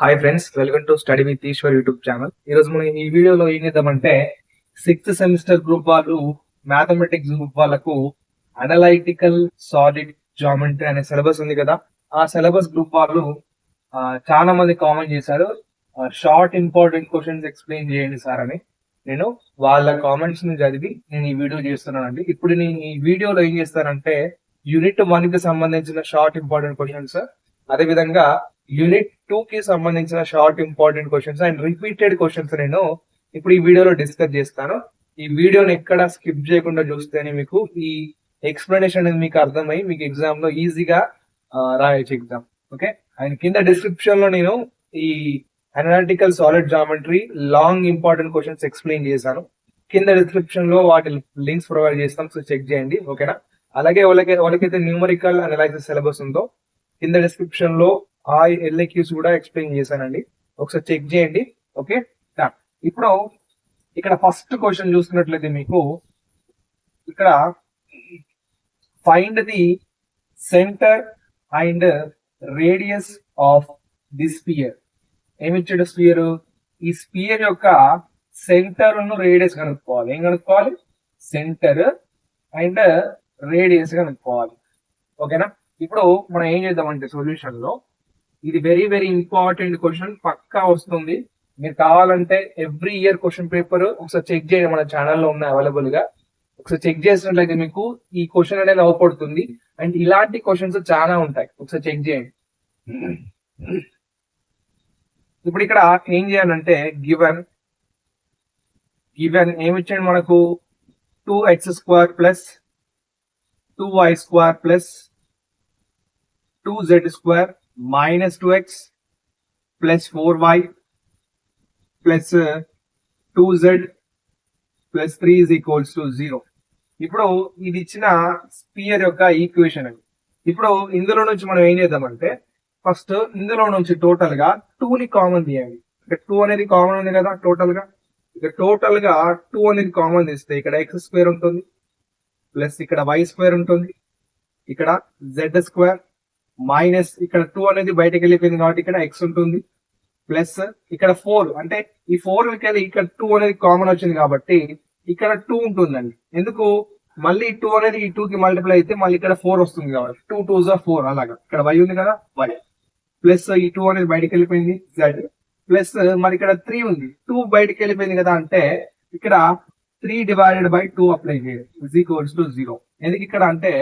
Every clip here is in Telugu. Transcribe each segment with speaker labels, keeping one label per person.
Speaker 1: Hi friends, welcome to study with Eshwar YouTube channel. ఈరోజు మనం ఈ వీడియోలో ఏం చేద్దామంటే 6th సెమిస్టర్ గ్రూప్ వాళ్ళు మ్యాథమెటిక్స్ గ్రూప్ వాళ్ళకు అనలైటికల్ సాలిడ్ జామెట్రీ అనే సిలబస్ ఉంది కదా. ఆ సిలబస్ గ్రూప్ వాళ్ళు చాలా మంది కామెంట్ చేశారు, షార్ట్ ఇంపార్టెంట్ క్వశ్చన్స్ ఎక్స్ప్లెయిన్ చేయండి సార్ అని. నేను వాళ్ళ కామెంట్స్ ని చదివి నేను ఈ వీడియో చేస్తున్నానండి. ఇప్పుడు నేను ఈ వీడియోలో ఏం చేస్తానంటే యూనిట్ 1 కి సంబంధించిన షార్ట్ ఇంపార్టెంట్ క్వశ్చన్స్, అదే విధంగా యూనిట్ 2 కి సంబంధించిన short important questions and repeated questions నేను ఇప్పుడు ఈ వీడియోలో డిస్కస్ చేస్తాను. ఈ వీడియోని ఎక్కడ స్కిప్ చేయకుండా చూస్తేనే మీకు ఈ ఎక్స్ప్లెనేషన్ అనేది మీకు అర్థమై మీకు ఎగ్జామ్ లో ఈజీగా రాయొచ్చు ఎగ్జామ్. ఓకే, అండ్ కింద డిస్క్రిప్షన్ లో నేను ఈ analytical solid geometry long important questions explain చేశాను. కింద డిస్క్రిప్షన్ లో వాటి లింక్స్ ప్రొవైడ్ చేస్తాం, సో చెక్ చేయండి. ఓకేనా, అలాగే వాళ్ళకైతే న్యూమరికల్ అనలైసిస్ సిలబస్ ఉందో కింద డిస్క్రిప్షన్ లో ఆ ఎల్ఏక్యూస్ కూడా ఎక్స్ప్లెయిన్ చేశానండి, ఒకసారి చెక్ చేయండి. ఓకే, ఇప్పుడు ఇక్కడ ఫస్ట్ క్వశ్చన్ చూసుకున్నట్లయితే మీకు ఇక్కడ find the centre and radius of the sphere. ఏమిచ్చాడు స్పియర్? ఈ స్పియర్ యొక్క సెంటర్ రేడియస్ కనుక్కోవాలి. ఏం కనుక్కోవాలి? సెంటర్ అండ్ రేడియస్ కనుక్కోవాలి. ఓకేనా, ఇప్పుడు మనం ఏం చేద్దామంటే సొల్యూషన్ లో ఇది వెరీ వెరీ ఇంపార్టెంట్ క్వశ్చన్, పక్కా వస్తుంది. మీరు కావాలంటే ఎవ్రీ ఇయర్ క్వశ్చన్ పేపర్ ఒకసారి చెక్ చేయండి, మన ఛానల్లో ఉన్నాయి అవైలబుల్ గా. ఒకసారి చెక్ చేసినట్లయితే మీకు ఈ క్వశ్చన్ అనేది అవపడుతుంది. అండ్ ఇలాంటి క్వశ్చన్స్ చాలా ఉంటాయి, ఒకసారి చెక్ చేయండి. ఇప్పుడు ఇక్కడ ఏం చేయాలంటే గివెన్ ఏమిచ్చాడు మనకు 2x² plus 2y² plus 2z² minus 2x plus 4y plus 2z plus 3 is equals to 0. ఇప్పుడు ఇది ఇచ్చిన స్పియర్ యొక్క ఈక్వేషన్ అండి. ఇప్పుడు ఇందులో నుంచి మనం ఏం చేద్దామంటే ఫస్ట్ ఇందులో నుంచి టోటల్ గా 2 ని కామన్ తీయండి. ఇక్కడ 2 అనేది కామన్ ఉంది కదా టోటల్ గా. ఇక్కడ టోటల్ గా 2 అనేది కామన్ తీస్తే ఇక్కడ x² ఉంటుంది, ప్లస్ ఇక్కడ y² ఉంటుంది, ఇక్కడ z² మైనస్ ఇక్కడ 2 అనేది బయటకు వెళ్ళిపోయింది కాబట్టి ఇక్కడ x ఉంటుంది, ప్లస్ ఇక్కడ 4 అంటే ఈ 4 వెళ్ళి ఇక్కడ 2 అనేది కామన్ వచ్చింది కాబట్టి ఇక్కడ 2 ఉంటుందండి. ఎందుకు? మళ్ళీ 2 అనేది ఈ 2 కి మల్టిప్లై అయితే మళ్ళీ ఇక్కడ 4 వస్తుంది కాబట్టి 2 2 జా 4 అలాగా. ఇక్కడ y ఉంది కదా, y ప్లస్ ఈ 2 అనేది బయటకు వెళ్ళిపోయింది z, ప్లస్ మరి ఇక్కడ 3 ఉంది, 2 బయటకు వెళ్ళిపోయింది కదా అంటే ఇక్కడ 3 డివైడెడ్ బై 2 అప్లై చేయాలి ఇజ్ ఈక్వల్స్ టు 0. ఎందుకు ఇక్కడ అంటే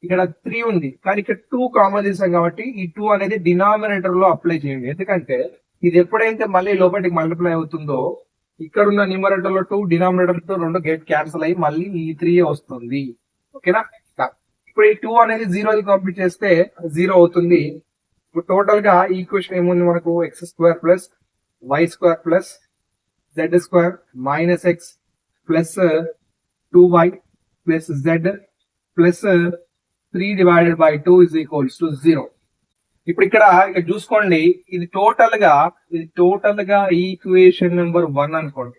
Speaker 1: ఇక్కడ 3 ఉంది కానీ ఇక్కడ 2 కామన్ చేసాం కాబట్టి ఈ 2 అనేది డినామినేటర్ లో అప్లై చేయండి. ఎందుకంటే ఇది ఎప్పుడైతే మళ్ళీ లోపలికి మల్టిప్లై అవుతుందో ఇక్కడ ఉన్న న్యూమరేటర్ లో 2, డినామినేటర్ తో 2 గెట్ క్యాన్సిల్ అయ్యి మళ్ళీ ఈ 3 వస్తుంది. ఓకేనా, ఇప్పుడు ఈ 2 అనేది 0 కంప్లీట్ చేస్తే 0 అవుతుంది. ఇప్పుడు టోటల్ గా ఈక్వేషన్ ఏముంది మనకు? x² plus y² plus z² minus x plus 2y plus z plus 3 divided by 2 is equals to 0. ఇప్పుడు ఇక్కడ చూసుకోండి, ఇది టోటల్ గా ఈక్వేషన్ నెంబర్ 1 అనుకోండి.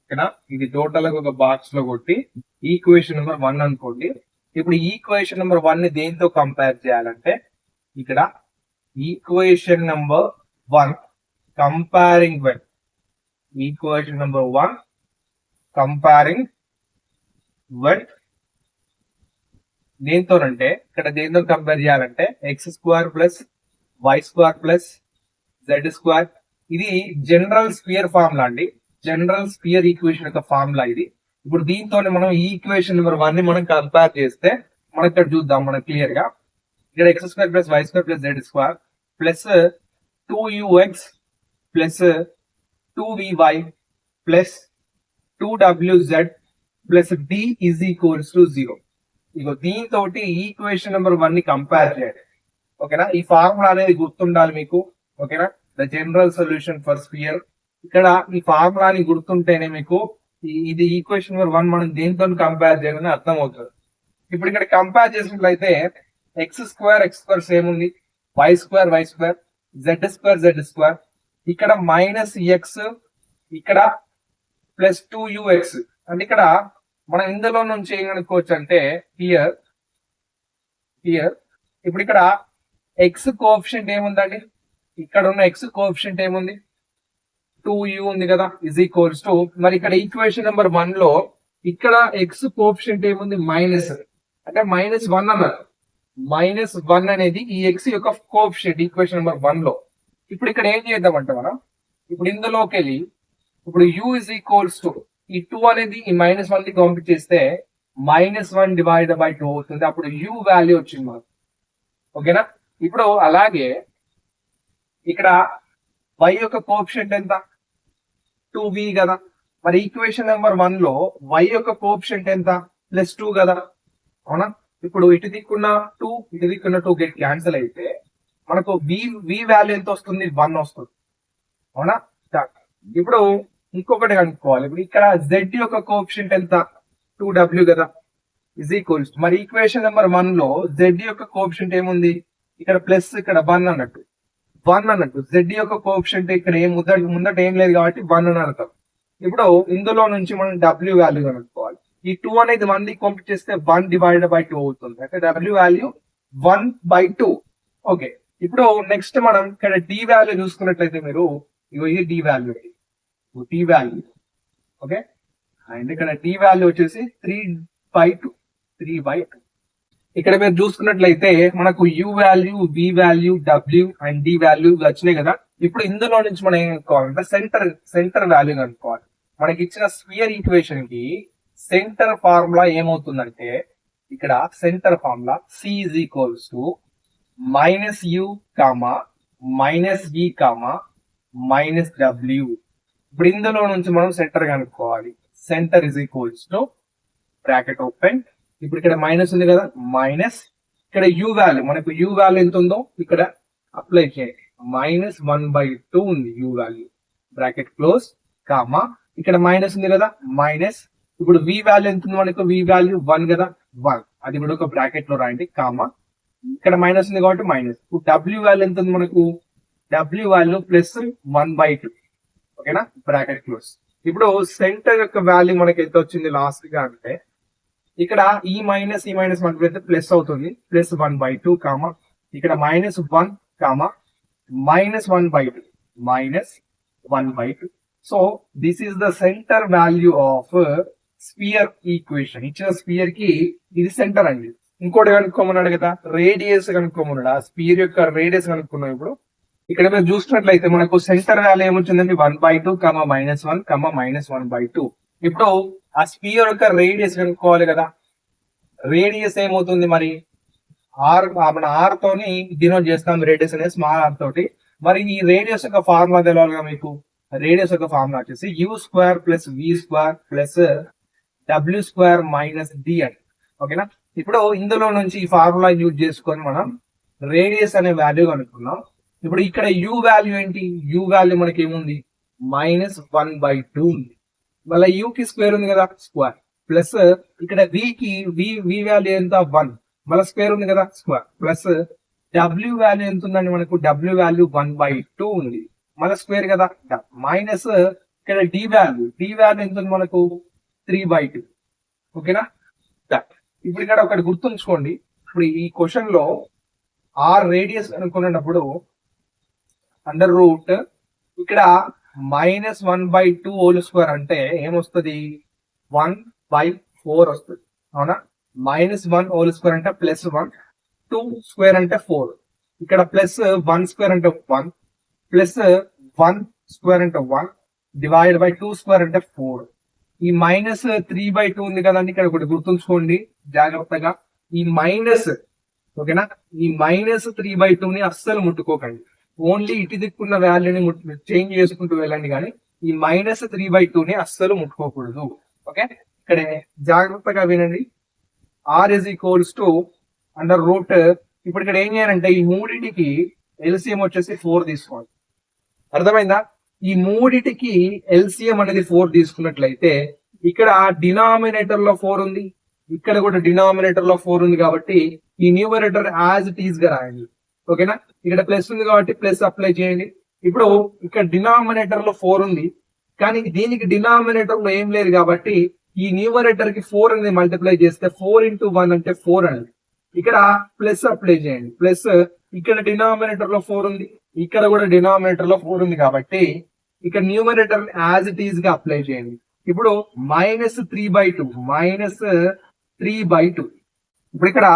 Speaker 1: ఇక్కడ ఇది టోటల్ గా ఒక బాక్స్ లో కొట్టి ఈక్వేషన్ నెంబర్ 1 అనుకోండి. ఇప్పుడు ఈక్వేషన్ నెంబర్ 1 ని దేంతో కంపేర్ చేయాలంటే ఇక్కడ equation number 1 comparing with equation number 1 comparing with దేంతోనంటే ఇక్కడ దేంతో కంపేర్ చేయాలంటే x² plus y² plus z². ఇది జనరల్ స్పియర్ ఫార్ములా అండి, జనరల్ స్పియర్ ఈక్వేషన్ యొక్క ఫార్ములా ఇది. ఇప్పుడు దీంతో మనం ఈ ఈక్వేషన్ నెంబర్ 1 ని మనం కంపేర్ చేస్తే మనం ఇక్కడ చూద్దాం మనం క్లియర్ గా. ఇక్కడ x² plus y² plus z² plus 2ux plus 2vy plus 2wz plus d is equals to 0. ఇగో దీంతో ఈక్వేషన్ నెంబర్ 1 ని కంపేర్ చేయండి. ఓకేనా, ఈ ఫార్ములా అనేది గుర్తుండాలి మీకు. ఓకేనా, the general solution for sphere. ఇక్కడ ఈ ఫార్ములాని గుర్తుంటేనే మీకు ఇది ఈక్వేషన్ నెంబర్ 1 మనం దేంతో కంపేర్ చేయాలని అర్థం అవుతుంది. ఇప్పుడు ఇక్కడ కంపేర్ చేసినట్లయితే x² సేమ్ ఉంది, y² z² ఇక్కడ మైనస్ x, ఇక్కడ ప్లస్ 2ux. అంటే ఇక్కడ మనం ఇందులో నుంచి ఏం కనుక్కోవచ్చు అంటే హియర్ ఇప్పుడు ఇక్కడ ఎక్స్ కోఎఫిషియంట్ ఏముందండి? ఇక్కడ ఉన్న ఎక్స్ కోఎఫిషియంట్ ఏముంది 2u ఉంది కదా ఇజ్ ఈక్వల్స్ టు, మరి ఇక్కడ ఈక్వేషన్ నెంబర్ 1 లో ఇక్కడ ఎక్స్ కోఎఫిషియంట్ ఏముంది మైనస్, అంటే -1 అన్నారు. -1 అనేది ఈ ఎక్స్ యొక్క కోఎఫిషియంట్ ఈక్వేషన్ నెంబర్ 1 లో. ఇప్పుడు ఇక్కడ ఏం చేద్దామంటే మనం ఇప్పుడు ఇందులోకి వెళ్ళి ఇప్పుడు u ఇజ్ ఈక్వల్స్ టు ఈ 2 అనేది ఈ -1 ని పంపించేస్తే -1 డివైడెడ్ బై 2 అవుతుంది. అప్పుడు u వాల్యూ వచ్చింది మనకు. ఓకేనా? ఇప్పుడు అలాగే ఇక్కడ y యొక్క కోఎఫిషియంట్ ఎంత 2v కదా, మరి ఈక్వేషన్ నెంబర్ 1 లో y యొక్క కోఎఫిషియంట్ ఎంత +2 కదా, అవునా? ఇప్పుడు ఇటు దిక్కున్న 2 ఇటు దిక్కున్న 2 గెట్ క్యాన్సిల్ అయితే మనకు v వాల్యూ ఎంత వస్తుంది 1 వస్తుంది, అవునా? ఇప్పుడు ఇంకొకటి కనుక్కోవాలి. ఇప్పుడు ఇక్కడ z యొక్క కోఎఫిషియంట్ ఎంత 2w కదా ఇజ్ ఈక్వల్స్, మరి ఈక్వేషన్ నెంబర్ 1 లో z యొక్క కోఎఫిషియంట్ ఏముంది ఇక్కడ ప్లస్ ఇక్కడ 1 అన్నట్టు z యొక్క కోఎఫిషియంట్ ఇక్కడ ముందట ఏం లేదు కాబట్టి 1 అని అర్థం. ఇప్పుడు ఇందులో నుంచి మనం w వాల్యూ కనుక్కోవాలి. ఈ 2 అనేది 1 ని పంపించేస్తే 1 డివైడెడ్ బై 2 అవుతుంది, అంటే w వాల్యూ 1/2. ఓకే, ఇప్పుడు నెక్స్ట్ మనం ఇక్కడ d వాల్యూ చూసుకున్నట్లయితే మీరు ఇగో ఇది d వాల్యూ, ఓకే, అండ్ ఇక్కడ d వాల్యూ వచ్చేసి 3/2. ఇక్కడ మీరు చూసుకున్నట్లయితే మనకు u value, v value, w and d value వచ్చినాయి కదా. ఇప్పుడు ఇందులో నుంచి మనం ఏం కనుక్కోవాలంటే సెంటర్ వాల్యూ కనుక్కోవాలి. మనకి ఇచ్చిన స్పియర్ ఈక్వేషన్ కి సెంటర్ ఫార్ములా ఏమవుతుందంటే ఇక్కడ centre formula c is equals to -u, -v, -w. ఇప్పుడు ఇందులో నుంచి మనం సెంటర్ కనుక్కోవాలి. Centre is equals to bracket open, ఇప్పుడు ఇక్కడ మైనస్ ఉంది కదా, మైనస్ ఇక్కడ u వాల్యూ, మనకు u వాల్యూ ఎంత ఉందో ఇక్కడ అప్లై చేయండి. -1/2 ఉంది u value, bracket close, comma ఇక్కడ మైనస్ ఉంది కదా, మైనస్ ఇప్పుడు v వాల్యూ ఎంత ఉంది మనకు, v వాల్యూ 1 కదా, 1 అది కూడా ఒక బ్రాకెట్ లో రాయండి, కామా ఇక్కడ మైనస్ ఉంది కాబట్టి మైనస్. ఇప్పుడు w వాల్యూ ఎంత ఉంది మనకు, w వాల్యూ +1/2, ఓకేనా, బ్రాకెట్ క్లోజ్. ఇప్పుడు సెంటర్ యొక్క వాల్యూ మనకి ఎంత వచ్చింది లాస్ట్ గా అంటే ఇక్కడ ఈ మైనస్ మల్టిప్లై అయితే ప్లస్ అవుతుంది, +1/2, కామా ఇక్కడ -1, comma -1/2. So this is the centre value of sphere equation. ఇచ్చిన స్పియర్ కి ఇది సెంటర్ అండి. ఇంకోటి కనుక్కోమన్నాడు కదా, రేడియస్ కనుక్కోమన్నాడు. ఆ స్పియర్ యొక్క రేడియస్ కనుక్కున్నాం. ఇప్పుడు ఇక్కడ మీరు చూసినట్లయితే మనకు సెంటర్ వాల్యూ ఏమొచ్చిందండి 1/2, -1, -1/2. ఇప్పుడు ఆ స్పియర్ యొక్క రేడియస్ కనుక్కోవాలి కదా. రేడియస్ ఏమవుతుంది మరి మన ఆర్ తోని డినోట్ చేస్తాం రేడియస్ అనేది స్మాల్ ఆర్ తోటి. మరి ఈ రేడియస్ యొక్క ఫార్ములా తెలవాలిగా మీకు. రేడియస్ యొక్క ఫార్ములా వచ్చేసి u² + v² + w² - d అని, ఓకేనా. ఇప్పుడు ఇందులో నుంచి ఈ ఫార్ములా యూజ్ చేసుకొని మనం రేడియస్ అనే వాల్యూ కనుక్కున్నాం. ఇప్పుడు ఇక్కడ u వాల్యూ ఏంటి, u వాల్యూ మనకి ఏముంది -1/2 ఉంది. మళ్ళీ u కి స్క్వేర్ ఉంది కదా, స్క్వేర్, ప్లస్ ఇక్కడ v వాల్యూ ఎంత 1, మళ్ళీ స్క్వేర్ ఉంది కదా, స్క్వేర్, ప్లస్ w వాల్యూ ఎంత ఉందండి మనకు, w వాల్యూ 1/2 ఉంది, మళ్ళీ స్క్వేర్ కదా, మైనస్ ఇక్కడ d వాల్యూ ఎంత ఉంది మనకు 3/2, ఓకేనా. ఇప్పుడు ఇక్కడ ఒకటి గుర్తుంచుకోండి. ఇప్పుడు ఈ క్వశ్చన్ లో ఆర్ రేడియస్ అనుకున్నప్పుడు అండర్ రూట్ ఇక్కడ -1/2 హోల్ స్క్వేర్ అంటే ఏమొస్తుంది 1/4 వస్తుంది, అవునా. -1 హోల్ స్క్వేర్ అంటే +1, 2 స్క్వేర్ అంటే 4, ఇక్కడ +1 స్క్వేర్ అంటే 1, +1 స్క్వేర్ అంటే 1 డివైడ్ బై 2 స్క్వేర్ అంటే 4. ఈ -3/2 ఉంది కదండి. ఇక్కడ ఒకటి గుర్తుంచుకోండి జాగ్రత్తగా, ఈ మైనస్, ఓకేనా, ఈ -3/2 ని అస్సలు ముట్టుకోకండి. ఓన్లీ ఇటు దిక్కున్న వాల్యూని చేంజ్ చేసుకుంటూ వెళ్ళండి, కానీ ఈ -3/2 ని అస్సలు ముట్టుకోకూడదు. ఓకే, ఇక్కడ జాగ్రత్తగా వినండి. r is equals to under root. ఇప్పుడు ఇక్కడ ఏం చేయాలంటే ఈ మూడిటికి ఎల్సిఎం వచ్చేసి 4 తీసుకోవాలి. అర్థమైందా? ఈ మూడిటికి ఎల్సిఎం అనేది 4 తీసుకున్నట్లయితే ఇక్కడ డినామినేటర్ లో 4 ఉంది, ఇక్కడ కూడా డినామినేటర్ లో 4 ఉంది, కాబట్టి ఈ న్యూమరేటర్ యాజ్ ఇట్ ఈస్ గా రాయండి, ఓకేనా. ఇక్కడ ప్లస్ ఉంది కాబట్టి ప్లస్ అప్లై చేయండి. ఇప్పుడు ఇక్కడ డినామినేటర్ లో 4 ఉంది, కానీ దీనికి డినామినేటర్ లో ఏం లేదు కాబట్టి ఈ న్యూమరేటర్ కి 4 అనేది మల్టిప్లై చేస్తే 4 × 1 అంటే 4 అనేది. ఇక్కడ ప్లస్ అప్లై చేయండి, ప్లస్ ఇక్కడ డినామినేటర్ లో 4 ఉంది, ఇక్కడ కూడా డినామినేటర్ లో 4 ఉంది కాబట్టి ఇక్కడ న్యూమరేటర్ యాజ్ ఇట్ ఈజ్ గా అప్లై చేయండి. ఇప్పుడు -3/2 -3/2. ఇప్పుడు ఇక్కడ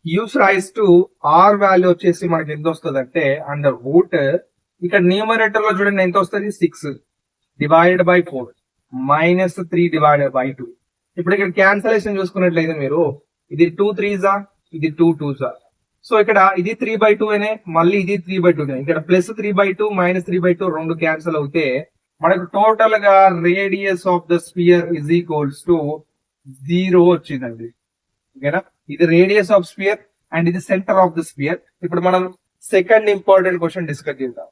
Speaker 1: use rise to r value వచ్చేసి మనకి ఎంత వస్తుంది అంటే అండర్ రూట్, ఇక్కడ న్యూమరేటర్ లో చూడండి ఎంత వస్తుంది 6 డివైడెడ్ బై 4 -3 డివైడెడ్ బై 2. ఇప్పుడు ఇక్కడ క్యాన్సలేషన్ చూసుకున్నట్లయితే మీరు ఇది 2 3s ఇది 2 2s. సో ఇక్కడ ఇది 3/2 అనే, మళ్ళీ ఇది 3/2 ఇక్కడ +3/2 -3/2 రెండు క్యాన్సిల్ అవుతే మనకు టోటల్ గా radius of the spear is equals to 0 వచ్చిందండి. ఓకేనా, ఇది రేడియస్ ఆఫ్ స్పియర్ అండ్ ఇది సెంటర్ ఆఫ్ ద స్పియర్. ఇప్పుడు మనం సెకండ్ ఇంపార్టెంట్ క్వశ్చన్ డిస్కస్ చేద్దాం.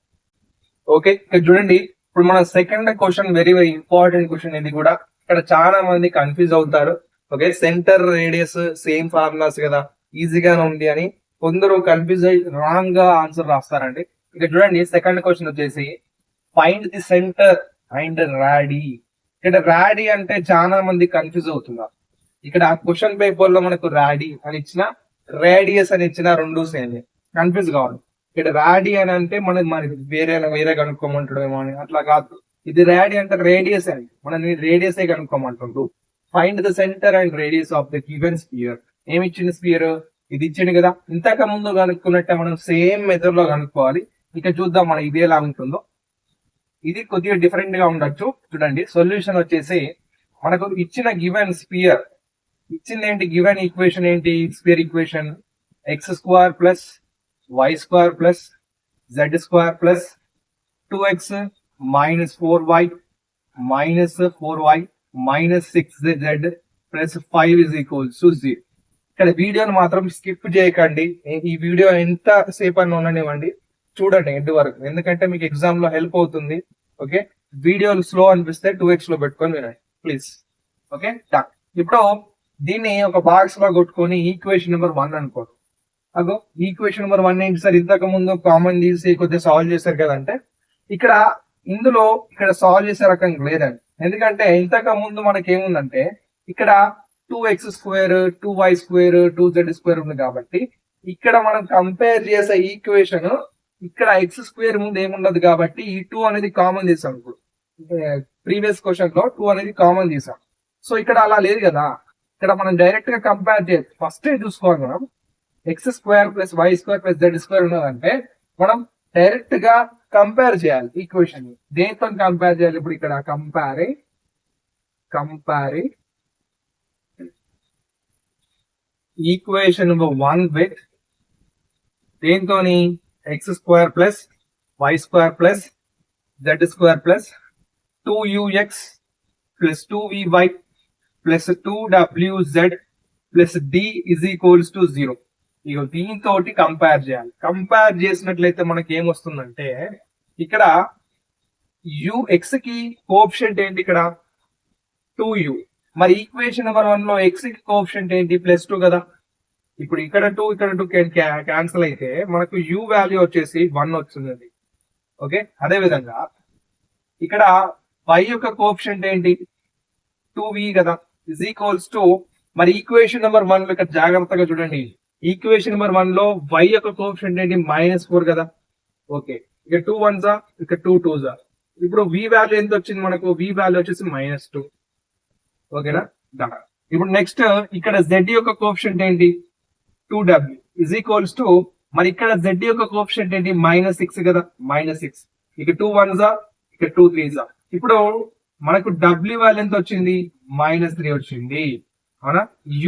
Speaker 1: ఓకే, ఇక్కడ చూడండి, ఇప్పుడు మన second question very very important question. ఇది కూడా ఇక్కడ చాలా మంది కన్ఫ్యూజ్ అవుతారు. Okay, centre radius same formulas కదా, ఈజీగానే ఉంది అని కొందరు కన్ఫ్యూజ్ అయ్యి రాంగ్ గా ఆన్సర్ రాస్తారండి. ఇక్కడ చూడండి, సెకండ్ క్వశ్చన్ వచ్చేసి ఫైండ్ ది సెంటర్ అండ్ రాడీ. ఇక్కడ రాడీ అంటే చాలా మంది కన్ఫ్యూజ్ అవుతున్నారు. ఇక్కడ క్వశ్చన్ పేపర్ లో మనకు రాడీ అని ఇచ్చిన, రేడియస్ అని ఇచ్చిన, రెండు సేమ్, కన్ఫ్యూజ్ కావాలి. ఇక్కడ రాడీ అని అంటే మనకి వేరే కనుక్కోమంటాడేమో అని, అట్లా కాదు. ఇది రాడీ అంటే రేడియస్ అని, మనం రేడియస్ కనుక్కోమంటుండ్రు. Find the centre and radius of the given sphere. ఏమి ఇచ్చింది స్పియర్, ఇది ఇచ్చింది కదా. ఇంతకు ముందు కనుక్కున్నట్టే మనం సేమ్ మెథడ్ లో కనుక్కోవాలి. ఇక చూద్దాం మనం ఇది ఎలా ఉంటుందో. ఇది కొద్దిగా డిఫరెంట్ గా ఉండొచ్చు. చూడండి, సొల్యూషన్ వచ్చేసి మనకు ఇచ్చిన గివెన్ స్పియర్ ఇచ్చింది ఏంటి, గివెన్ ఈక్వేషన్ ఏంటి, sphere equation x² plus y² plus z² plus 2x minus 4y minus 4y minus 6z plus 5 is equals to 0. ఇక్కడ వీడియోని మాత్రం స్కిప్ చేయకండి. ఈ వీడియో ఎంత సేపు అని ఉండనివ్వండి, చూడండి ఎండ్ వరకు, ఎందుకంటే మీకు ఎగ్జామ్ లో హెల్ప్ అవుతుంది. ఓకే, వీడియోలు స్లో అనిపిస్తే 2x లో పెట్టుకొని వినండి ప్లీజ్. ఓకే, ఇప్పుడు దీన్ని ఒక బాక్స్ లో కొట్టుకొని ఈక్వేషన్ నెంబర్ 1 అనుకోండి. అగో ఈక్వేషన్ నెంబర్ 1 ఏంటి సార్, ఇంతకు ముందు కామన్ తీసి కొద్దిగా సాల్వ్ చేశారు కదంటే, ఇక్కడ ఇందులో ఇక్కడ సాల్వ్ చేసే రకం లేదండి. ఎందుకంటే ఇంతకు ముందు మనకి ఏముందంటే ఇక్కడ 2x² 2y² 2z² ఉంది కాబట్టి ఇక్కడ మనం కంపేర్ చేసే ఈక్వేషన్ ఇక్కడ x² ముందు ఏముండదు కాబట్టి ఈ 2 అనేది కామన్ చేసాం. ఇప్పుడు ప్రీవియస్ క్వశ్చన్ లో 2 అనేది కామన్ చేసాం. సో ఇక్కడ అలా లేదు కదా, ఇక్కడ మనం డైరెక్ట్ గా కంపేర్ చేయాలి. ఫస్ట్ చూసుకోవాలి మనం, x² plus y² plus z² ఉన్నదంటే మనం డైరెక్ట్ గా కంపేర్ చేయాలి ఈక్వేషన్. దేంతో కంపేర్ చేయాలి, ఇప్పుడు ఇక్కడ కంపేరింగ్ ఈక్వేషన్ నెంబర్ 1 విత్ దేంతోని x² plus y² plus z² plus 2ux plus 2vy plus 2wz plus d is equals to 0. ఇక దీంతో కంపేర్ చేయాలి. కంపేర్ చేసినట్లయితే మనకి ఏమొస్తుందంటే ఇక్కడ x కి కోఎఫిషియంట్ ఏంటి, ఇక్కడ 2u. మరి ఈక్వేషన్ నెంబర్ 1 లో x కి కోఎఫిషియంట్ ఏంటి, +2 కదా. ఇప్పుడు ఇక్కడ 2 ఇక్కడ 2 క్యాన్సిల్ అయితే మనకు u వాల్యూ వచ్చేసి 1 వచ్చింది. ఓకే, అదే విధంగా ఇక్కడ y యొక్క కోఎఫిషియంట్ ఏంటి 2v కదా, ఇజ్ ఈక్వల్స్ టు, మరి ఈక్వేషన్ నెంబర్ 1 లో ఇక్కడ జాగ్రత్తగా చూడండి, ఈక్వేషన్ నెంబర్ 1 లో y యొక్క కోఎఫిషియంట్ ఏంటి -4 కదా. ఓకే, ఇక 2 1s ఇక్కడ 2 2s. ఇప్పుడు v వాల్యూ ఎంత వచ్చింది మనకు, v వాల్యూ వచ్చేసి -2. ఓకేనా, ఇప్పుడు నెక్స్ట్ ఇక్కడ z యొక్క కోఎఫిషియంట్ ఏంటి 2w ఇజ్ ఈక్వల్స్ టు, మరి ఇక్కడ z యొక్క కోఎఫిషియంట్ ఏంటి -6 కదా, -6. ఇక 2 1s ఇక్కడ 2 3s. ఇప్పుడు మనకు w వాల్యూ ఎంత వచ్చింది -3 వచ్చింది. అవునా,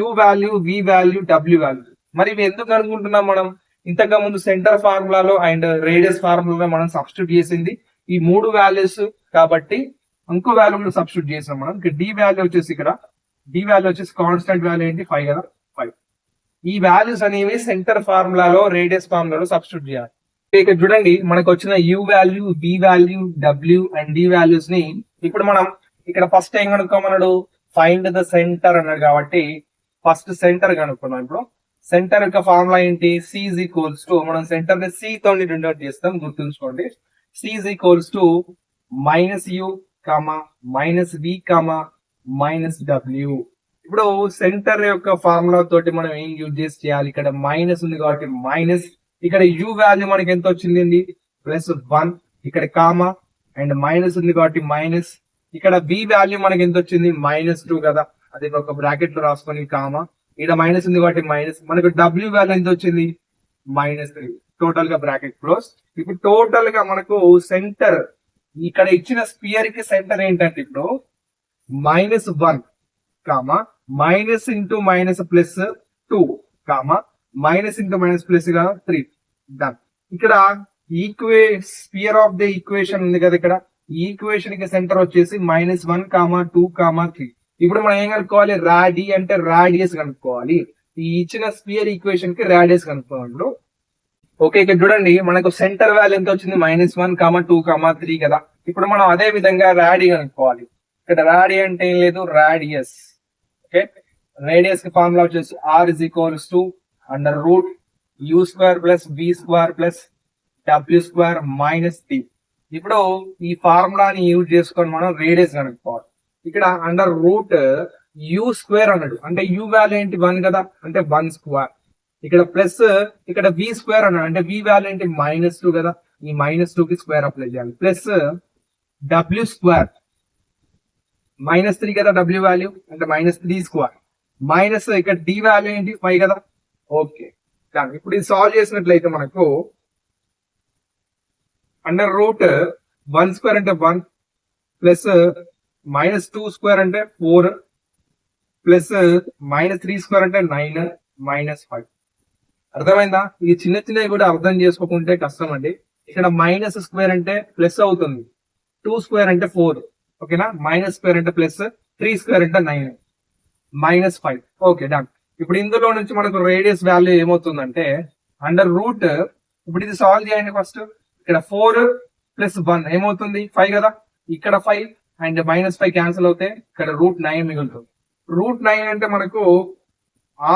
Speaker 1: u value, v value, w value. మరి ఇవి ఎందుకు అనుకుంటున్నాం మనం, ఇంతకు ముందు సెంటర్ ఫార్ములాలో అండ్ రేడియస్ ఫార్ములాలో మనం సబ్స్టిట్యూట్ చేసింది ఈ 3 వాల్యూస్ కాబట్టి ఇంకో వాల్యూ సబ్స్టిట్యూట్ చేసాం మనం. ఇక్కడ d వాల్యూ వచ్చేసి, ఇక్కడ d వాల్యూ వచ్చేసి కాన్స్టెంట్ వాల్యూ ఏంటి 5 కదా, 5. ఈ వాల్యూస్ అనేవి సెంటర్ ఫార్ములాలో రేడియస్ ఫార్ములాలో సబ్స్టిట్యూట్ చేయాలి. ఇక్కడ చూడండి, మనకు వచ్చిన u value, v value, w and d values ని ఇప్పుడు మనం ఇక్కడ ఫస్ట్ ఏం కనుక్కోమన్నాడు, ఫైండ్ ద సెంటర్ అన్నాడు కాబట్టి ఫస్ట్ సెంటర్ కనుక్కున్నాం. ఇప్పుడు సెంటర్ యొక్క ఫార్ములా ఏంటి, c ఇజ్ ఈక్వల్స్ టు, మనం సెంటర్ ని c తోని డినోట్ చేస్తాం, గుర్తుంచుకోండి. c is equals to -u, -v, -w. ఇప్పుడు సెంటర్ యొక్క ఫార్ములా తోటి మనం ఏం యూజ్ చేయాలి, ఇక్కడ మైనస్ ఉంది కాబట్టి మైనస్, ఇక్కడ u వాల్యూ మనకి ఎంత వచ్చింది, ప్లస్ 1 ఇక్కడ కామా అండ్ మైనస్ ఉంది కాబట్టి మైనస్, ఇక్కడ b వాల్యూ మనకి ఎంత వచ్చింది -2 కదా, అది ఒక బ్రాకెట్ లో రాసుకొని కామా, ఇక్కడ మైనస్ ఉంది కాబట్టి మైనస్, మనకు w వాల్యూ ఎంత వచ్చింది -3, టోటల్ గా బ్రాకెట్ క్లోజ్. ఇప్పుడు టోటల్ గా మనకు సెంటర్, ఇక్కడ ఇచ్చిన స్పియర్ కి సెంటర్ ఏంటంటే ఇప్పుడు -1 comma minus into minus plus 2 comma minus into minus plus గా 3 డన్. ఇక్కడ స్పియర్ ఆఫ్ ద ఈక్వేషన్ ఉంది కదా, ఇక్కడ ఈ ఈక్వేషన్ కి సెంటర్ వచ్చేసి -1 కామా 2 కామా 3. ఇప్పుడు మనం ఏం కనుక్కోవాలి, రాడి అంటే రాడియస్ కనుక్కోవాలి. ఈ ఇచ్చిన స్పియర్ ఈక్వేషన్ కి రాడియస్ కనుక్కోవాలి. ఓకే, ఇక్కడ చూడండి మనకు సెంటర్ వాల్యూ ఎంత వచ్చింది -1 కామా 2 కామా 3 కదా. ఇప్పుడు మనం అదే విధంగా రాడి కనుక్కోవాలి. ఇక్కడ రాడి అంటే ఏం లేదు, రాడియస్. ఓకే, రేడియస్ కి ఫార్ములా వచ్చేసి r is equals to under root u square plus v square plus w square minus t. ఇప్పుడు ఈ ఫార్ములాని యూజ్ చేసుకొని మనం రేడియస్ కనుక్కోవాలి. ఇక్కడ అండర్ రూట్ u స్క్వేర్ అన్నాడు, అంటే u వాల్యూ ఏంటి 1 కదా, అంటే 1 స్క్వేర్. ఇక్కడ ప్లస్ ఇక్కడ v స్క్వేర్ అన్నాడు, అంటే v వాల్యూ ఏంటి -2 కదా, ఈ -2 కి స్క్వేర్ అప్లై చేయాలి. ప్లస్ w స్క్వేర్ -3 కదా, w వాల్యూ అంటే -3 స్క్వేర్, మైనస్ ఇక్కడ d వాల్యూ ఏంటి 5 కదా. ఓకే, ఇప్పుడు ఇది సాల్వ్ చేసినట్లయితే మనకు అండర్ రూట్ 1 స్క్వేర్ అంటే 1 ప్లస్ -2 స్క్వేర్ అంటే 4 ప్లస్ -3 స్క్వేర్ అంటే 9 -5. అర్థమైందా? ఈ చిన్న చిన్నవి కూడా అర్థం చేసుకోకుంటే కష్టం అండి. ఇక్కడ మైనస్ స్క్వేర్ అంటే ప్లస్ అవుతుంది, 2 స్క్వేర్ అంటే 4, ఓకేనా, మైనస్ స్క్వేర్ అంటే ప్లస్, 3 స్క్వేర్ అంటే 9 -5. Okay done. ఇప్పుడు ఇందులో నుంచి మనకు రేడియస్ వాల్యూ ఏమవుతుందంటే అండర్ రూట్, ఇప్పుడు ఇది సాల్వ్ చేయండి ఫస్ట్. ఇక్కడ 4 ప్లస్ 1 ఏమవుతుంది 5 కదా, ఇక్కడ 5 అండ్ -5 క్యాన్సిల్ అవుతాయి, ఇక్కడ √9 మిగులుతుంది. √9 అంటే మనకు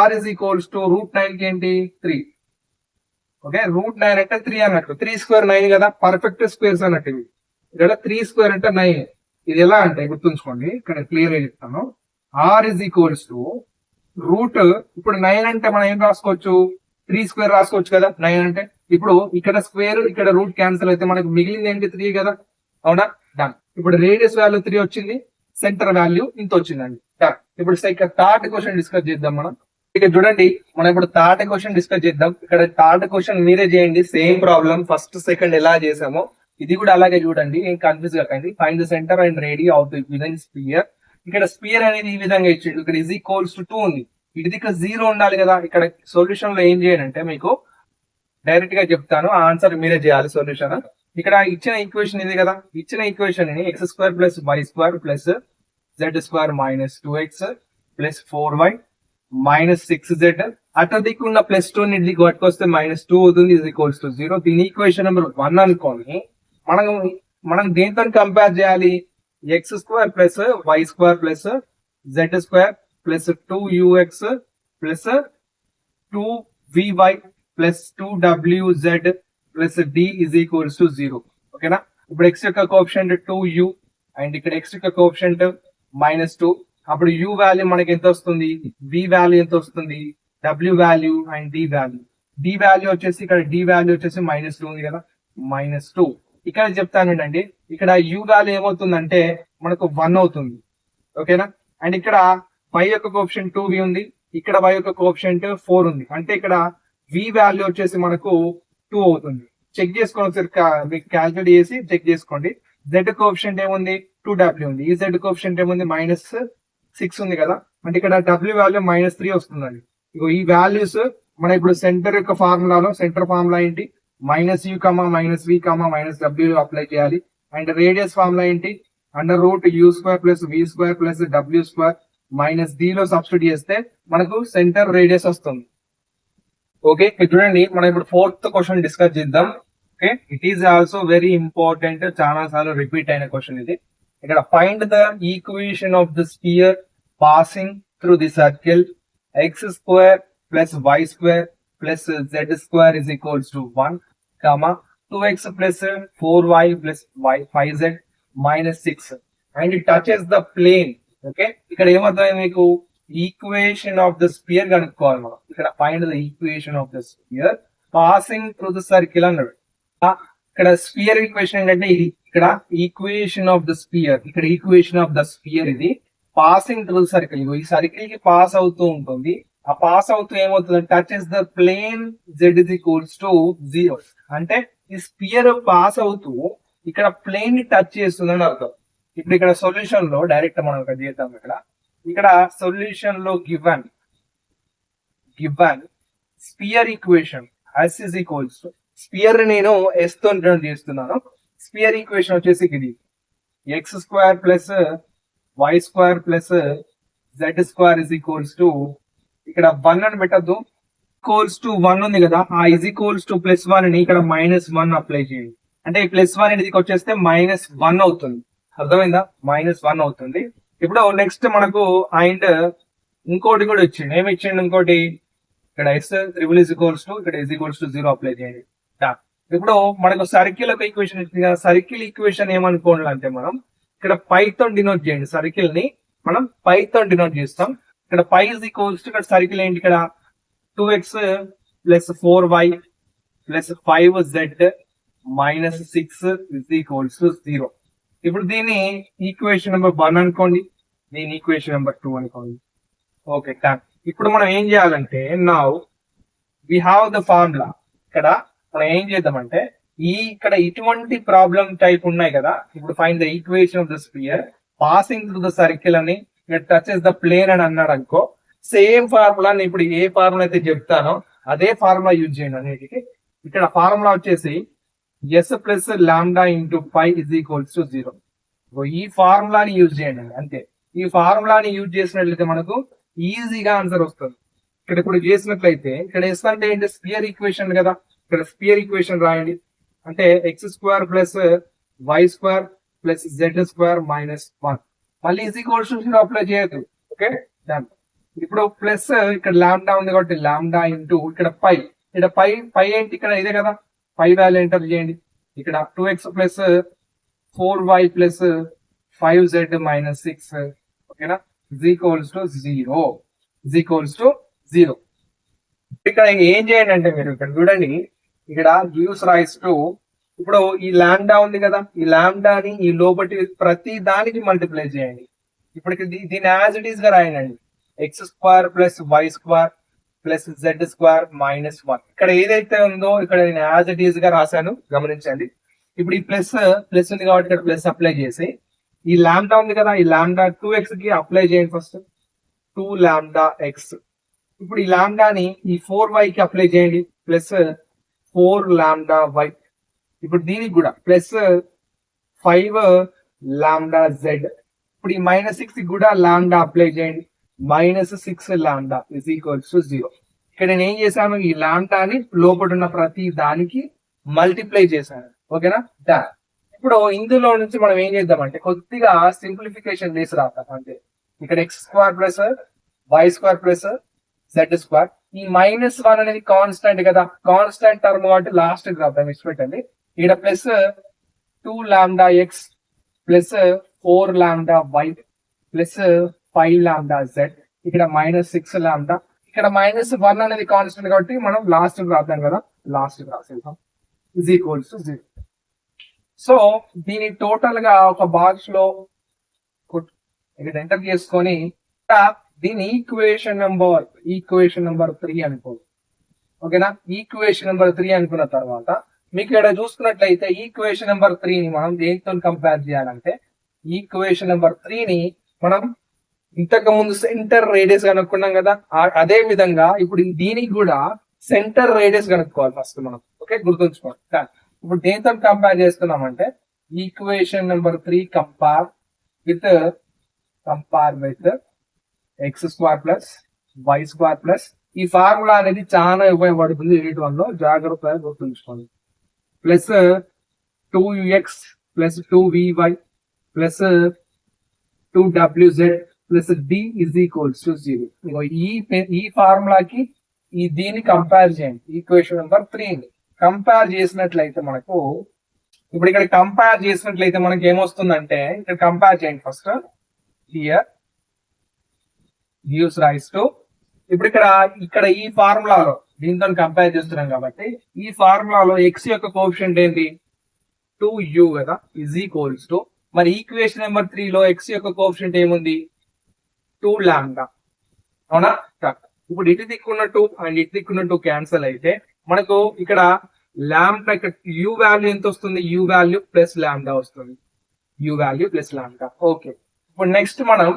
Speaker 1: r is equals to √9 కి ఏంటి 3. ఓకే, √9 అంటే 3 అన్నట్టు, 3 స్క్వేర్ 9 కదా, పర్ఫెక్ట్ స్క్వేర్స్ అన్నట్టు. ఇక్కడ 3 స్క్వేర్ అంటే 9. ఇది ఎలా అంటే గుర్తుంచుకోండి, ఇక్కడ క్లియర్ గా చెప్తాను. r is equals to root, ఇప్పుడు 9 అంటే మనం ఏం రాసుకోవచ్చు, 3 స్క్వేర్ రాసుకోవచ్చు కదా 9 అంటే. ఇప్పుడు ఇక్కడ స్క్వేర్ ఇక్కడ రూట్ క్యాన్సిల్ అయితే మనకు మిగిలింది ఏంటి 3 కదా, అవునా, డన్. ఇప్పుడు రేడియస్ వాల్యూ 3 వచ్చింది, సెంటర్ వాల్యూ ఇంత వచ్చిందండి, డన్. ఇప్పుడు థర్డ్ క్వశ్చన్ డిస్కస్ చేద్దాం మనం. ఇక్కడ చూడండి మనం ఇప్పుడు థర్డ్ క్వశ్చన్ డిస్కస్ చేద్దాం. ఇక్కడ థర్డ్ క్వశ్చన్ మీరే చేయండి, సేమ్ ప్రాబ్లం ఫస్ట్ సెకండ్ ఎలా చేసామో ఇది కూడా అలాగే చూడండి, ఏం కన్ఫ్యూజ్ కాకండి. Find the centre and radius of the given sphere. ఇక్కడ స్పియర్ అనేది ఈ విధంగా ఇచ్చిండు, ఇక్కడ ఈజ్ ఈక్వల్స్ టు 2 ఉంది, ఇది ఇక్కడ 0 ఉండాలి కదా. ఇక్కడ సొల్యూషన్ లో ఏం చేయాలంటే మీకు డైరెక్ట్ గా చెప్తాను, ఆన్సర్ మీరే చేయాలి సొల్యూషన్. ఇక్కడ ఇచ్చిన ఈక్వేషన్ ఇది కదా, ఇచ్చిన ఈక్వేషన్ ని x square plus y square plus z square -2x plus 4y -6z, అటు దిక్కున్న +2 ని ఇదికి పట్టుకొస్తే -2 అవుతుంది, ఈజ్ ఈక్వల్స్ టు 0. దీని ఈక్వేషన్ నెంబర్ 1 అనుకోని మనం దేంతో కంపేర్ చేయాలి, x square plus y square plus z square plus 2ux plus 2vy plus 2wz plus d is equals to 0. ఓకేనా, ఇప్పుడు x యొక్క కోఎఫిషియంట్ 2u అండ్ ఇక్కడ x యొక్క కోఎఫిషియంట్ -2. అప్పుడు u వాల్యూ మనకి ఎంత వస్తుంది, v వాల్యూ ఎంత వస్తుంది, w value and d value. d value వచ్చేసి ఇక్కడ d వాల్యూ వచ్చేసి -2 ఉంది కదా, -2. ఇక్కడ చెప్తానండి, ఇక్కడ u వాల్యూ ఏమవుతుందంటే మనకు 1 అవుతుంది, ఓకేనా. అండ్ ఇక్కడ y యొక్క కోఎఫిషియంట్ 2v ఉంది, ఇక్కడ y యొక్క కోఎఫిషియంట్ 4 ఉంది, అంటే ఇక్కడ v వాల్యూ వచ్చేసి మనకు 2 అవుతుంది. చెక్ చేసుకోండి ఒకసారి, మీకు క్యాల్కులేట్ చేసి చెక్ చేసుకోండి. z కోఎఫిషియంట్ ఏముంది 2w ఉంది, ఈ z కోఎఫిషియంట్ ఏముంది -6 ఉంది కదా, అంటే ఇక్కడ w వాల్యూ -3 వస్తుందండి. ఇగో ఈ వాల్యూస్ మన ఇప్పుడు సెంటర్ యొక్క ఫార్ములాలో, సెంటర్ ఫార్ములా ఏంటి -u, -v, -w అప్లై చేయాలి. అండ్ రేడియస్ ఫార్ములా ఏంటి under root u square plus v square plus w square minus d లో సబ్స్టిట్యూట్ చేస్తే మనకు సెంటర్ రేడియస్ వస్తుంది. ఓకే, చూడండి మనం ఇప్పుడు ఫోర్త్ క్వశ్చన్ డిస్కస్ చేద్దాం. Okay, it is also very important, చాలా సార్లు రిపీట్ అయిన క్వశ్చన్ ఇది. ఇక్కడ find the equation of the sphere passing through the circle x square plus y square plus z square is equals to 1, 2x plus 4y plus 5z -6 and it touches the plane. Okay, ఇక్కడ ఏమవుతుంది మీకు, ఈక్వేషన్ ఆఫ్ ద స్పియర్ కనుక్కోవాలి మనం. ఇక్కడ find the equation of the sphere passing through the circle అన్నాడు. ఇక్కడ స్పియర్ ఈక్వేషన్ ఏంటంటే ఇది ఇక్కడ ఈక్వేషన్ ఆఫ్ ద స్పియర్, ఇక్కడ ఈక్వేషన్ ఆఫ్ ద స్పియర్ ఇది పాసింగ్ త్రూ సర్కిల్. ఈ సర్కిల్ కి పాస్ అవుతూ ఉంటుంది. ఆ పాస్ అవుతూ ఏమవుతుంది, touches the plane z is equals to 0. అంటే ఈ స్పియర్ పాస్ అవుతూ ఇక్కడ ప్లేన్ ని టచ్ చేస్తుందని అర్థం. ఇప్పుడు ఇక్కడ సొల్యూషన్ లో డైరెక్ట్ మనం ఇక్కడ చేద్దాం. ఇక్కడ సొల్యూషన్ లో given sphere equation S is equals to sphere నేను S తో డినోట్ చేస్తున్నాను. స్పియర్ ఈక్వేషన్ వచ్చేసి ఇది x² plus y² plus z² is equals to ఇక్కడ 1 అని పెట్టద్దు, ఈక్వల్స్ టు 1 ఉంది కదా, ఆ ఇజ్ ఈక్వల్స్ టు +1 ని ఇక్కడ -1 అప్లై చేయండి. అంటే ఈ +1 అనేది వచ్చేస్తే -1 అవుతుంది. అర్థమైందా? -1 అవుతుంది. ఇప్పుడు నెక్స్ట్ మనకు అండ్ ఇంకోటి కూడా ఇచ్చిండు. ఏమి ఇచ్చిండు ఇంకోటి, ఇక్కడ S triple is equals to ఇక్కడ ఇజ్ ఈక్వల్స్ టు 0 అప్లై చేయండి. ఇప్పుడు మనకు సర్కిల్ ఒక ఈక్వేషన్ ఇచ్చింది కదా, సర్కిల్ ఈక్వేషన్ ఏమనుకోవాలంటే మనం ఇక్కడ పైతో డినోట్ చేయండి. సర్కిల్ ని మనం పైతో డినోట్ చేస్తాం. ఇక్కడ పై ఇస్ ఈక్వల్స్ టు ఇక్కడ సర్కిల్ ఏంటి, ఇక్కడ 2x plus 4y plus 5z minus 6 is equals to 0. ఇప్పుడు దీన్ని ఈక్వేషన్ నెంబర్ 1 అనుకోండి, దీని ఈక్వేషన్ నెంబర్ 2 అనుకోండి. Okay thank. ఇప్పుడు మనం ఏం చేయాలంటే now we have the formula. ఇక్కడ మనం ఏం చేద్దామంటే ఇక్కడ ఇటువంటి ప్రాబ్లం టైప్ ఉన్నాయి కదా, ఇప్పుడు find the equation of the sphere passing through the circle అని ఇక్కడ టచెస్ ద ప్లేన్ అని అన్నాడు అనుకో, సేమ్ ఫార్ములా ఇప్పుడు ఏ ఫార్ములా అయితే చెప్తానో అదే ఫార్ములా యూజ్ చేయండి అన్నిటికి. ఇక్కడ ఫార్ములా వచ్చేసి S plus lambda into pi is equals to 0. ఈ ఫార్ములాని యూజ్ చేయండి అంతే. ఈ ఫార్ములాని యూజ్ చేసినట్లయితే మనకు ఈజీగా ఆన్సర్ వస్తుంది. ఇక్కడ ఇప్పుడు చేసినట్లయితే ఇక్కడ S అంటే ఏంటి, స్పియర్ ఈక్వేషన్ కదా, ఇక్కడ స్పియర్ ఈక్వేషన్ రాయండి. అంటే x² plus y² plus z² minus 1 మళ్ళీ ఈజ్ ఈక్వల్స్ టు 0 అప్లై చేయొద్దు. Okay done. ఇప్పుడు ప్లస్ ఇక్కడ లాంబ్డా ఉంది కాబట్టి లాంబ్డా ఇంటూ ఇక్కడ పై, ఇక్కడ పై ఏంటి, ఇక్కడ ఇదే కదా, పై వాల్యూ ఎంటర్ చేయండి. ఇక్కడ 2x plus 4y plus 5z minus 6 ఓకేనా, is equals to 0 is equals to 0. ఇక్కడ ఏం చేయండి అంటే మీరు ఇక్కడ చూడండి, ఇక్కడ గివ్స్ రైస్ టు, ఇప్పుడు ఈ లాంబ్డా ఉంది కదా, ఈ లాంబ్డాని ఈ లోపటి ప్రతి దానికి మల్టిప్లై చేయండి. ఇప్పటికి దీన్ని యాజ్ ఇట్ ఈస్ గా రాయండి, x² plus y² plus z² minus 1. ఇక్కడ ఏదైతే ఉందో ఇక్కడ నేను యాజ్ ఇట్ ఈస్ గా రాశాను గమనించండి. ఇప్పుడు ఈ ప్లస్ ఉంది కాబట్టి ఇక్కడ ప్లస్ అప్లై చేసి, ఈ లాంబ్డా ఉంది కదా, ఈ లాంబ్డా 2x కి అప్లై చేయండి ఫస్ట్, 2 లాంబ్డా x. ఇప్పుడు ఈ లాంబ్డాని ఈ 4y కి అప్లై చేయండి, ప్లస్ 4 లాంబ్డా y. ఇప్పుడు దీనికి కూడా ప్లస్ 5 లాంబ్డా z. ఇప్పుడు ఈ -6 కి కూడా లాంబ్డా అప్లై చేయండి, -6 లాంబ్డా ఇస్ ఈక్వల్స్ టు 0. ఇక్కడ నేను ఏం చేశాను, ఈ లాంబ్డాని లోపల ఉన్న ప్రతి దానికి మల్టిప్లై చేశాను. ఓకేనా డా. ఇప్పుడు ఇందులో నుంచి మనం ఏం చేద్దామంటే కొద్దిగా సింప్లిఫికేషన్ చేసి రాద్దాం అంతే. ఇక్కడ x² plus y² plus z², ఈ -1 అనేది కాన్స్టెంట్ కదా, కాన్స్టెంట్ టర్మ్ కాబట్టి లాస్ట్ కి రాద్దాం, ఇచ్చిపెట్టండి. ఇక్కడ plus 2 lambda x plus 4 lambda y plus 5 lambda z, ఇక్కడ -6 లాంబ్డా, ఇక్కడ -1 అనేది కాన్స్టెంట్ కాబట్టి మనం లాస్ట్ కి రాద్దాం కదా, లాస్ట్ కి రాసేద్దాం, ఇజ్ ఈక్వల్స్ టు 0. సో దీని టోటల్ గా ఒక బాక్స్ లో ఇక్కడ ఎంటర్ చేసుకొని దీని ఈక్వేషన్ నెంబర్ 3 అనుకో. ఓకేనా, ఈక్వేషన్ నెంబర్ 3 అనుకున్న తర్వాత మీకు ఇక్కడ చూసుకున్నట్లయితే ఈక్వేషన్ నెంబర్ 3 ని మనం దేనితో కంపేర్ చేయాలంటే, ఈక్వేషన్ నెంబర్ 3 ని మనం ఇంతకు ముందు సెంటర్ రేడియస్ కనుక్కున్నాం కదా, అదే విధంగా ఇప్పుడు దీనికి కూడా సెంటర్ రేడియస్ కనుక్కోవాలి ఫస్ట్ మనం. ఓకే గుర్తుంచుకోండి. ఇప్పుడు దేనితో కంపేర్ చేస్తున్నామంటే equation number 3 compare with x² plus y² plus, ఈ ఫార్ములా అనేది చాలా ఉపయోగపడుతుంది యూనిట్ 1 లో, జాగ్రత్తగా గుర్తుంచుకోండి. Plus 2ux plus 2vy plus 2wz plus d is equals to 0. ఈ ఫార్ములాకి దీన్ని కంపేర్ చేయండి. ఈక్వేషన్ నెంబర్ 3 ని కంపేర్ చేసినట్లయితే మనకు, ఇప్పుడు ఇక్కడ కంపేర్ చేసినట్లయితే మనకి ఏమొస్తుందంటే, ఇక్కడ కంపేర్ చేయండి first, here gives rise to, ఇప్పుడు ఇక్కడ ఈ ఫార్ములాలో దీంతో కంపేర్ చేస్తున్నాం కాబట్టి ఈ ఫార్ములాలో x యొక్క కోఎఫిషియంట్ ఏంటి, 2u కదా ఈజ్ ఈక్వల్స్ టు, మరి ఈక్వేషన్ నెంబర్ 3 లో x యొక్క కోఎఫిషియంట్ ఏముంది 2 లాంబ్డా, అవునా. ఇప్పుడు ఇటు దిక్కున్న 2 అండ్ ఇటు దిక్కున్న 2 క్యాన్సల్ అయితే మనకు ఇక్కడ లాంబ్డా, ఇక్కడ u వాల్యూ ఎంత వస్తుంది, u వాల్యూ ప్లస్ లాంబ్డా వస్తుంది, u value plus lambda. Okay, ఇప్పుడు నెక్స్ట్ మనం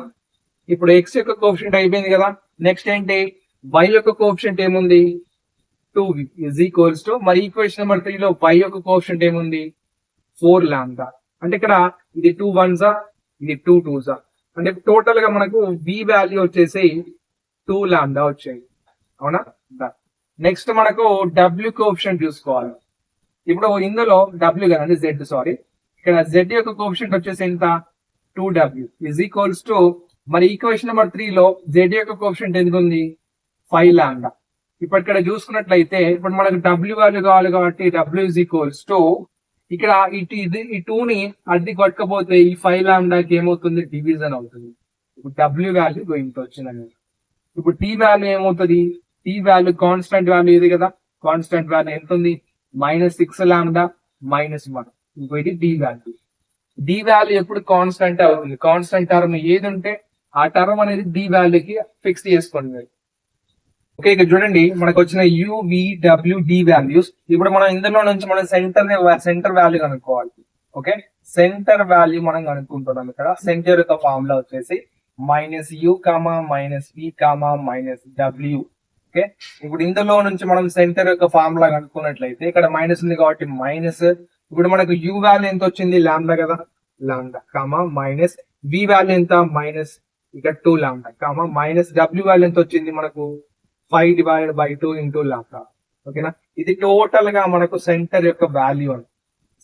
Speaker 1: ఇప్పుడు x యొక్క కోఎఫిషియంట్ అయిపోయింది కదా, నెక్స్ట్ ఏంటి y యొక్క కోఎఫిషియంట్ ఏముంది 2v ఈజ్ ఈక్వల్స్ టు, మరి ఈక్వేషన్ నెంబర్ 3 లో y యొక్క కోఎఫిషియంట్ ఏముంది 4 లాంబ్డా. అంటే ఇక్కడ ఇది 2 1s ఇది 2 2s, అంటే టోటల్ గా మనకు v వాల్యూ వచ్చేసి 2 లాంబ్డా వచ్చాయి, అవునా. నెక్స్ట్ మనకు w కోఎఫిషియంట్ చూసుకోవాలి. ఇప్పుడు ఇందులో w కదండి z, సారీ, ఇక్కడ z యొక్క కోఎఫిషియంట్ వచ్చేసి ఎంత 2w ఈజ్ ఈక్వల్స్ టు, మరి ఈక్వేషన్ నెంబర్ 3 లో z యొక్క కోఎఫిషియంట్ ఎంత ఉంది 5 లాంబ్డా. ఇప్పుడు ఇక్కడ చూసుకున్నట్లయితే ఇప్పుడు మనకు w వాల్యూ కావాలి కాబట్టి w ఈజ్ ఈక్వల్స్ టు, ఇక్కడ ఇటు ఈ 2 ని అడ్డు కొట్టకపోతే ఈ 5 లాంబ్డాకి ఏమవుతుంది డివిజన్ అవుతుంది. ఇప్పుడు w వాల్యూ ఇంత వచ్చిందని, ఇప్పుడు t వాల్యూ ఏమవుతుంది, t వాల్యూ కాన్స్టెంట్ వాల్యూ ఇది కదా, కాన్స్టెంట్ వాల్యూ ఎంత ఉంది -6 లాంబ్డా -1, ఇంకో ఇది d వాల్యూ. d వాల్యూ ఎప్పుడు కాన్స్టెంట్ అవుతుంది, కాన్స్టెంట్ టర్మ్ ఏది ఉంటే ఆ టర్మ్ అనేది d వాల్యూకి ఫిక్స్ చేసుకోండి. ఓకే, ఇక్కడ చూడండి మనకు వచ్చిన u v w d values. ఇప్పుడు మనం ఇందులో నుంచి మనం సెంటర్ వాల్యూ కనుక్కోవాలి. ఓకే, సెంటర్ వాల్యూ మనం కనుక్కుంటున్నాం. ఇక్కడ సెంటర్ యొక్క ఫార్ములా వచ్చేసి -u -v -w. ఓకే, ఇప్పుడు ఇందులో నుంచి మనం సెంటర్ యొక్క ఫార్ములా కనుక్కున్నట్లయితే ఇక్కడ మైనస్ ఉంది కాబట్టి మైనస్, ఇప్పుడు మనకు u వాల్యూ ఎంత వచ్చింది లాంబ్డా కదా, లాంబ్డా మైనస్ v వాల్యూ ఎంత మైనస్ ఇక్కడ 2 లాంబ్డా మైనస్ w వాల్యూ ఎంత వచ్చింది మనకు 5/2 ఇంటూ లాంబ్డా. ఓకేనా, ఇది టోటల్ గా మనకు సెంటర్ యొక్క వాల్యూ అని,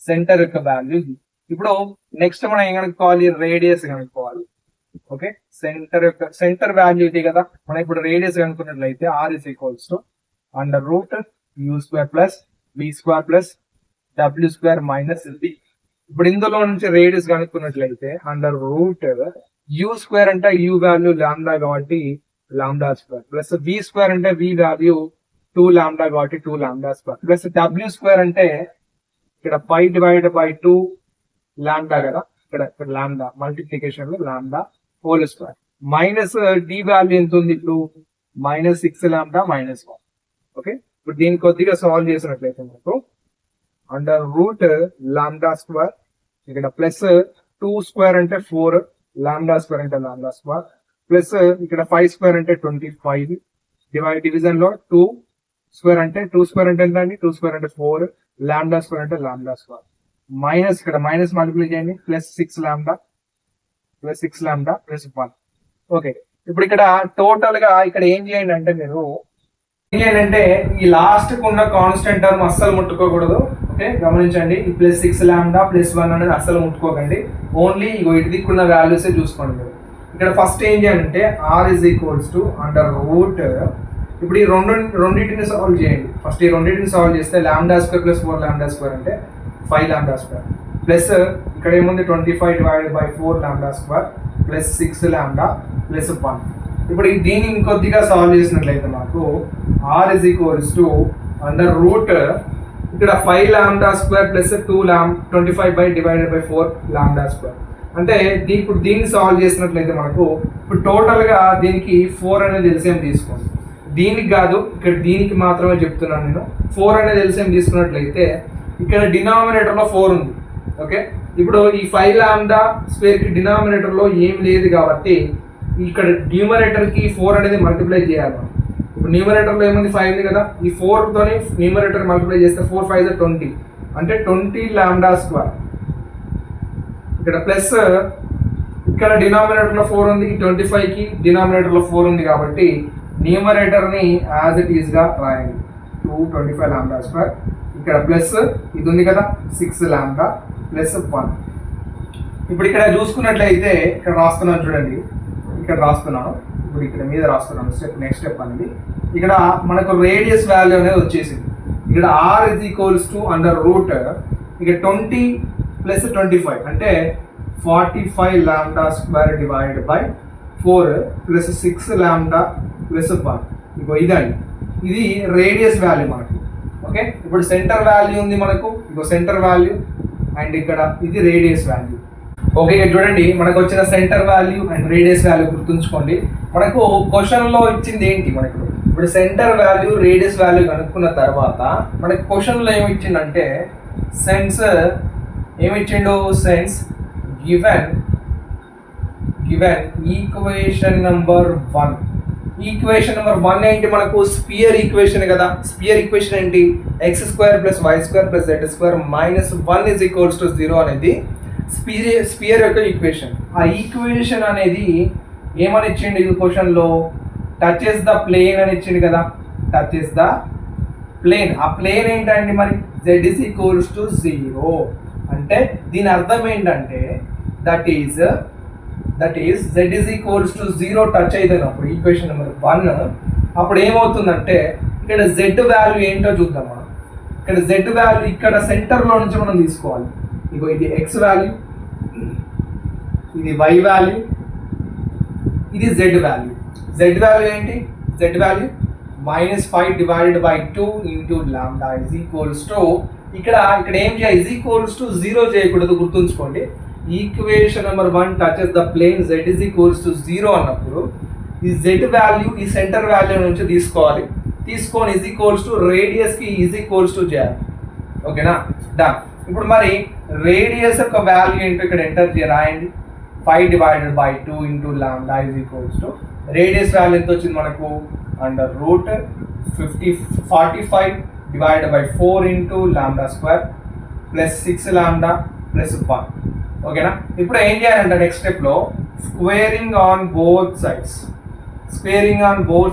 Speaker 1: సెంటర్ యొక్క వాల్యూ. ఇప్పుడు నెక్స్ట్ మనం ఏం కనుక్కోవాలి, రేడియస్ కనుక్కోవాలి. ఓకే, సెంటర్ వాల్యూ ఇది కదా, మనం ఇప్పుడు రేడియస్ కనుక్కున్నట్లయితే r is equals to √u² plus v² plus w² minus v. ఇప్పుడు ఇందులో నుంచి రేడియస్ కనుక్కున్నట్లయితే √u² అంటే u వాల్యూ లాంబ్డా కాబట్టి λ² ప్లస్ v² అంటే v వాల్యూ 2 లాంబ్డా కాబట్టి 2 λ² ప్లస్ w² అంటే ఇక్కడ 5/2 లాంబ్డా కదా, ఇక్కడ లాంబ్డా మల్టిప్లికేషన్ లో lambda whole square minus d value ఎంత ఉంది ఇప్పుడు -6 లాంబ్డా -1. ఓకే, ఇప్పుడు దీన్ని కొద్దిగా సాల్వ్ చేసినట్లయితే మనకు √λ² ఇక్కడ ప్లస్ 2² అంటే 4 λ² అంటే λ² ప్లస్ ఇక్కడ 5² అంటే 25 డివిజన్ లో 2² అంటే 2² అంటే ఎంత అండి 2² అంటే 4 λ² అంటే λ² మైనస్ ఇక్కడ మైనస్ మల్టిప్లై చేయండి ప్లస్ 6 లాంబ్డా ప్లస్ 1. ఓకే, ఇప్పుడు ఇక్కడ టోటల్ గా ఇక్కడ ఏం చేయండి అంటే మీరు ఏం చేయండి అంటే ఈ లాస్ట్ కు ఉన్న కాన్స్టెంట్ టర్మ్ అస్సలు ముట్టుకోకూడదు. ఓకే, గమనించండి ఈ ప్లస్ 6 లాంబ్డా ప్లస్ 1 అనేది అస్సలు ముట్టుకోకండి, ఓన్లీ ఇటు దిక్కున్న వాల్యూస్ చూసుకోండి మీరు. ఇక్కడ ఫస్ట్ ఏం చేయాలంటే r ఇస్ ఈక్వల్స్ టు √, ఇప్పుడు ఈ రెండింటిని సాల్వ్ చేయండి. ఫస్ట్ ఈ రెండింటిని సాల్వ్ చేస్తే λ² ప్లస్ 4 λ² అంటే 5 λ² ప్లస్ ఇక్కడ ఏముంది 25/4 λ² ప్లస్ 6 లాంబ్డా ప్లస్ 1. ఇప్పుడు దీన్ని ఇంకొద్దిగా సాల్వ్ చేసినట్లయితే మనకు r ఇస్ ఈక్వల్స్ టు √, ఇక్కడ 5 λ² ప్లస్ 25/4 λ². అంటే ఇప్పుడు దీన్ని సాల్వ్ చేసినట్లయితే మనకు ఇప్పుడు టోటల్ గా దీనికి 4 అనేది ఎల్సిఎం తీసుకోండి, దీనికి కాదు ఇక్కడ దీనికి మాత్రమే చెప్తున్నాను నేను. 4 అనేది ఎల్సిఎం తీసుకున్నట్లయితే ఇక్కడ డినామినేటర్ లో 4 ఉంది. ఓకే, ఇప్పుడు ఈ 5 λ² కి డినామినేటర్ లో ఏం లేదు కాబట్టి ఇక్కడ న్యూమరేటర్ కి 4 అనేది మల్టిప్లై చేయాలి. ఇప్పుడు న్యూమరేటర్ లో ఏముంది 5 ఉంది కదా, ఈ 4 తోని న్యూమరేటర్ మల్టిప్లై చేస్తే 4 5 20 అంటే 20 λ². ఇక్కడ ప్లస్ ఇక్కడ డినామినేటర్ లో 4 ఉంది, 25 కి డినామినేటర్ లో 4 ఉంది కాబట్టి న్యూమరేటర్ ని యాజ్ ఇట్ ఈస్ గా రాయండి 225 λ². ఇక్కడ ప్లస్ ఇది ఉంది కదా 6 లాంబ్డా ప్లస్ 1. ఇప్పుడు ఇక్కడ చూసుకున్నట్లయితే ఇక్కడ రాస్తున్నాను చూడండి, ఇక్కడ రాస్తున్నాను, ఇప్పుడు ఇక్కడ మీద రాస్తున్నాను నెక్స్ట్ స్టెప్ అనేది. ఇక్కడ మనకు రేడియస్ వాల్యూ అనేది వచ్చేసింది. ఇక్కడ r ఇస్ ఈక్వల్స్ టు √, ఇక 20 ప్లస్ 25 అంటే 45 λ² divided by 4 plus 6 lambda plus 1. ఇగో ఇదండి, ఇది రేడియస్ వాల్యూ మనకు. ఓకే, ఇప్పుడు సెంటర్ వాల్యూ ఉంది మనకు, ఇగో సెంటర్ వాల్యూ అండ్ ఇక్కడ ఇది రేడియస్ వాల్యూ. ఓకే, ఇక్కడ చూడండి మనకు వచ్చిన centre value and radius value గుర్తుంచుకోండి. మనకు క్వశ్చన్లో ఇచ్చింది ఏంటి, మనకు ఇప్పుడు సెంటర్ వాల్యూ రేడియస్ వాల్యూ కనుక్కున్న తర్వాత మనకి క్వశ్చన్లో ఏమి ఇచ్చిండంటే సెన్స్ ఏమిచ్చిండు, sense given equation number 1. Equation number 1 ఏంటి, మనకు స్పియర్ ఈక్వేషన్ కదా. స్పియర్ ఈక్వేషన్ ఏంటి, x² + y² + z² - 1 = 0 అనేది స్పియర్ యొక్క ఈక్వేషన్. ఆ ఈక్వేషన్ అనేది ఏమని ఇచ్చిండు ఈ క్వశ్చన్లో, టచెస్ ద ప్లేన్ అని ఇచ్చిండు కదా. Touches the plane. ఆ ప్లేన్ ఏంటండి మరి, z = 0. అంటే దీని అర్థం ఏంటంటే దట్ ఈజ్ z = 0 టచ్ అయినప్పుడు ఈక్వేషన్ నెంబర్ 1 అప్పుడు ఏమవుతుందంటే ఇక్కడ z వాల్యూ ఏంటో చూద్దాం మనం. ఇక్కడ z వాల్యూ ఇక్కడ సెంటర్లో నుంచి మనం తీసుకోవాలి. ఇగో ఇది x వాల్యూ, ఇది y వాల్యూ, ఇది z వాల్యూ. z వాల్యూ ఏంటి, z వాల్యూ -5 / 2 × లాంబ్డా ఇక్కడ ఏం చేయాలి, = 0 చేయకూడదు, గుర్తుంచుకోండి. Equation number 1 touches the plane z = 0 అన్నప్పుడు ఈ z వాల్యూ ఈ సెంటర్ వాల్యూ నుంచి తీసుకోవాలి. తీసుకొని రేడియస్కి చేయాలి. ఓకేనా, డన్. ఇప్పుడు మరి రేడియస్ యొక్క వాల్యూ ఏంటో ఇక్కడ ఎంటర్ రాయండి. 5 / 2 × లాంబ్డా రేడియస్ వాల్యూ ఎంత వచ్చింది మనకు, √45 / 4 × లాంబ్డా² + 6 లాంబ్డా + 1. ఓకేనా, ఇప్పుడు ఏం చేయాలంటే నెక్స్ట్ స్టెప్లో స్క్వేరింగ్ ఆన్ బోత్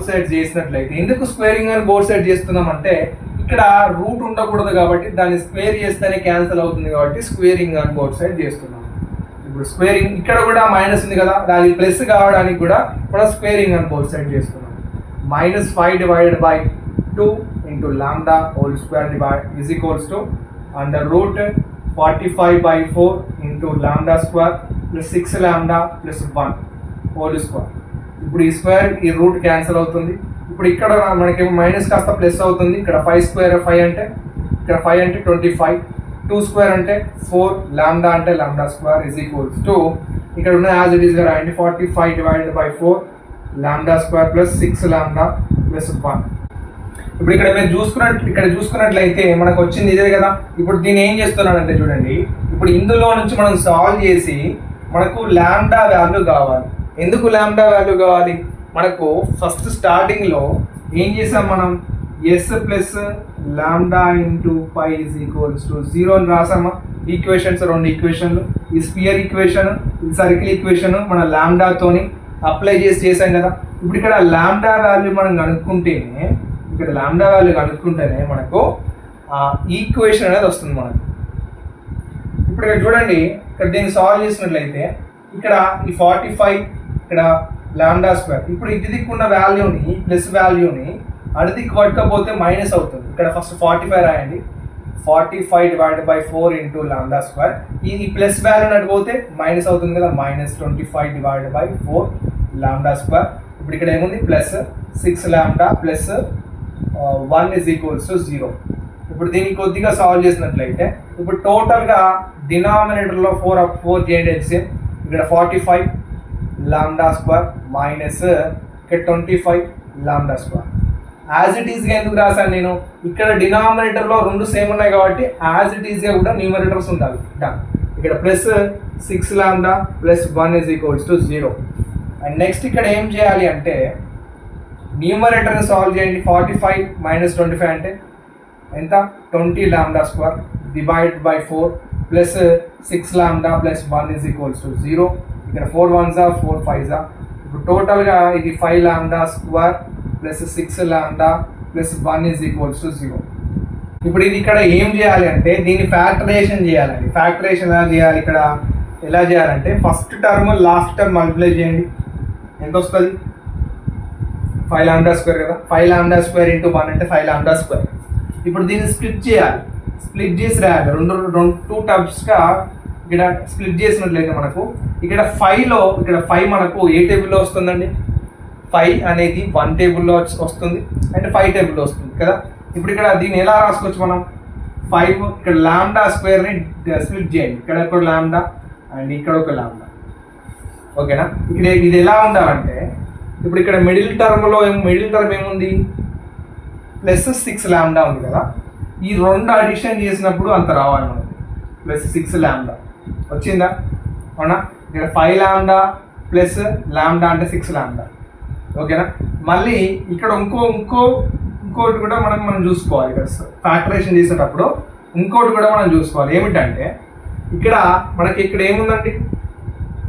Speaker 1: సైడ్స్ చేసినట్లయితే, ఎందుకు స్క్వేరింగ్ ఆన్ బోత్ సైడ్ చేస్తున్నాం అంటే ఇక్కడ రూట్ ఉండకూడదు కాబట్టి దాన్ని స్క్వేర్ చేస్తేనే క్యాన్సిల్ అవుతుంది కాబట్టి స్క్వేరింగ్ ఆన్ బోత్ సైడ్ చేస్తున్నాం. ఇప్పుడు స్క్వేరింగ్ ఇక్కడ కూడా మైనస్ ఉంది కదా, దాని ప్లస్ కావడానికి కూడా మనం స్క్వేరింగ్ ఆన్ బోత్ సైడ్ చేస్తున్నాం. -5 / 2 × లాంబ్డా ² = √45/4 × లాంబ్డా² + 6 లాంబ్డా + 1 ఇప్పుడు ఈ స్క్వేర్ ఈ రూట్ క్యాన్సిల్ అవుతుంది. ఇప్పుడు ఇక్కడ మనకి మైనస్ కాస్త ప్లస్ అవుతుంది. ఇక్కడ 5² 5 అంటే ఇక్కడ 5 అంటే 25, 2² అంటే 4, లాంబ్డా అంటే లాంబ్డా² ఇక్కడ ఉన్న యాజ్ ఇట్ ఈస్గా రాయండి. 45 / 4 లాంబ్డా² + 6 లాంబ్డా + 1. ఇప్పుడు ఇక్కడ మీరు చూసుకున్నట్లయితే మనకు వచ్చింది ఇదే కదా. ఇప్పుడు దీన్ని ఏం చేస్తున్నానంటే చూడండి, ఇప్పుడు ఇందులో నుంచి మనం సాల్వ్ చేసి మనకు లాంబ్డా వాల్యూ కావాలి. ఎందుకు లాంబ్డా వాల్యూ కావాలి, మనకు ఫస్ట్ స్టార్టింగ్లో ఏం చేసాం మనం, s + లాంబ్డా × π = 0 అని రాసామా. ఈక్వేషన్స్ 2 ఈక్వేషన్లు, ఈ స్పియర్ ఈక్వేషన్, ఈ సర్కిల్ ఈక్వేషన్ మన లాంబ్డాతోని అప్లై చేసాం కదా. ఇప్పుడు ఇక్కడ లాంబ్డా వాల్యూ మనం కనుక్కుంటేనే మనకు ఈక్వేషన్ అనేది వస్తుంది మనకు. ఇప్పుడు ఇక్కడ చూడండి, ఇక్కడ దీన్ని సాల్వ్ చేసినట్లయితే ఇక్కడ ఈ 45 ఇక్కడ లాంబ్డా², ఇప్పుడు ఇటు దిక్కున్న వాల్యూని ప్లస్ వాల్యూని అటు దిక్కు పట్టుకపోతే మైనస్ అవుతుంది. ఇక్కడ ఫస్ట్ 45 రాయండి. 45 / 4 × లాంబ్డా², ఈ ప్లస్ వాల్యూని అటు పోతే మైనస్ అవుతుంది కదా, -25 / 4 లాంబ్డా². ఇప్పుడు ఇక్కడ ఏముంది, +6 లాంబ్డా + 1 = 0. ఇప్పుడు దీన్ని కొద్దిగా సాల్వ్ చేసినట్లయితే ఇప్పుడు టోటల్గా డినామినేటర్లో 4 చేయండి. ఇక్కడ 45 లాంబ్డా² ఇక్కడ 25 లాంబ్డా². యాజ్ ఇట్ ఈస్గా ఎందుకు రాశాను నేను, ఇక్కడ డినామినేటర్లో 2 సేమ్ ఉన్నాయి కాబట్టి యాజ్ ఇట్ ఈస్గా కూడా న్యూమరేటర్స్ ఉండాలి. డన్. ఇక్కడ +6 లాంబ్డా + 1 = 0. అండ్ నెక్స్ట్ ఇక్కడ ఏం చేయాలి అంటే న్యూమరేటర్ని సాల్వ్ చేయండి. 45 - 25 అంటే ఎంత, 20 లాంబ్డా² /4 +6 లాంబ్డా + 1 = 0. ఇక్కడ 4 1s 4 5s. ఇప్పుడు టోటల్గా ఇది 5 లాంబ్డా² + 6 లాంబ్డా + 1 = 0. ఇప్పుడు ఇది ఇక్కడ ఏం చేయాలి అంటే దీన్ని ఫ్యాక్టరైజేషన్ చేయాలండి. ఫ్యాక్టరైజేషన్ ఎలా చేయాలంటే first term last term multiply చేయండి. ఎంత వస్తుంది, 5 లాంబ్డా² కదా. 5 లాంబ్డా² × 1 అంటే 5 లాంబ్డా². ఇప్పుడు దీన్ని స్ప్లిట్ చేయాలి. స్ప్లిట్ చేసి రాయాలి. 2 టర్మ్స్గా ఇక్కడ స్ప్లిట్ చేసినట్లయితే మనకు ఇక్కడ 5లో ఇక్కడ 5 మనకు ఏ టేబుల్లో వస్తుందండి, 5 అనేది 1 టేబుల్లో వస్తుంది అండ్ 5 టేబుల్లో వస్తుంది కదా. ఇప్పుడు ఇక్కడ దీన్ని ఎలా రాసుకోవచ్చు మనం, 5 ఇక్కడ లాంబ్డా స్క్వేర్ని స్ప్లిట్ చేయండి. ఇక్కడ ఒక లాంబ్డా అండ్ ఇక్కడ ఒక లాంబ్డా. ఓకేనా? ఇక్కడ ఇది ఎలా ఉండాలంటే ఇప్పుడు ఇక్కడ మిడిల్ టర్మ్ ఏముంది, +6 లాంబ్డా ఉంది కదా, ఈ రెండు అడిషన్ చేసినప్పుడు అంత రావాలి మనకి, +6 లాంబ్డా వచ్చిందా? అవునా? ఇక్కడ 5 లాంబ్డా ప్లస్ లాంబ్డా అంటే 6 లాంబ్డా. ఓకేనా? మళ్ళీ ఇక్కడ ఇంకోటి కూడా మనం చూసుకోవాలి. ఇక్కడ ఫ్యాక్టరేషన్ చేసేటప్పుడు ఇంకోటి కూడా మనం చూసుకోవాలి. ఏమిటంటే ఇక్కడ ఏముందండి,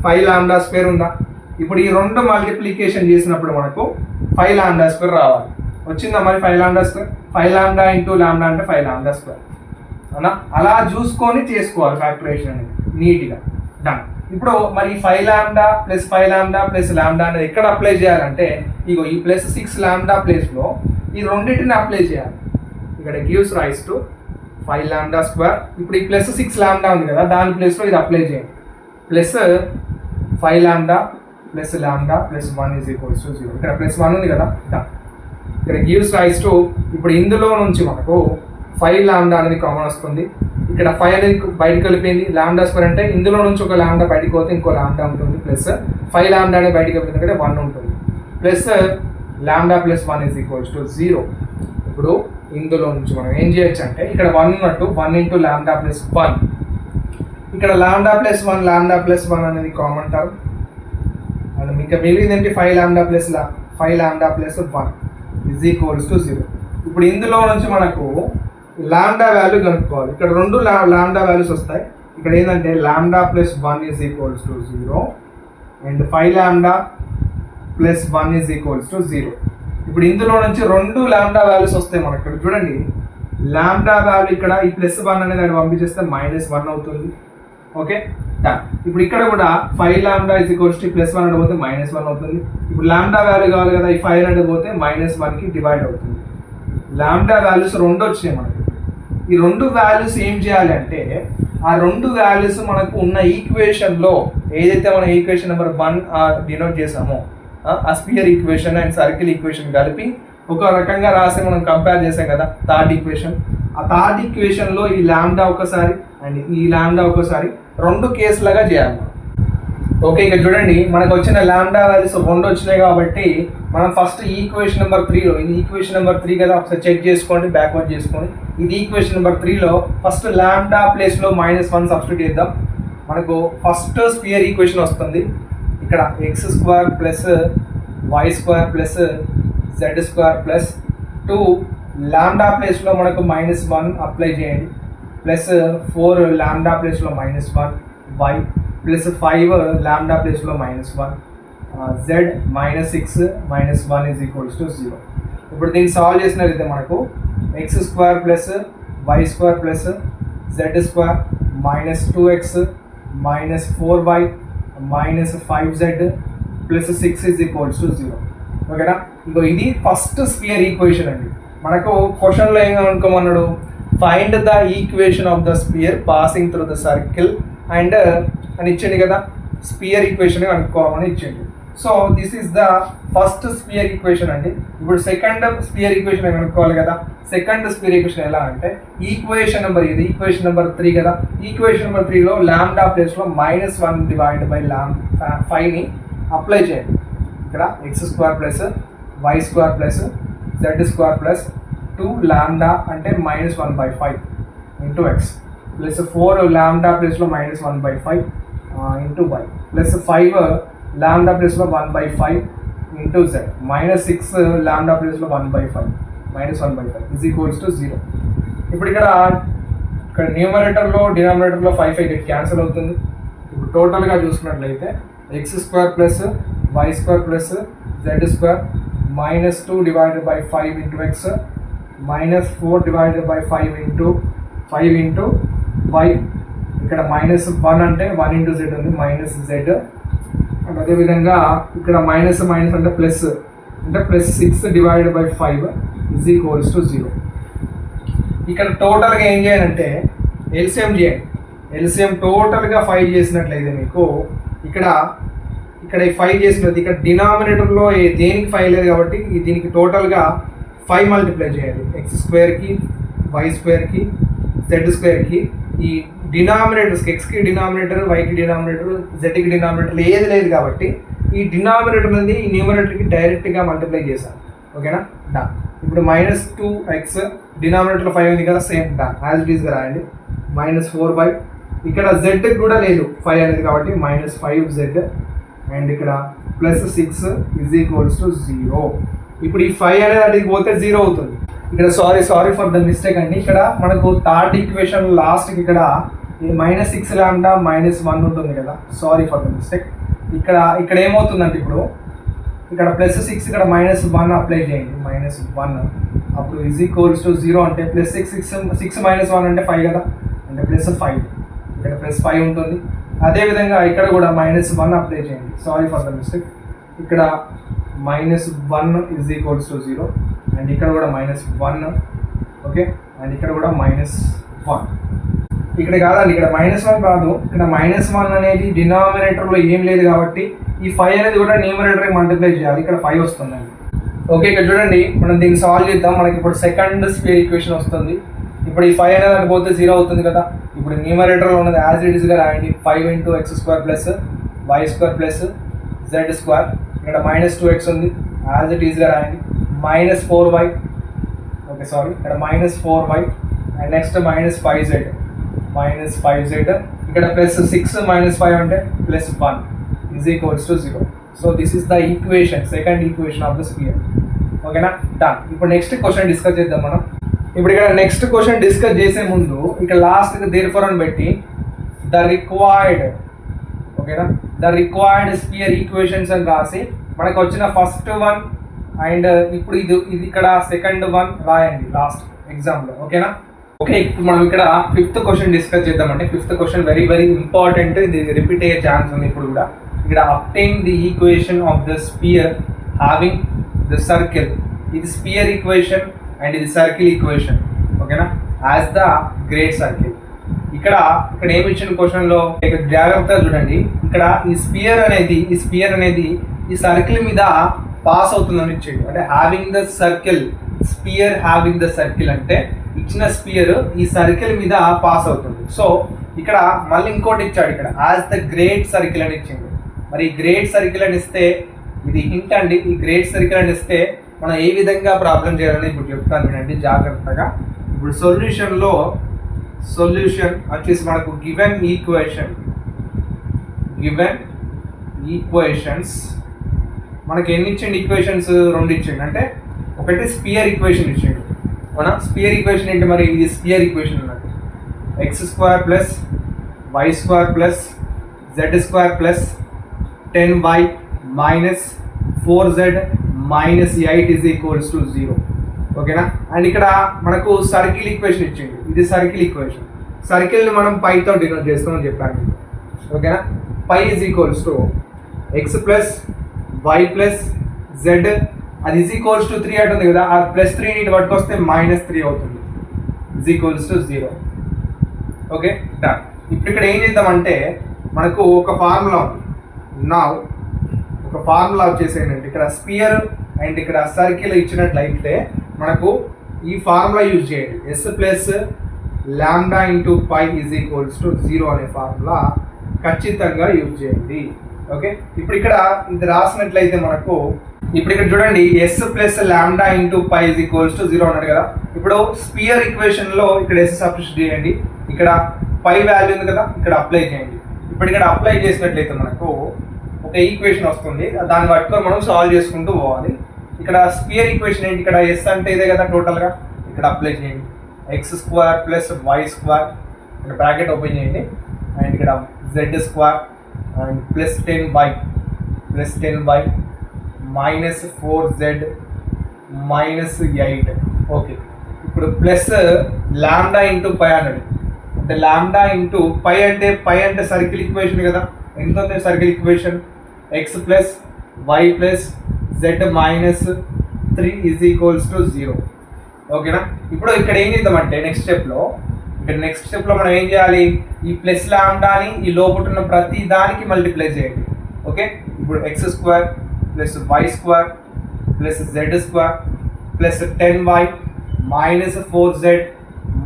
Speaker 1: 5 లాంబ్డా స్క్వేర్ ఉందా? ఇప్పుడు ఈ రెండు మల్టిప్లికేషన్ చేసినప్పుడు మనకు 5 లాంబ్డా స్క్వేర్ రావాలి. వచ్చిందా మరి 5 lambda square? 5 lambda into lambda అంటే 5 లాంబ్డా స్క్వేర్. అవునా? అలా చూసుకొని చేసుకోవాలి ఫ్యాక్టరేషన్ అనేది నీట్గా. డన్. ఇప్పుడు మరి 5 lambda plus 5 lambda plus lambda అనేది ఎక్కడ అప్లై చేయాలంటే ఇగో ఈ +6 లాంబ్డా ప్లేస్లో ఈ రెండింటిని అప్లై చేయాలి. ఇక్కడ gives rise to 5 lambda square. ఇప్పుడు ఈ +6 లాంబ్డా ఉంది కదా, దాని ప్లేస్లో ఇది అప్లై చేయండి. +5 lambda plus lambda plus 1 is equals to 0. ఇక్కడ +1 ఉంది కదా, ఇక్కడ గివ్స్ రైస్ టు, ఇప్పుడు ఇందులో నుంచి మనకు 5 లాంబ్డా అనేది కామన్ వస్తుంది. ఇక్కడ 5 అనేది బయటకు వెళ్ళిపోయింది. లాంబ్డా స్క్వేర్ అంటే ఇందులో నుంచి ఒక లాంబ్డా బయటకు పోతే ఇంకో లాంబ్డా ఉంటుంది, ప్లస్ 5 లాంబ్డా అనేది బయటకు వెళ్ళింది అంటే 1 ఉంటుంది, plus lambda plus 1 is equals to 0. ఇప్పుడు ఇందులో నుంచి మనం ఏం చేయొచ్చు అంటే ఇక్కడ 1 ఉన్నట్టు 1 ఇంటూ లాంబ్డా ప్లస్ 1, ఇక్కడ లాంబ్డా ప్లస్ 1 అనేది కామన్ టర్మ్, అండ్ ఇంకా మిగిలిందంటే 5 lambda plus 1 is equals to 0. ఇప్పుడు ఇందులో నుంచి మనకు లాంబ్డా వాల్యూ కనుక్కోవాలి. ఇక్కడ రెండు లాంబ్డా వాల్యూస్ వస్తాయి. ఇక్కడ ఏంటంటే lambda plus 1 is equals to 0 and 5 lambda plus 1 is equals to 0. ఇప్పుడు ఇందులో నుంచి రెండు లాంబ్డా వాల్యూస్ వస్తాయి మనకి. ఇక్కడ చూడండి, లాంబ్డా వాల్యూ ఇక్కడ ఈ +1 అనేది దాన్ని పంపించేస్తే -1 అవుతుంది. ఓకే, ఇప్పుడు ఇక్కడ కూడా 5 లాంబ్డా ఈజ్ ఈక్వల్స్ టు +1 అంటే పోతే -1 అవుతుంది. ఇప్పుడు లాంబ్డా వాల్యూ కావాలి కదా, ఈ 5 అంటే పోతే -1కి డివైడ్ అవుతుంది. లాంబ్డా వాల్యూస్ రెండు వచ్చినాయి మనకి. ఈ రెండు వాల్యూస్ ఏం చేయాలి అంటే ఆ రెండు వాల్యూస్ మనకు ఉన్న ఈక్వేషన్లో ఏదైతే మనం ఈక్వేషన్ నెంబర్ 1 డినోట్ చేసామో ఆ sphere equation and circle equation కలిపి ఒక రకంగా రాసి మనం కంపేర్ చేసాం కదా థర్డ్ ఈక్వేషన్. ఆ థర్డ్ ఈక్వేషన్లో ఈ లాంబ్డా ఒకసారి అండ్ ఈ లాంబ్డా ఒకసారి రెండు కేసులుగా చేయాలి. ఓకే, ఇక చూడండి, మనకు వచ్చిన లాంబ్డా వాల్యూస్ 2 వచ్చినాయి కాబట్టి మనం ఫస్ట్ ఈక్వేషన్ నెంబర్ 3లో, ఇది ఈక్వేషన్ నెంబర్ 3 కదా, ఒకసారి చెక్ చేసుకోండి, బ్యాక్వర్డ్ చేసుకోండి. ఇది ఈక్వేషన్ నెంబర్ 3లో ఫస్ట్ లాంబ్డా ప్లేస్లో -1 సబ్స్టిట్యూట్ చేద్దాం. మనకు ఫస్ట్ స్పియర్ ఈక్వేషన్ వస్తుంది. ఇక్కడ x² plus y² plus z² plus 2 lambda ప్లేస్లో మనకు -1 అప్లై చేయండి, ప్లస్ 4 లాంబ్డా ప్లేస్లో -1 y ప్లస్ 5 లాంబ్డా ప్లేస్లో -1 z -6 -1 ఈజ్ ఈక్వల్స్ టు 0. ఇప్పుడు దీన్ని సాల్వ్ చేసినట్లయితే మనకు x² plus y² plus z² -2x -4y -5z plus 6 is equals to 0. ఓకేనా? ఇంకో ఇది ఫస్ట్ స్పియర్ ఈక్వేషన్ అండి. మనకు క్వశ్చన్లో ఏం అనుకోమన్నాడు, find the equation of the sphere passing through the circle and అని ఇచ్చింది కదా, స్పియర్ ఈక్వేషన్ కనుక్కోమని ఇచ్చింది. So this is the first sphere equation అండి. ఇప్పుడు సెకండ్ స్పియర్ ఈక్వేషన్ కనుక్కోవాలి కదా. సెకండ్ స్పియర్ ఈక్వేషన్ ఎలా అంటే ఈక్వేషన్ నెంబర్, ఇది ఈక్వేషన్ నెంబర్ 3 కదా, ఈక్వేషన్ నెంబర్ 3లో లాంబ్డా ప్లేస్లో -1 డివైడ్ బై 5ని అప్లై చేయండి. ఇక్కడ x² plus y² plus z² plus 2 lambda అంటే -1/5 ఇంటూ x ప్లస్ 4 లాంబ్డా ప్లేస్లో -1/5 ఇంటూ y ప్లస్ 5 లాంబ్డా ప్లేస్లో 1/5 ఇంటూ z -6 లాంబ్డా ప్లేస్లో 1/5 -1/5 ఈజ్ ఈక్వల్స్ టు 0. ఇప్పుడు ఇక్కడ న్యూమరేటర్లో డినామినేటర్లో 5 క్యాన్సిల్ అవుతుంది. ఇప్పుడు టోటల్గా చూసుకున్నట్లయితే x² plus y² plus z² -2 divided by 5 into x -4 divided by 5 into y. ఇక్కడ -1 అంటే 1 ఇంటూ z ఉంది, -z. అండ్ అదేవిధంగా ఇక్కడ మైనస్ అంటే plus 6 divided by 5 is equals to 0. ఇక్కడ టోటల్గా ఏం చేయాలంటే ఎల్సిఎం చేయండి. ఎల్సిఎం టోటల్గా 5 చేసినట్లయితే మీకు ఇక్కడ ఈ 5 చేసినట్టు ఇక్కడ డినామినేటర్లో దేనికి 5 లేదు కాబట్టి దీనికి టోటల్గా 5 మల్టిప్లై చేయాలి. x² కి y² కి జెడ్ స్క్వేర్కి ఈ డినామినేటర్స్ ఎక్స్కి డినామినేటర్, వైకి డినామినేటర్, జెడ్కి డినామినేటర్ ఏది లేదు కాబట్టి ఈ డినామినేటర్ అనేది ఈ న్యూమరేటర్కి డైరెక్ట్గా మల్టిప్లై చేశాను. ఓకేనా, డన్. ఇప్పుడు -2x డినామినేటర్లో 5 ఉంది కదా, సేమ్ డన్ యాజ్ ఇట్ ఈస్గా రాయండి. -4y ఇక్కడ z కూడా లేదు 5 అనేది కాబట్టి -5z అండ్ ఇక్కడ +6 = 0. ఇప్పుడు ఈ 5 అనేది అడిగి పోతే 0 అవుతుంది. ఇక్కడ సారీ ఫర్ ద మిస్టేక్ అండి. ఇక్కడ మనకు థర్డ్ ఈక్వేషన్ లాస్ట్కి ఇక్కడ -6 లాంబ్డా -1 ఉంటుంది కదా, సారీ ఫర్ ద మిస్టేక్. ఇక్కడ ఏమవుతుందంటే ఇప్పుడు ఇక్కడ +6 ఇక్కడ -1 అప్లై చేయండి, -1 అప్పుడు = 0 అంటే +6 -1 అంటే 5 కదా, అంటే +5 ఇక్కడ +5 ఉంటుంది. అదేవిధంగా ఇక్కడ కూడా -1 అప్లై చేయండి, సారీ ఫర్ ద మిస్టేక్. ఇక్కడ -1 = 0 అండ్ ఇక్కడ కూడా -1. ఓకే, అండ్ ఇక్కడ కూడా -1. ఇక్కడ కాదండి, ఇక్కడ -1 కాదు, ఇక్కడ -1 అనేది డినామినేటర్లో ఏం లేదు కాబట్టి ఈ 5 అనేది కూడా న్యూమరేటర్కి మల్టిప్లై చేయాలి, ఇక్కడ 5 వస్తుందండి. ఓకే, ఇక్కడ చూడండి మనం దీన్ని సాల్వ్ చేద్దాం. మనకి ఇప్పుడు సెకండ్ స్క్వేర్ ఈక్వేషన్ వస్తుంది. ఇప్పుడు ఈ 5 అనేది అని పోతే 0 అవుతుంది కదా. ఇప్పుడు న్యూమరేటర్లో ఉన్నది యాజ్ ఇట్ ఈస్గా రాయండి, 5 × x² + y² + z². ఇక్కడ -2x ఉంది, యాజ్ ఇట్ ఈస్గా రాయండి. -4y, ఓకే సారీ, ఇక్కడ -4y అండ్ నెక్స్ట్ -5z ఇక్కడ +6 -5 అంటే +1 = 0. So this is the equation, second equation of the spear. ఓకేనా, డన్. ఇప్పుడు నెక్స్ట్ క్వశ్చన్ డిస్కస్ చేద్దాం మనం. ఇప్పుడు ఇక్కడ నెక్స్ట్ క్వశ్చన్ డిస్కస్ చేసే ముందు ఇక్కడ లాస్ట్కి దేర్ఫోర్ అని పెట్టి ద రిక్వైర్డ్, ఓకేనా, ద రిక్వైర్డ్ స్పియర్ ఈక్వేషన్స్ అని రాసి మనకు వచ్చిన ఫస్ట్ వన్ అండ్ ఇప్పుడు ఇది ఇక్కడ సెకండ్ వన్ రాయండి లాస్ట్ ఎగ్జామ్లో. ఓకేనా, ఓకే. ఇప్పుడు మనం ఇక్కడ 5th క్వశ్చన్ డిస్కస్ చేద్దామంటే 5th క్వశ్చన్ వెరీ ఇంపార్టెంట్, ఇది రిపీట్ అయ్యే ఛాన్స్ ఉంది ఇప్పుడు కూడా. ఇక్కడ obtain the equation of the spear having the circle. ఇది స్పియర్ ఈక్వేషన్ అండ్ ఇది సర్కిల్ ఈక్వేషన్. ఓకేనా, యాజ్ ద గ్రేట్ సర్కిల్. ఇక్కడ ఏమి ఇచ్చిన క్వశ్చన్లో ఇక్కడ జాగ్రత్తగా చూడండి. ఇక్కడ ఈ స్పియర్ అనేది ఈ సర్కిల్ మీద పాస్ అవుతుందని ఇచ్చాడు. అంటే having the circle, sphere having the circle అంటే ఇచ్చిన స్పియర్ ఈ సర్కిల్ మీద పాస్ అవుతుంది. సో ఇక్కడ మళ్ళీ ఇంకోటి ఇచ్చాడు, ఇక్కడ యాజ్ ద గ్రేట్ సర్కిల్ అని ఇచ్చింది. మరి ఈ గ్రేట్ సర్కిల్ అని ఇస్తే ఇది హింట్ అండి. ఈ గ్రేట్ సర్కిల్ అని ఇస్తే మనం ఏ విధంగా ప్రాబ్లం చేయాలని ఇప్పుడు చెప్తాను వినండి జాగ్రత్తగా. ఇప్పుడు సొల్యూషన్ వచ్చేసి మనకు గివెన్ ఈక్వేషన్స్ మనకి ఎన్ని ఇచ్చిండు? ఈక్వేషన్స్ 2 ఇచ్చిండు. అంటే ఒకటి స్పియర్ ఈక్వేషన్ ఇచ్చిండు. మన స్పియర్ ఈక్వేషన్ ఏంటి మరి? ఇది స్పియర్ ఈక్వేషన్ అన్నట్టు x² + y² + z² + 10y - 4z - 8 = 0. ఓకేనా, అండ్ ఇక్కడ మనకు సర్కిల్ ఈక్వేషన్ ఇచ్చింది. ఇది సర్కిల్ ఈక్వేషన్. సర్కిల్ని మనం పైతో డినోట్ చేస్తామని చెప్పాను. ఓకేనా, π = x + y + z అది = 3 అంటుంది కదా, ఆ +3 ఇటు పట్టుకొస్తే -3 అవుతుంది, = 0. Okay, done. ఇప్పుడు ఇక్కడ ఏం చేద్దామంటే మనకు ఒక ఫార్ములా ఉంది. ఒక ఫార్ములా వచ్చేసేయండి. ఇక్కడ స్పియర్ అండ్ ఇక్కడ సర్కిల్ ఇచ్చినట్లయితే మనకు ఈ ఫార్ములా యూజ్ చేయండి. s + λ × π = 0 అనే ఫార్ములా ఖచ్చితంగా యూజ్ చేయండి. ఓకే, ఇప్పుడు ఇక్కడ ఇది రాసినట్లయితే మనకు ఇప్పుడు ఇక్కడ చూడండి s + λ × π = 0 అన్నాడు కదా. ఇప్పుడు స్పియర్ ఈక్వేషన్లో ఇక్కడ s సబ్స్టిట్యూట్ చేయండి. ఇక్కడ π వాల్యూ ఉంది కదా, ఇక్కడ అప్లై చేయండి. ఇప్పుడు ఇక్కడ అప్లై చేసినట్లయితే మనకు ఒక ఈక్వేషన్ వస్తుంది. దాన్ని పట్టుకొని మనం సాల్వ్ చేసుకుంటూ పోవాలి. ఇక్కడ స్పియర్ ఈక్వేషన్ ఏంటి? ఇక్కడ s అంటే ఇదే కదా టోటల్గా. ఇక్కడ అప్లై చేయండి. x² + y² ఇక్కడ బ్రాకెట్ ఓపెన్ చేయండి అండ్ ఇక్కడ z² and +10y -4z -8. Okay, ఇప్పుడు ప్లస్ λ × π అన్నది అంటే λ × π అంటే అంటే సర్కిల్ ఈక్వేషన్ కదా. ఎంత ఉంది circle equation? x + y + z - 3 = 0. ఓకేనా, ఇప్పుడు ఇక్కడ ఏం చేద్దామంటే నెక్స్ట్ స్టెప్లో మనం ఏం చేయాలి? ఈ +λని ఈ లోపల ఉన్న ప్రతి దానికి మల్టిప్లై చేయండి. ఓకే, ఇప్పుడు x² + y² + z² + 10y - 4z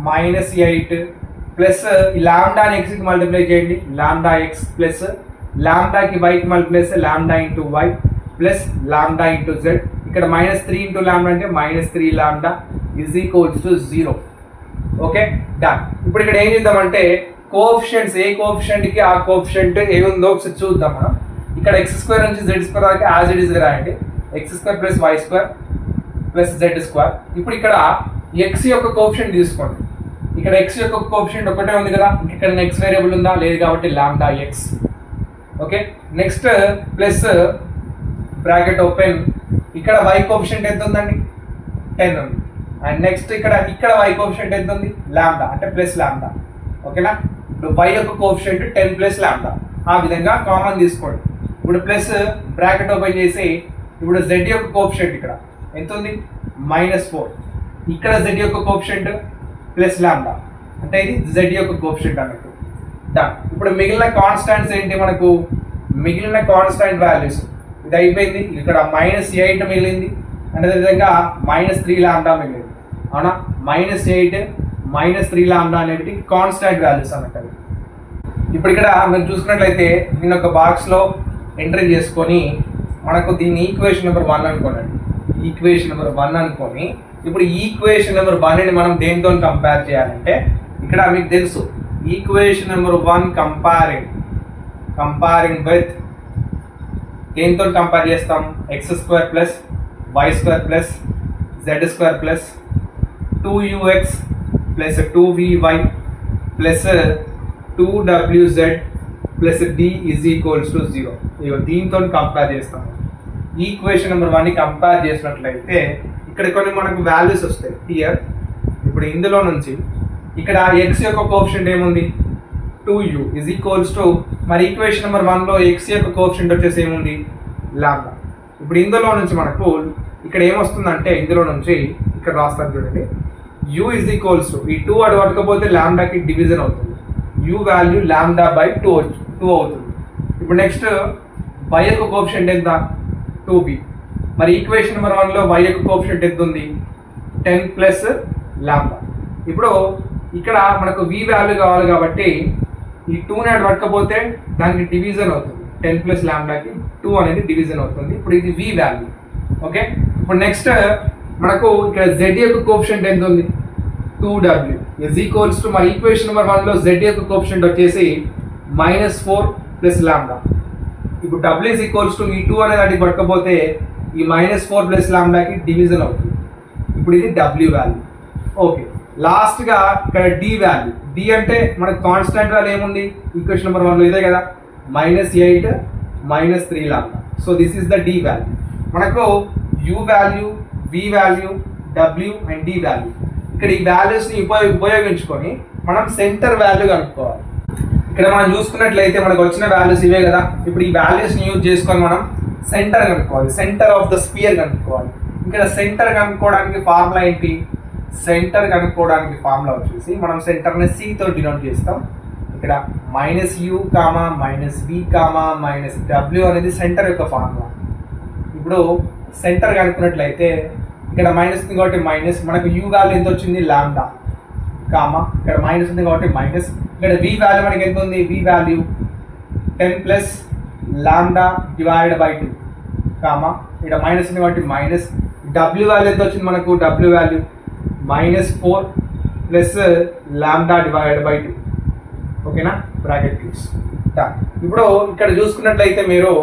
Speaker 1: -8 plus లాంబ్డాని ఎక్స్కి మల్టిప్లై చేయండి, లాంబ్డా ఎక్స్ ప్లస్ లాంబ్డాకి వైకి మల్టిప్లై చేస్తే lambda into y plus lambda into z. ఇక్కడ -3 ఇంటూ లాంబ్డా అంటే -3 lambda is equals to 0. Okay, done. ఇప్పుడు ఇక్కడ ఏం చేద్దామంటే కోఎఫిషియంట్స్, ఏ కోఎఫిషియంట్కి ఆ కోఎఫిషియంట్ ఏముందో ఒకసారి చూద్దాం మనం. ఇక్కడ x² నుంచి z² వరకు యాజ్ ఇట్ ఈస్ రాయండి, x² plus y² plus z². ఇప్పుడు ఇక్కడ x యొక్క కోఎఫిషియంట్ తీసుకోండి. ఇక్కడ x యొక్క కోఎఫిషియంట్ ఒకటే ఉంది కదా, ఇక్కడ x వేరియబుల్ ఉందా, లేదు కాబట్టి lambda x. Okay, next plus bracket open, ఇక్కడ y కోఎఫిషియంట్ ఎంత ఉందండి, 10 ఉంది. అండ్ నెక్స్ట్ ఇక్కడ y కోఎఫిషియంట్ ఎంత ఉంది, లాంబ్డా అంటే ప్లస్ లాంబ్డా. ఓకేనా, ఇప్పుడు y యొక్క కోఎఫిషియంట్ 10 ప్లస్ లాంబ్డా, ఆ విధంగా కామన్ తీసుకోండి. ఇప్పుడు ప్లస్ బ్రాకెట్ ఓపెన్ చేసి ఇప్పుడు z యొక్క కోఎఫిషియంట్ ఇక్కడ ఎంత ఉంది, -4. ఇక్కడ z యొక్క కోఎఫిషియంట్ ప్లస్ లాంబ్డా అంటే ఇది z యొక్క కోఎఫిషియంట్ అన్నట్టు. డన్. ఇప్పుడు మిగిలిన కాన్స్టాంట్స్ ఏంటి మనకు, మిగిలిన కాన్స్టాంట్ వాల్యూస్ ఇది అయిపోయింది. ఇక్కడ -8 మిగిలింది, అంటే అదేవిధంగా -3 లాంబ్డా మిగిలింది. అవునా, -8 -3 లాంబ్డా అనేవి కాన్స్టాంట్ వాల్యూస్ అన్నట్టు. ఇప్పుడు ఇక్కడ మనం చూసుకున్నట్లయితే దీన్ని ఒక బాక్స్లో ఎంట్రీ చేసుకొని మనకు దీన్ని ఈక్వేషన్ నెంబర్ 1 అనుకోండి. ఈక్వేషన్ నెంబర్ 1 అనుకొని ఇప్పుడు ఈక్వేషన్ నెంబర్ 1ని మనం దేనితో కంపేర్ చేయాలంటే ఇక్కడ మీకు తెలుసు ఈక్వేషన్ నెంబర్ 1 కంపారింగ్ విత్ దేనితో కంపేర్ చేస్తాం, x² plus y² plus z² plus 2ux plus 2vy plus 2wz plus d is equals to 0. ఇక దీంతో కంపేర్ చేస్తాం. ఈక్వేషన్ నెంబర్ 1ని కంపేర్ చేసినట్లయితే ఇక్కడ కొన్ని మనకు వాల్యూస్ వస్తాయి హియర్. ఇప్పుడు ఇందులో నుంచి ఇక్కడ x యొక్క కోఎఫిషియంట్ ఏముంది, 2u ఈజ్ ఈక్వల్స్ టు, మరి ఈక్వేషన్ నెంబర్ 1లో x యొక్క కోఎఫిషియంట్ వచ్చేసి ఏముంది, లాంబ్డా. ఇప్పుడు ఇందులో నుంచి మనకు ఇక్కడ ఏమొస్తుందంటే ఇందులో నుంచి ఇక్కడ రాస్తాను చూడండి, u ఈజ్ ఈక్వల్స్ టు, ఈ 2 అటు పట్టుకపోతే లాంబ్డాకి డివిజన్ అవుతుంది, u వాల్యూ లాంబ్డా బై 2 అవుతుంది. ఇప్పుడు నెక్స్ట్ y యొక్క కోఎఫిషియంట్ ఎంత, 2b. మరి ఈక్వేషన్ నెంబర్ 1లో y యొక్క కోఎఫిషియంట్ ఎంత ఉంది, 10 ప్లస్ లాంబ్డా. ఇప్పుడు ఇక్కడ మనకు v వాల్యూ కావాలి కాబట్టి ఈ 2ని అటు పట్టుకపోతే దానికి డివిజన్ అవుతుంది, 10 ప్లస్ లాంబ్డాకి 2 అనేది డివిజన్ అవుతుంది. ఇప్పుడు ఇది v వాల్యూ. ఓకే, ఇప్పుడు నెక్స్ట్ మనకు ఇక్కడ z యొక్క కోఎఫిషియంట్ ఎంత ఉంది, 2w ఈజ్ ఈక్వల్స్ టు, మరి ఈక్వేషన్ నెంబర్ 1లో z యొక్క కోఎఫిషియంట్ వచ్చేసి -4 ప్లస్ లాంబ్డా. ఇప్పుడు w ఈజ్ ఈక్వల్స్ టు, ఈ 2 అనేది అటు పట్టుకపోతే ఈ -4 ప్లస్ లాంబ్డాకి డివిజన్ అవుతుంది. ఇప్పుడు ఇది w వాల్యూ. ఓకే, లాస్ట్గా ఇక్కడ d వాల్యూ. d అంటే మనకు కాన్స్టాంట్ వాల్యూ ఏముంది ఈక్వేషన్ నెంబర్ 1లో, ఇదే కదా, -8 -3 lambda. So this is the d value. మనకు u value, v value, w and d value. ఇక్కడ ఈ వాల్యూస్ని ఉపయోగించుకొని మనం సెంటర్ వాల్యూ కనుక్కోవాలి. ఇక్కడ మనం చూసుకున్నట్లయితే మనకు వచ్చిన వాల్యూస్ ఇవే కదా. ఇప్పుడు ఈ వాల్యూస్ని యూజ్ చేసుకొని మనం సెంటర్ కనుక్కోవాలి, సెంటర్ ఆఫ్ ద స్పియర్ కనుక్కోవాలి. ఇక్కడ సెంటర్ కనుక్కోవడానికి ఫార్ములా ఏంటి, సెంటర్ కనుక్కోవడానికి ఫార్ములా వచ్చేసి మనం సెంటర్ని c తో డినోట్ చేస్తాం. ఇక్కడ -u, -v, -w అనేది సెంటర్ యొక్క ఫార్ములా. ఇప్పుడు సెంటర్ కనుక్కున్నట్లయితే ఇక్కడ మైనస్ ఉంది కాబట్టి మైనస్, మనకు u వాల్యూ ఎంత వచ్చింది, లాంబ్డా, కామా ఇక్కడ మైనస్ ఉంది కాబట్టి మైనస్. ఇక్కడ v వాల్యూ మనకి ఎంత ఉంది, v value 10 plus lambda divide by 2, comma ఇక్కడ మైనస్ ఉంది కాబట్టి మైనస్. w వాల్యూ ఎంత వచ్చింది మనకు, w value -4 plus lambda divide by 2. ఓకేనా, బ్రాకెట్ క్లోజ్. ఇప్పుడు ఇక్కడ చూసుకున్నట్లయితే మీరు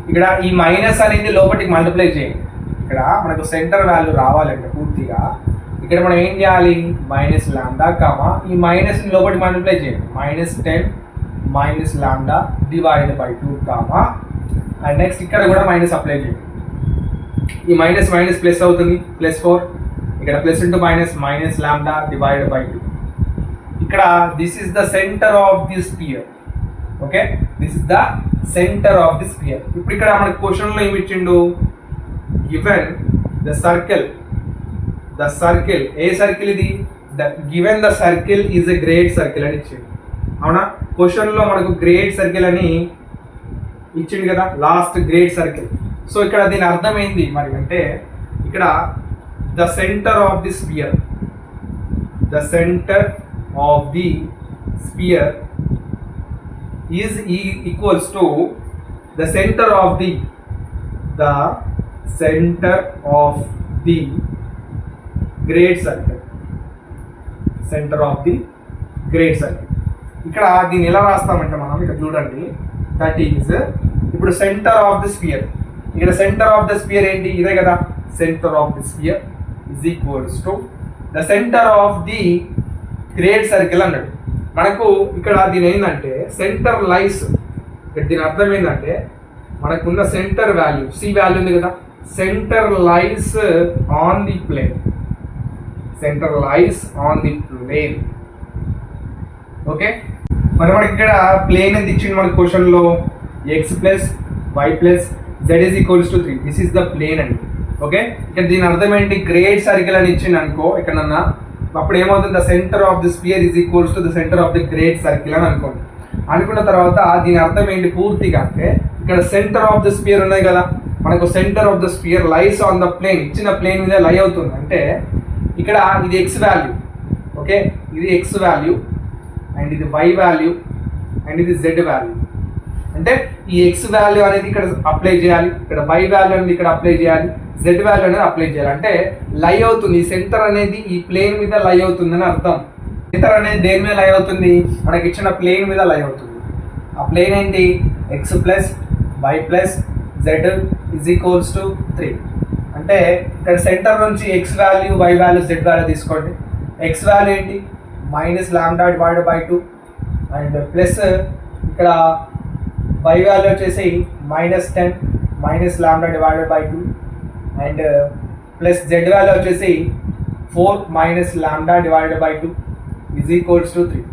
Speaker 1: ఇక్కడ ఈ మైనస్ అనేది లోపలికి మల్టిప్లై చేయండి. ఇక్కడ మనకు సెంటర్ వాల్యూ రావాలంటే పూర్తిగా ఇక్కడ మనం ఏం చేయాలి, మైనస్ లాంబ్డా కామా ఈ మైనస్ని లోపలికి మల్టిప్లై చేయండి, -10 minus lambda divide by 2 comma. And next ఇక్కడ కూడా మైనస్ అప్లై చేయండి. ఈ మైనస్ మైనస్ ప్లస్ అవుతుంది, +4. ఇక్కడ plus into minus lambda divide by 2. ఇక్కడ this is the centre of the sphere. Okay, this is the centre of the sphere. ఇప్పుడు ఇక్కడ మనకి క్వశ్చన్లో ఏమి ఇచ్చిండు, గివెన్ ద సర్కిల్, ఏ సర్కిల్ ఇది, given the circle is a great circle అని ఇచ్చిండు. అవునా, క్వశ్చన్లో మనకు గ్రేట్ సర్కిల్ అని ఇచ్చింది కదా లాస్ట్ గ్రేట్ సర్కిల్. సో ఇక్కడ దీని అర్థం ఏంది మరి అంటే ఇక్కడ the centre of the spear, the centre of the spear is equals to the centre of the great circle, centre of the great circle. ఇక్కడ దీన్ని ఎలా రాస్తామంటే మనం ఇక్కడ చూడండి, దట్ ఈజ్ ఇప్పుడు సెంటర్ ఆఫ్ ది స్పియర్, ఇక్కడ సెంటర్ ఆఫ్ ద స్పియర్ ఏంటి ఇదే కదా, centre of the spear is equals to the centre of the great circle అన్నాడు. మనకు ఇక్కడ దీని ఏంటంటే సెంటర్ లైస్, ఇక్కడ దీని అర్థం ఏంటంటే మనకున్న సెంటర్ వాల్యూ సి వాల్యూ ఉంది కదా, centre lies on the plane, centre lies on the plane. Okay, మరి మనకి ఇక్కడ ప్లేన్ ఎంత ఇచ్చింది మన క్వశ్చన్ లో, x plus y plus z is equals to 3. This is the plane అండి. ఓకే, ఇక్కడ దీని అర్థం ఏంటి, గ్రేట్ సర్కిల్ అని ఇచ్చింది అనుకో ఎక్కడన్నా, అప్పుడు ఏమవుతుంది, the centre of the spear is equals to the centre of the great circle అని అనుకోండి. అనుకున్న తర్వాత దీని అర్థం ఏంటి పూర్తిగా అంటే ఇక్కడ సెంటర్ ఆఫ్ ద స్పియర్ ఉన్నాయి కదా, మనకు centre of the sphere lies on the plane, ఇచ్చిన ప్లేన్ మీద లై అవుతుంది. అంటే ఇక్కడ ఇది ఎక్స్ వాల్యూ, ఓకే ఇది ఎక్స్ వాల్యూ అండ్ ఇది వై వాల్యూ అండ్ ఇది జెడ్ వాల్యూ. అంటే ఈ ఎక్స్ వాల్యూ అనేది ఇక్కడ అప్లై చేయాలి, ఇక్కడ వై వాల్యూ అనేది ఇక్కడ అప్లై చేయాలి, జెడ్ వాల్యూ అనేది అప్లై చేయాలి. అంటే లై అవుతుంది, ఈ సెంటర్ అనేది ఈ ప్లేన్ మీద లై అవుతుంది అని అర్థం. సెంటర్ అనేది దేని మీద లై అవుతుంది, మనకి ఇచ్చిన ప్లేన్ మీద లై అవుతుంది. ఆ ప్లేన్ ఏంటి, x plus y plus z is equals to 3. అంటే ఇక్కడ సెంటర్ నుంచి x value y value z value తీసుకోండి. ఎక్స్ వాల్యూ ఏంటి, minus lambda divided by 2 and plus ఇక్కడ వై వాల్యూ వచ్చేసి -10 minus lambda divided by 2 and plus z value వచ్చేసి 4 minus lambda divided by 2 is equals to 3.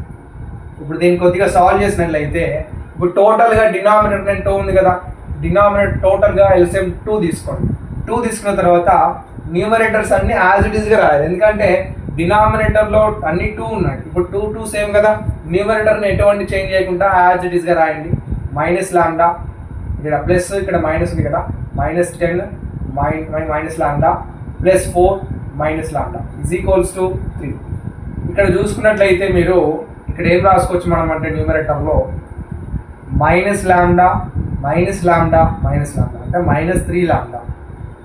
Speaker 1: ఇప్పుడు దీన్ని కొద్దిగా సాల్వ్ చేసినట్లయితే ఇప్పుడు టోటల్గా డినామినేటర్ 2 ఉంది కదా, డినామినేటర్ టోటల్గా ఎల్సిఎం 2 తీసుకోండి. 2 తీసుకున్న తర్వాత న్యూమరేటర్స్ అన్ని యాజ్ ఇట్ ఈస్గా రాయాలి, ఎందుకంటే డినామినేటర్లో అన్ని 2 ఉన్నాయి. ఇప్పుడు 2 2 సేమ్ కదా, న్యూమరేటర్ని ఎటువంటి చేంజ్ చేయకుండా యాజ్ ఇట్ ఈస్గా రాయండి. మైనస్ లాంబ్డా ఇక్కడ ప్లస్ ఇక్కడ మైనస్ ఉంది కదా, -10 minus lambda plus 4 minus lambda is equals to 3. ఇక్కడ చూసుకున్నట్లయితే మీరు ఇక్కడ ఏం రాసుకోవచ్చు మనం అంటే న్యూమరేటర్లో minus lambda minus lambda minus lambda అంటే -3 లాంబ్డా.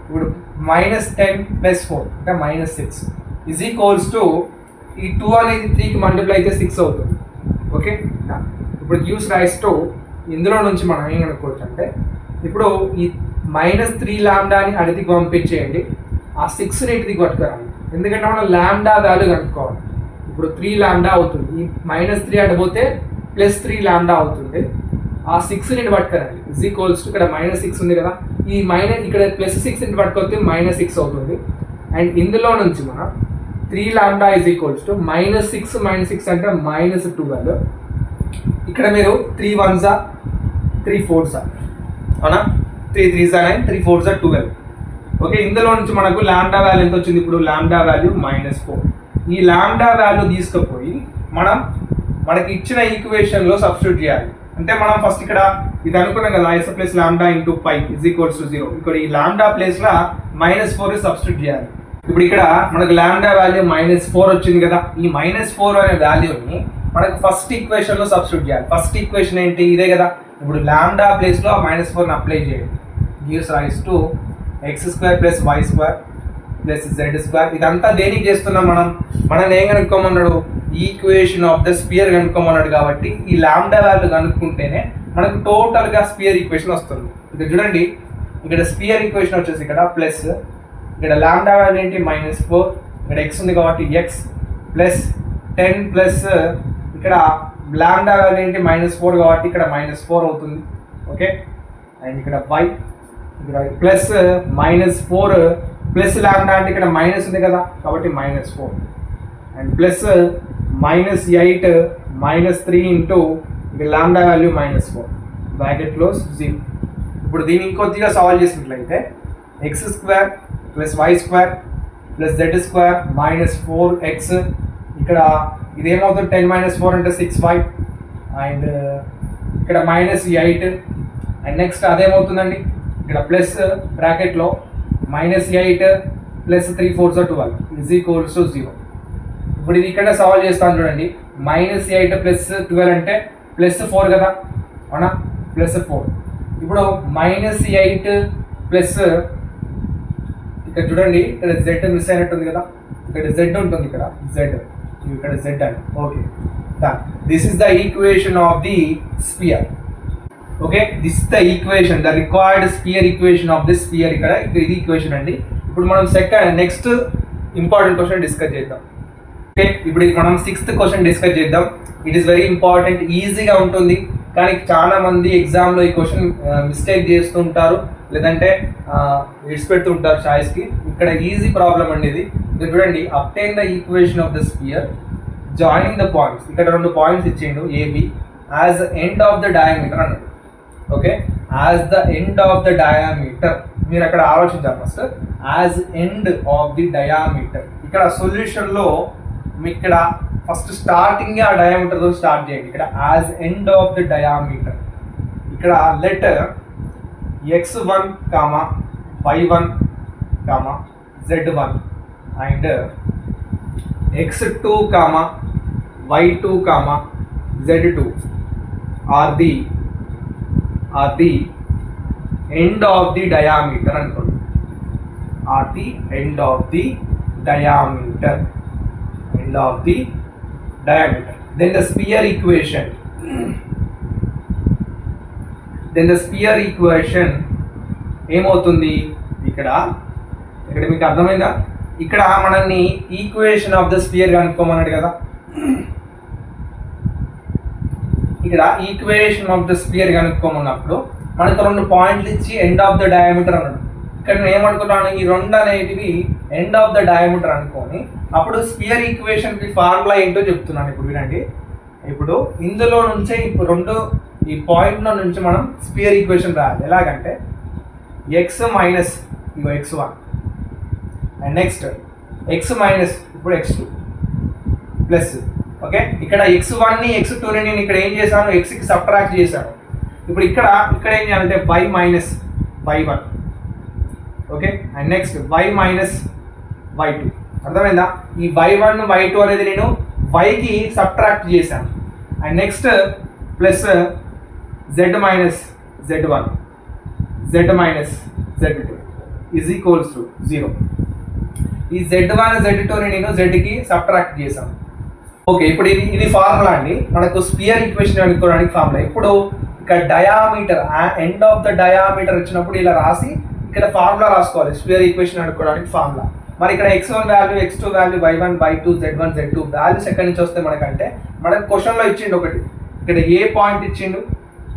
Speaker 1: ఇప్పుడు -10 ప్లస్ 4 అంటే -6 ఈజ్ ఈక్వల్స్ టు ఈ 2 అనేది 3కి మల్టిప్లై అయితే 6 అవుతుంది. ఓకే, ఇప్పుడు యూస్ రైస్ టు ఇందులో నుంచి మనం ఏం అనుకోవచ్చు అంటే ఇప్పుడు ఈ -3 లాంబ్డాని అడిదికి పంపించేయండి, ఆ 6ని ఇటుదికి పట్టుకురండి, ఎందుకంటే మనం లాంబ్డా వాల్యూ కనుక్కోవాలి. ఇప్పుడు 3 లాంబ్డా అవుతుంది, ఈ -3 అడిపోతే +3 లాంబ్డా అవుతుంది, ఆ 6ని ఇటు పట్టుకురండి ఈజ్ ఈక్వల్స్ టు ఇక్కడ -6 ఉంది కదా, ఈ ఇక్కడ +6 ఇంటి పట్టుకొస్తే -6 అవుతుంది. అండ్ ఇందులో నుంచి మనం 3 లాంబ్డా ఈజ్ ఈక్వల్స్ టు -6 అంటే -12. ఇక్కడ మీరు 3 1s 3 4s అవునా, 3 3s 9 3 4s 12. ఓకే, ఇందులో నుంచి మనకు లాంబ్డా వాల్యూ ఎంత వచ్చింది, ఇప్పుడు లాంబ్డా వాల్యూ -4. ఈ లాంబ్డా వాల్యూ తీసుకుపోయి మనకి ఇచ్చిన ఈక్వేషన్లో సబ్స్టిట్యూట్ చేయాలి. అంటే మనం ఫస్ట్ ఇక్కడ ఇది అనుకున్నాం కదా, s plus lambda into pi is equals to 0. ఇక్కడ ఈ లాంబ్డా ప్లేస్లో -4 సబ్స్టిట్యూట్ చేయాలి. ఇప్పుడు ఇక్కడ మనకు లాంబ్డా వాల్యూ -4 వచ్చింది కదా, ఈ -4 అనే వాల్యూని మనకు ఫస్ట్ ఈక్వేషన్లో సబ్స్టిట్యూట్ చేయాలి. ఫస్ట్ ఈక్వేషన్ ఏంటి, ఇదే కదా. ఇప్పుడు లాంబ్డా ప్లేస్లో -4ని అప్లై చేయండి, gives rise to x² + y² + z². ఇదంతా దేనికి చేస్తున్నాం మనం ఏం కనుక్కోమన్నాడు, ఈక్వేషన్ ఆఫ్ ద స్పియర్ కనుక్కోమన్నాడు. కాబట్టి ఈ లాంబ్డా వాల్యూ కనుక్కుంటేనే మనకు టోటల్గా స్పియర్ ఈక్వేషన్ వస్తుంది. ఇక్కడ చూడండి, ఇక్కడ స్పియర్ ఈక్వేషన్ వచ్చేసి ఇక్కడ ప్లస్, ఇక్కడ లాంబ్డా వాల్యూ ఏంటి -4, ఇక్కడ x ఉంది కాబట్టి x ప్లస్ 10 ప్లస్ ఇక్కడ లాంబ్డా వాల్యూ ఏంటి -4 కాబట్టి ఇక్కడ -4 అవుతుంది. ఓకే, అండ్ ఇక్కడ y ఇక్కడ ప్లస్ -4 ప్లస్ లాంబ్డా అంటే ఇక్కడ మైనస్ ఉంది కదా కాబట్టి -4 అండ్ ప్లస్ -8 -3 ఇంటూ ఇక్కడ లాంబ్డా వాల్యూ -4 బ్రాకెట్ క్లోజ్ 0. ఇప్పుడు దీన్ని ఇంకొద్దిగా సాల్వ్ చేసినట్లయితే x² + y² + z² -4x ఇక్కడ ఇదేమవుతుంది 10 - 4 అంటే 6y అండ్ ఇక్కడ -8 అండ్ నెక్స్ట్ అదేమవుతుందండి ఇక్కడ ప్లస్ బ్రాకెట్లో -8 ప్లస్ 3 4 12 ఈజ్ ఈక్వల్స్ టు 0. ఇప్పుడు ఇది ఇక్కడ సాల్వ్ చేస్తాను చూడండి. -8 ప్లస్ 12 అంటే +4 కదా, అవునా, +4. ఇప్పుడు -8 ప్లస్ ఇక్కడ చూడండి, ఇక్కడ Z మిస్ అయినట్టుంది కదా, ఇక్కడ Z ఉంటుంది, ఇక్కడ Z, ఇక్కడ Z అని. Okay, this is the equation of the sphere. Okay, this is the equation, the required spear equation of the spear. ఇక్కడ ఇది ఈక్వేషన్ అండి. ఇప్పుడు మనం నెక్స్ట్ ఇంపార్టెంట్ క్వశ్చన్ డిస్కస్ చేద్దాం. ఓకే, ఇప్పుడు మనం 6th క్వశ్చన్ డిస్కస్ చేద్దాం. ఇట్ ఈస్ వెరీ ఇంపార్టెంట్, ఈజీగా ఉంటుంది, కానీ చాలా మంది ఎగ్జామ్లో ఈ క్వశ్చన్ మిస్టేక్ చేస్తుంటారు, లేదంటే విడిచిపెడుతుంటారు చాయిస్కి. ఇక్కడ ఈజీ ప్రాబ్లం అండి ఇది. చూడండి, obtain the equation of the sphere joining the points. ఇక్కడ 2 పాయింట్స్ ఇచ్చిండు AB as end of the diameter అన్నాడు. Okay, as the end of the diameter. మీరు అక్కడ ఆలోచించాలి first, as end of the diameter. ఇక్కడ సొల్యూషన్లో మీకు ఇక్కడ ఫస్ట్ స్టార్టింగ్ ఆ డయామీటర్తో స్టార్ట్ చేయండి. ఇక్కడ as end of the diameter, ఇక్కడ letter x1, y1, z1 and x2, y2, z2 are the end of the diameter అనుకోండి, are the end of the diameter, then the sphere equation ఏమవుతుంది, ఇక్కడ మీకు అర్థమైందా? ఇక్కడ మనల్ని ఈక్వేషన్ ఆఫ్ ద స్పియర్ కనుక్కోమన్నాడు కదా. ఇక్కడ ఈక్వేషన్ ఆఫ్ ద స్పియర్ కనుక్కోమన్నప్పుడు మనకు 2 పాయింట్లు ఇచ్చి ఎండ్ ఆఫ్ ద డయామీటర్ అన్నాడు. ఇక్కడ నేను ఏమనుకున్నాను, ఈ 2 అనేటివి ఎండ్ ఆఫ్ ద డయామీటర్ అనుకోని అప్పుడు స్పియర్ ఈక్వేషన్కి ఫార్ములా ఏంటో చెప్తున్నాను. ఇప్పుడు వినండి, ఇప్పుడు ఇందులో నుంచే ఇప్పుడు 2 ఈ పాయింట్లో నుంచి మనం స్పియర్ ఈక్వేషన్ రాయాలి. ఎలాగంటే x minus ego x1 and next x minus ఇప్పుడు x2 ప్లస్. ఓకే, ఇక్కడ x1ని x2ని నేను ఇక్కడ ఏం చేశాను, xకి సబ్ట్రాక్ట్ చేశాను. ఇప్పుడు ఇక్కడ ఏం చేయాలంటే y minus y1. Okay, and next y minus y2. అర్థమైందా? ఈ y1 y2 అనేది నేను yకి సబ్ట్రాక్ట్ చేశాను. And next plus z minus z1, z minus z2 is equals to 0. ఈ z1 z2ని నేను zకి సబ్ట్రాక్ట్ చేశాను. ఓకే, ఇప్పుడు ఇది ఫార్ములా అండి, మనకు స్పియర్ ఈక్వేషన్ అనుకోవడానికి ఫార్ములా. ఇప్పుడు ఇక్కడ diameter, end of the diameter వచ్చినప్పుడు ఇలా రాసి ఇక్కడ ఫార్ములా రాసుకోవాలి, స్పియర్ ఈక్వేషన్ అనుకోవడానికి ఫార్ములా. మరి ఇక్కడ x1 value, x2 value, y1 y2 z1 z2 values ఎక్కడి నుంచి వస్తాయి మనకంటే, మనకు క్వశ్చన్లో ఇచ్చిండు ఒకటి. ఇక్కడ ఏ పాయింట్ ఇచ్చిండు,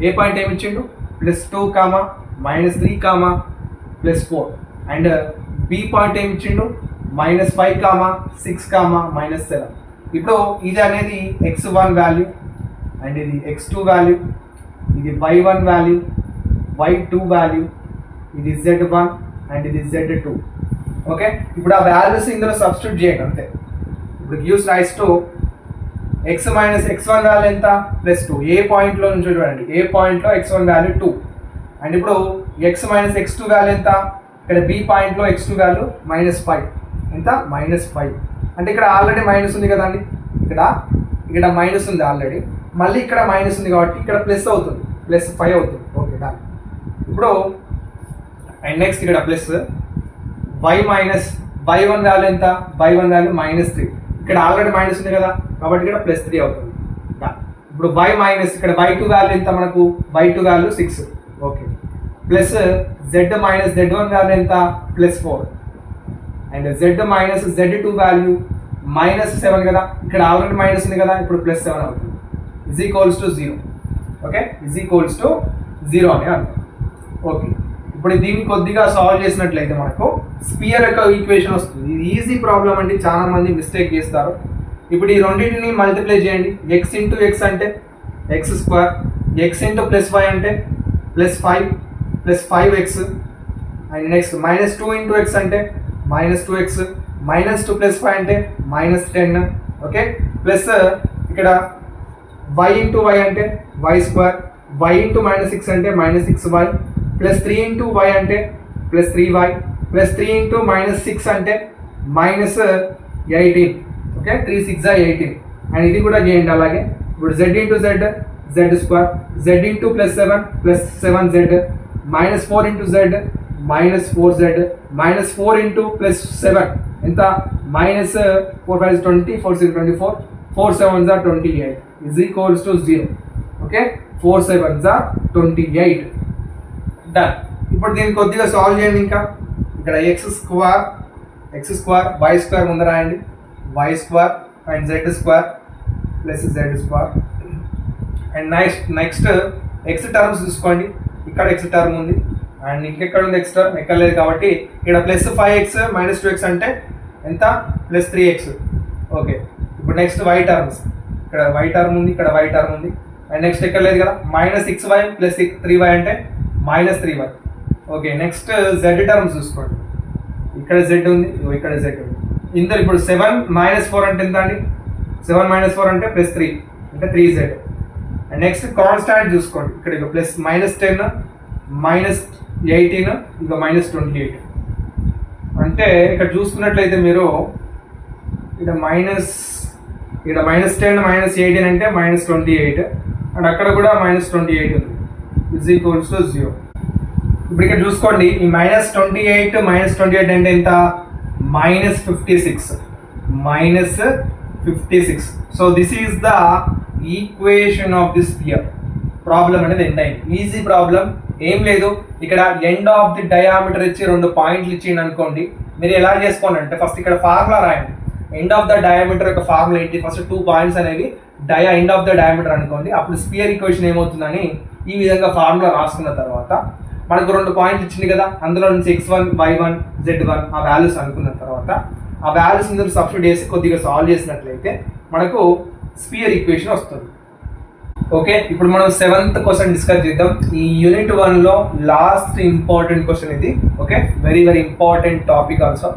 Speaker 1: ఏ పాయింట్ ఏమి ఇచ్చిండు, +2, -3, +4. అండ్ బి పాయింట్ ఏమి ఇచ్చిండు, -5, 6, -7. ఇప్పుడు ఇది అనేది x1 వాల్యూ అండ్ ఇది x2 వాల్యూ, ఇది y1 వాల్యూ, y2 వాల్యూ, ఇది z1 అండ్ ఇది z2. ఓకే, ఇప్పుడు ఆ వాల్యూస్ ఇందులో సబ్స్టిట్యూట్ చేయండి అంతే. ఇప్పుడు gives rise to x minus x1 value ఎంత, +2. ఏ పాయింట్లో నుంచి చూడండి, ఏ పాయింట్లో x1 వాల్యూ 2. అండ్ ఇప్పుడు x మైనస్ x2 వాల్యూ ఎంత, ఇక్కడ బి పాయింట్లో x2 వాల్యూ -5 ఎంత, -5. అంటే ఇక్కడ ఆల్రెడీ మైనస్ ఉంది కదండి, ఇక్కడ మైనస్ ఉంది ఆల్రెడీ, మళ్ళీ ఇక్కడ మైనస్ ఉంది కాబట్టి ఇక్కడ ప్లస్ అవుతుంది, +5 అవుతుంది. ఓకే, డా ఇప్పుడు అండ్ నెక్స్ట్ ఇక్కడ plus y minus y1 value ఎంత, y1 వాల్యూ -3. ఇక్కడ ఆల్రెడీ మైనస్ ఉంది కదా కాబట్టి ఇక్కడ +3 అవుతుంది. ఇప్పుడు y మైనస్ ఇక్కడ y2 వాల్యూ ఎంత, మనకు y2 value 6. Okay, plus z minus z1 value ఎంత, +4. And z minus z2 value -7 కదా, ఇక్కడ ఆల్రెడీ మైనస్ ఉంది కదా, ఇప్పుడు +7 అవుతుంది. Is equals to 0. Okay, is equals to 0 అని అంటాం. ఓకే, ఇప్పుడు దీన్ని కొద్దిగా సాల్వ్ చేసినట్లయితే మనకు స్పియర్ యొక్క ఈక్వేషన్ వస్తుంది. ఇది ఈజీ ప్రాబ్లం అండి, చాలా మంది మిస్టేక్ చేస్తారు. ఇప్పుడు ఈ రెండింటిని మల్టిప్లై చేయండి. x ఇంటూ ఎక్స్ అంటే x², x ఇంటూ +y అంటే +5 +5x. And next -2 into x అంటే -2x, -2 + 5 అంటే -10. ఓకే, ప్లస్ ఇక్కడ y ఇంటూ y అంటే y² y ఇంటూ -6 అంటే -6y ప్లస్ 3 ఇంటూ y అంటే ప్లస్ 3y ప్లస్ 3 ఇంటూ -6 అంటే -18. ఓకే, 3 6 18. అండ్ ఇది కూడా చేయండి అలాగే. ఇప్పుడు z into z z², z into +7 +7z, -4 into z -4z, -4 into +7 ఎంత -4 5 20, 4 6 24, 4 7 28 is equals to 0. Okay, 4 7 28. Done. ఇప్పుడు దీన్ని కొద్దిగా సాల్వ్ చేయండి. ఇంకా ఇక్కడ x² y² ముందు రాయండి. y² and z² plus z². And next x terms చూసుకోండి. ఇక్కడ x టర్మ్ ఉంది అండ్ ఇంకెక్కడ ఉంది x టర్మ్? ఎక్కడ లేదు కాబట్టి ఇక్కడ ప్లస్ 5x - 2x అంటే ఎంత? Plus 3x. ఓకే, ఇప్పుడు నెక్స్ట్ y టర్మ్స్. ఇక్కడ y టర్మ్ ఉంది, ఇక్కడ y టర్మ్ ఉంది అండ్ నెక్స్ట్ ఎక్కడ లేదు కదా. -6y ప్లస్ 3y అంటే -3y. Okay, next z terms చూసుకోండి. ఇక్కడ z ఉంది, ఇక్కడ z ఉంది. ఇందులో ఇప్పుడు 7 - 4 అంటే ఎంత అండి? 7 - 4 అంటే +3 అంటే 3z. అండ్ నెక్స్ట్ కాన్స్టాంట్ చూసుకోండి. ఇక్కడ ఇక ప్లస్ -10 -18 ఇక -28. అంటే ఇక్కడ చూసుకున్నట్లయితే మీరు ఇక్కడ -10 -18 అంటే -28 అండ్ అక్కడ కూడా -28 ఉంది. Is equals to 0. ఇప్పుడు ఇక్కడ చూసుకోండి, ఈ -28 -28 అంటే ఎంత? -56. So this is the equation of this sphere. Problem అనేది ఎండ్ అయింది. ఈజీ ప్రాబ్లం, ఏం లేదు. ఇక్కడ ఎండ్ ఆఫ్ ది డయామీటర్ ఇచ్చి 2 పాయింట్లు ఇచ్చింది అనుకోండి. మీరు ఎలా చేసుకోండి అంటే ఫస్ట్ ఇక్కడ ఫార్ములా రాయండి. ఎండ్ ఆఫ్ ద డయామీటర్ యొక్క ఫార్ములా ఏంటి? ఫస్ట్ 2 పాయింట్స్ అనేవి ఎండ్ ఆఫ్ ద డయామీటర్ అనుకోండి. అప్పుడు స్పియర్ ఈక్వేషన్ ఏమవుతుందని ఈ విధంగా ఫార్ములా రాసుకున్న తర్వాత మనకు 2 పాయింట్లు ఇచ్చింది కదా, అందులో నుంచి x1 y1 z1 ఆ వాల్యూస్ అనుకున్న తర్వాత ఆ వాల్యూస్ ఇందులో సబ్స్టిట్యూట్ చేసి కొద్దిగా సాల్వ్ చేసినట్లయితే మనకు స్పియర్ ఈక్వేషన్ వస్తుంది. ఓకే, ఇప్పుడు మనం 7th క్వశ్చన్ డిస్కస్ చేద్దాం. ఈ యూనిట్ 1లో లాస్ట్ ఇంపార్టెంట్ క్వశ్చన్ ఇది. Okay, very very important topic also.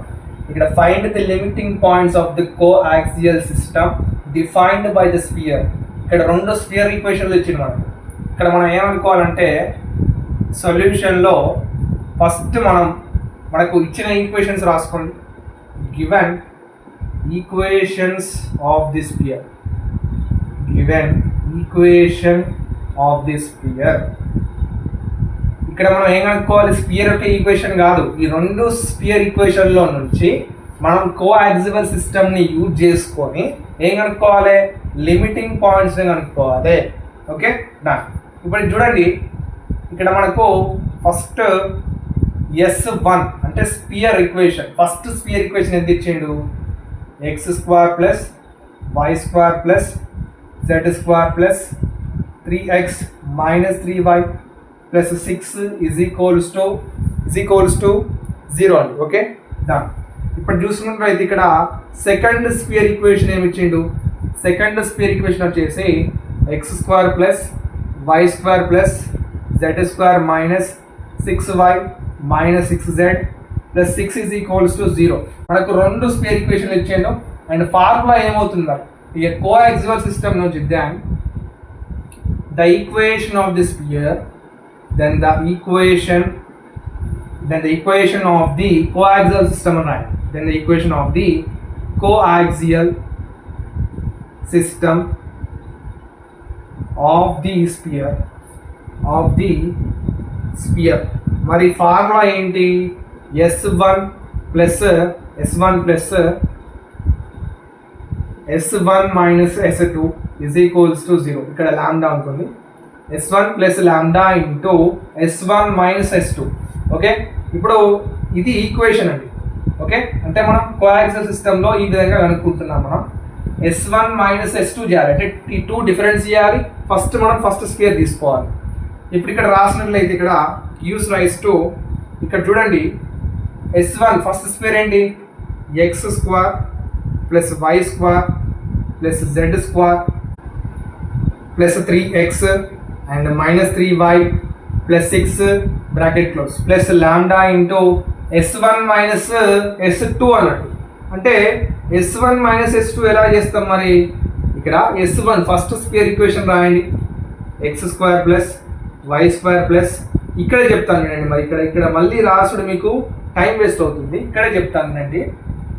Speaker 1: ఇక్కడ find the limiting points of the coaxial system defined by the sphere. ఇక్కడ 2 స్పియర్ ఈక్వేషన్లు ఇచ్చింది మనకు. ఇక్కడ మనం ఏమనుకోవాలంటే సొల్యూషన్లో ఫస్ట్ మనకు ఇచ్చిన ఈక్వేషన్స్ రాసుకోండి. Given equations of the spear, equation of the spear. ఇక్కడ మనం ఏం కనుక్కోవాలి? స్పియర్ యొక్క ఈక్వేషన్ కాదు, ఈ 2 స్పియర్ ఈక్వేషన్లో నుంచి మనం కోయాక్సియల్ సిస్టమ్ని యూజ్ చేసుకొని ఏం కనుక్కోవాలి? లిమిటింగ్ పాయింట్స్ని కనుక్కోవాలి. Okay, done. ఇప్పుడు చూడండి, ఇక్కడ మనకు ఫస్ట్ S1 అంటే sphere equation. First sphere equation ఎంత ఇచ్చిండు? x² plus y² plus z² plus 3x minus 3y plus 6 is equals to 0 అండి. Okay, done. ఇప్పుడు చూసుకున్నట్లయితే ఇక్కడ సెకండ్ స్పియర్ ఈక్వేషన్ ఏమి ఇచ్చిండు? సెకండ్ స్పియర్ ఈక్వేషన్ వచ్చేసి x² plus y² plus z² minus 6y minus 6z plus 6 is equals to 0. మనకు 2 స్పియర్ ఈక్వేషన్లు ఇచ్చాను అండ్ ఫార్ములా ఏమవుతుంది? ఇక కోయాక్సియల్ సిస్టమ్ నుంచి the equation of the sphere, then the equation of the coaxial system, right? Then the equation of the coaxial system of the sphere, మరి ఫార్ములా ఏంటి? S1 plus S1 minus S2 is equals to 0. ఇక్కడ లాంబ్డా ఉంటుంది. S1 plus lambda into S1 minus S2. Okay, ఇప్పుడు ఇది ఈక్వేషన్ అండి. ఓకే, అంటే మనం కోయాక్సియల్ సిస్టంలో ఈ విధంగా కనుక్కుంటున్నాం. మనం S1 మైనస్ S2 చేయాలి, అంటే ఈ 2 డిఫరెన్స్ చేయాలి. ఫస్ట్ మనం ఫస్ట్ స్క్వేర్ తీసుకోవాలి. ఇప్పుడు ఇక్కడ రాసినట్లయితే ఇక్కడ యూస్ రైస్ టు, ఇక్కడ చూడండి S1 ఫస్ట్ స్క్వేర్ ఏంటి? x² plus y² plus z² plus 3x and minus 3y plus 6 bracket close plus lambda into S1 minus S2 అన్నట్టు. అంటే S1 మైనస్ S2 ఎలా చేస్తాం? మరి ఇక్కడ S1 ఫస్ట్ స్క్వేర్ ఈక్వేషన్ రాయండి. x² plus y square plus ఇక్కడే చెప్తాను అండి. మరి ఇక్కడ మళ్ళీ రాసుడు మీకు టైం వేస్ట్ అవుతుంది. ఇక్కడే చెప్తానండి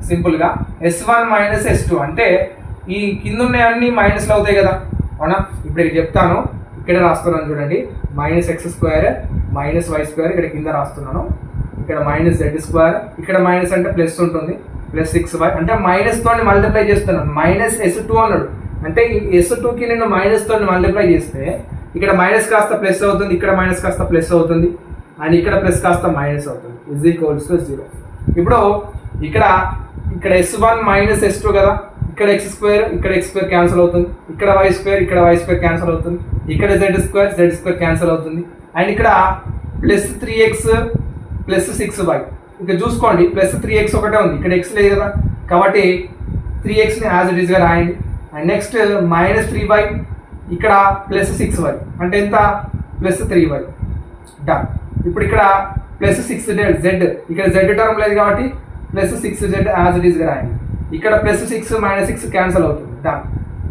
Speaker 1: సింపుల్గా S1 మైనస్ S2 అంటే ఈ కింద ఉన్నాయన్నీ మైనస్లు అవుతాయి కదా, అవునా? ఇప్పుడు ఇక్కడ చెప్తాను, ఇక్కడ రాస్తున్నాను చూడండి. Minus x square minus y square ఇక్కడ కింద రాస్తున్నాను. ఇక్కడ మైనస్ జెడ్ స్క్వేర్, ఇక్కడ మైనస్ అంటే ప్లస్ ఉంటుంది, ప్లస్ 6y అంటే మైనస్ తోని మల్టిప్లై చేస్తున్నాను. మైనస్ S2 అన్నాడు అంటే ఈ S2కి నేను మైనస్ తోని మల్టిప్లై చేస్తే ఇక్కడ మైనస్ కాస్త ప్లస్ అవుతుంది, ఇక్కడ మైనస్ కాస్త ప్లస్ అవుతుంది, అండ్ ఇక్కడ ప్లస్ కాస్త మైనస్ అవుతుంది. Is equals to 0. ఇప్పుడు ఇక్కడ S1 మైనస్ S2 కదా, ఇక్కడ ఎక్స్ స్క్వేర్ క్యాన్సిల్ అవుతుంది, ఇక్కడ వై స్క్వేర్ క్యాన్సిల్ అవుతుంది, ఇక్కడ జెడ్ స్క్వేర్ క్యాన్సిల్ అవుతుంది, అండ్ ఇక్కడ ప్లస్ 3x ప్లస్ 6y. ఇక్కడ చూసుకోండి ప్లస్ 3x ఒకటే ఉంది, ఇక్కడ ఎక్స్ లేదు కదా, కాబట్టి 3xని యాజ్ ఇట్ ఈస్గా రాయండి. అండ్ నెక్స్ట్ మైనస్ 3y, ఇక్కడ ప్లస్ 6y అంటే ఎంత, ప్లస్ 3y. డన్. ఇప్పుడు ఇక్కడ ప్లస్ 6z, ఇక్కడ z టర్మ్ లేదు కాబట్టి ప్లస్ 6z యాజ్ ఇట్ ఈస్గా రాయండి. ఇక్కడ ప్లస్ 6 మైనస్ 6 క్యాన్సిల్ అవుతుంది. Done.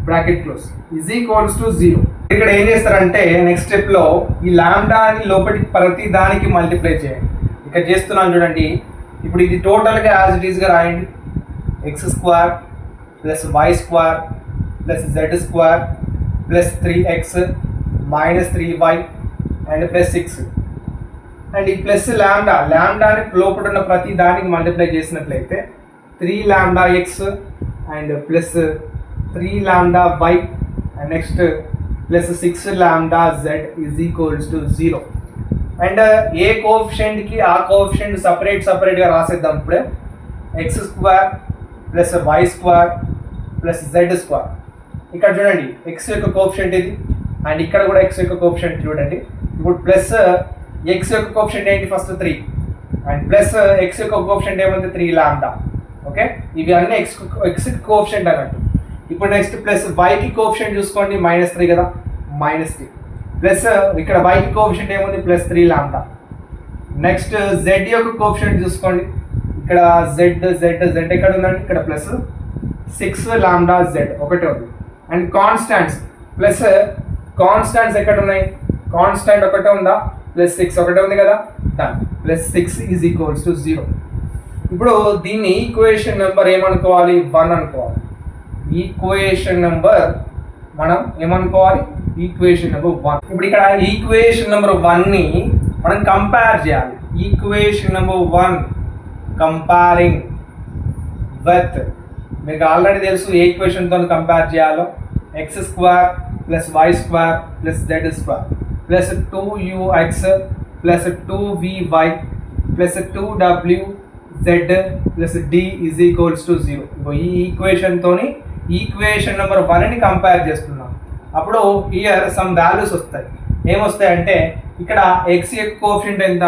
Speaker 1: Bracket close. Is equals to 0. ఇక్కడ ఏం చేస్తారంటే నెక్స్ట్ స్టెప్లో ఈ లాంబ్డాని లోపలికి ప్రతి దానికి మల్టిప్లై చేయండి. ఇక్కడ చేస్తున్నాను చూడండి. ఇప్పుడు ఇది టోటల్గా యాజ్ ఇట్ ఈస్గా రాయండి. X square plus y square plus z square plus 3x minus 3y and plus 6 and ఈ ప్లస్ లాంబ్డాని లోపల ఉన్న ప్రతి దానికి మల్టిప్లై చేసినట్లయితే 3 lambda x and plus 3 lambda y and next plus 6 lambda z is equals to 0. And ఏ కోఎఫిషియంట్కి ఆ కోఎఫిషియంట్ సపరేట్గా రాసేద్దాం. ఇప్పుడే x square plus y square plus z square. ఇక్కడ చూడండి ఎక్స్ యొక్క కోఎఫిషియంట్ ఇది, అండ్ ఇక్కడ కూడా ఎక్స్ యొక్క కోఎఫిషియంట్ చూడండి. ఇప్పుడు ప్లస్ ఎక్స్ యొక్క కోఎఫిషియంట్ ఏంటి, ఫస్ట్ 3, అండ్ ప్లస్ ఎక్స్ యొక్క కోఎఫిషియంట్ ఏముంది 3 లాంబ్డా. ఓకే, ఇవి అన్నీ ఎక్స్ కోఎఫిషియంట్ అన్నట్టు. ఇప్పుడు నెక్స్ట్ ప్లస్ వైకి కోఎఫిషియంట్ చూసుకోండి, మైనస్ 3 కదా, మైనస్ 3 ప్లస్ ఇక్కడ వైకి కోఎఫిషియంట్ ఏముంది, ప్లస్ 3 లాంబ్డా. నెక్స్ట్ జెడ్ యొక్క కోఎఫిషియంట్ చూసుకోండి, ఇక్కడ జెడ్ ఎక్కడ ఉందంటే ఇక్కడ ప్లస్ 6 లాంబ్డా జెడ్ ఒకటే ఉంది. అండ్ కాన్స్టాంట్స్ ప్లస్ కాన్స్టాంట్స్ ఎక్కడ ఉన్నాయి, కాన్స్టాంట్ ఒకటే ఉందా, ప్లస్ 6 ఒకటే ఉంది కదా, done. Plus 6 is equals to 0. ఇప్పుడు దీన్ని ఈక్వేషన్ నెంబర్ ఏమనుకోవాలి, 1 అనుకోవాలి. ఈక్వేషన్ నెంబర్ మనం ఏమనుకోవాలి, ఈక్వేషన్ నెంబర్ 1. ఇప్పుడు ఇక్కడ ఈక్వేషన్ నెంబర్ 1ని మనం కంపేర్ చేయాలి. ఈక్వేషన్ నెంబర్ 1 కంపేరింగ్ విత్, మీకు ఆల్రెడీ తెలుసు ఏ ఈక్వేషన్తో కంపేర్ చేయాలో, x square plus y square plus z square plus 2ux plus 2vy plus 2w z plus d is equals to 0. ఈ ఈక్వేషన్తోని ఈక్వేషన్ నెంబర్ 1ని కంపేర్ చేస్తున్నాం. అప్పుడు హియర్ సమ్ వాల్యూస్ వస్తాయి. ఏమొస్తాయంటే ఇక్కడ ఎక్స్ యొక్క కోఎఫిషియంట్ ఎంత,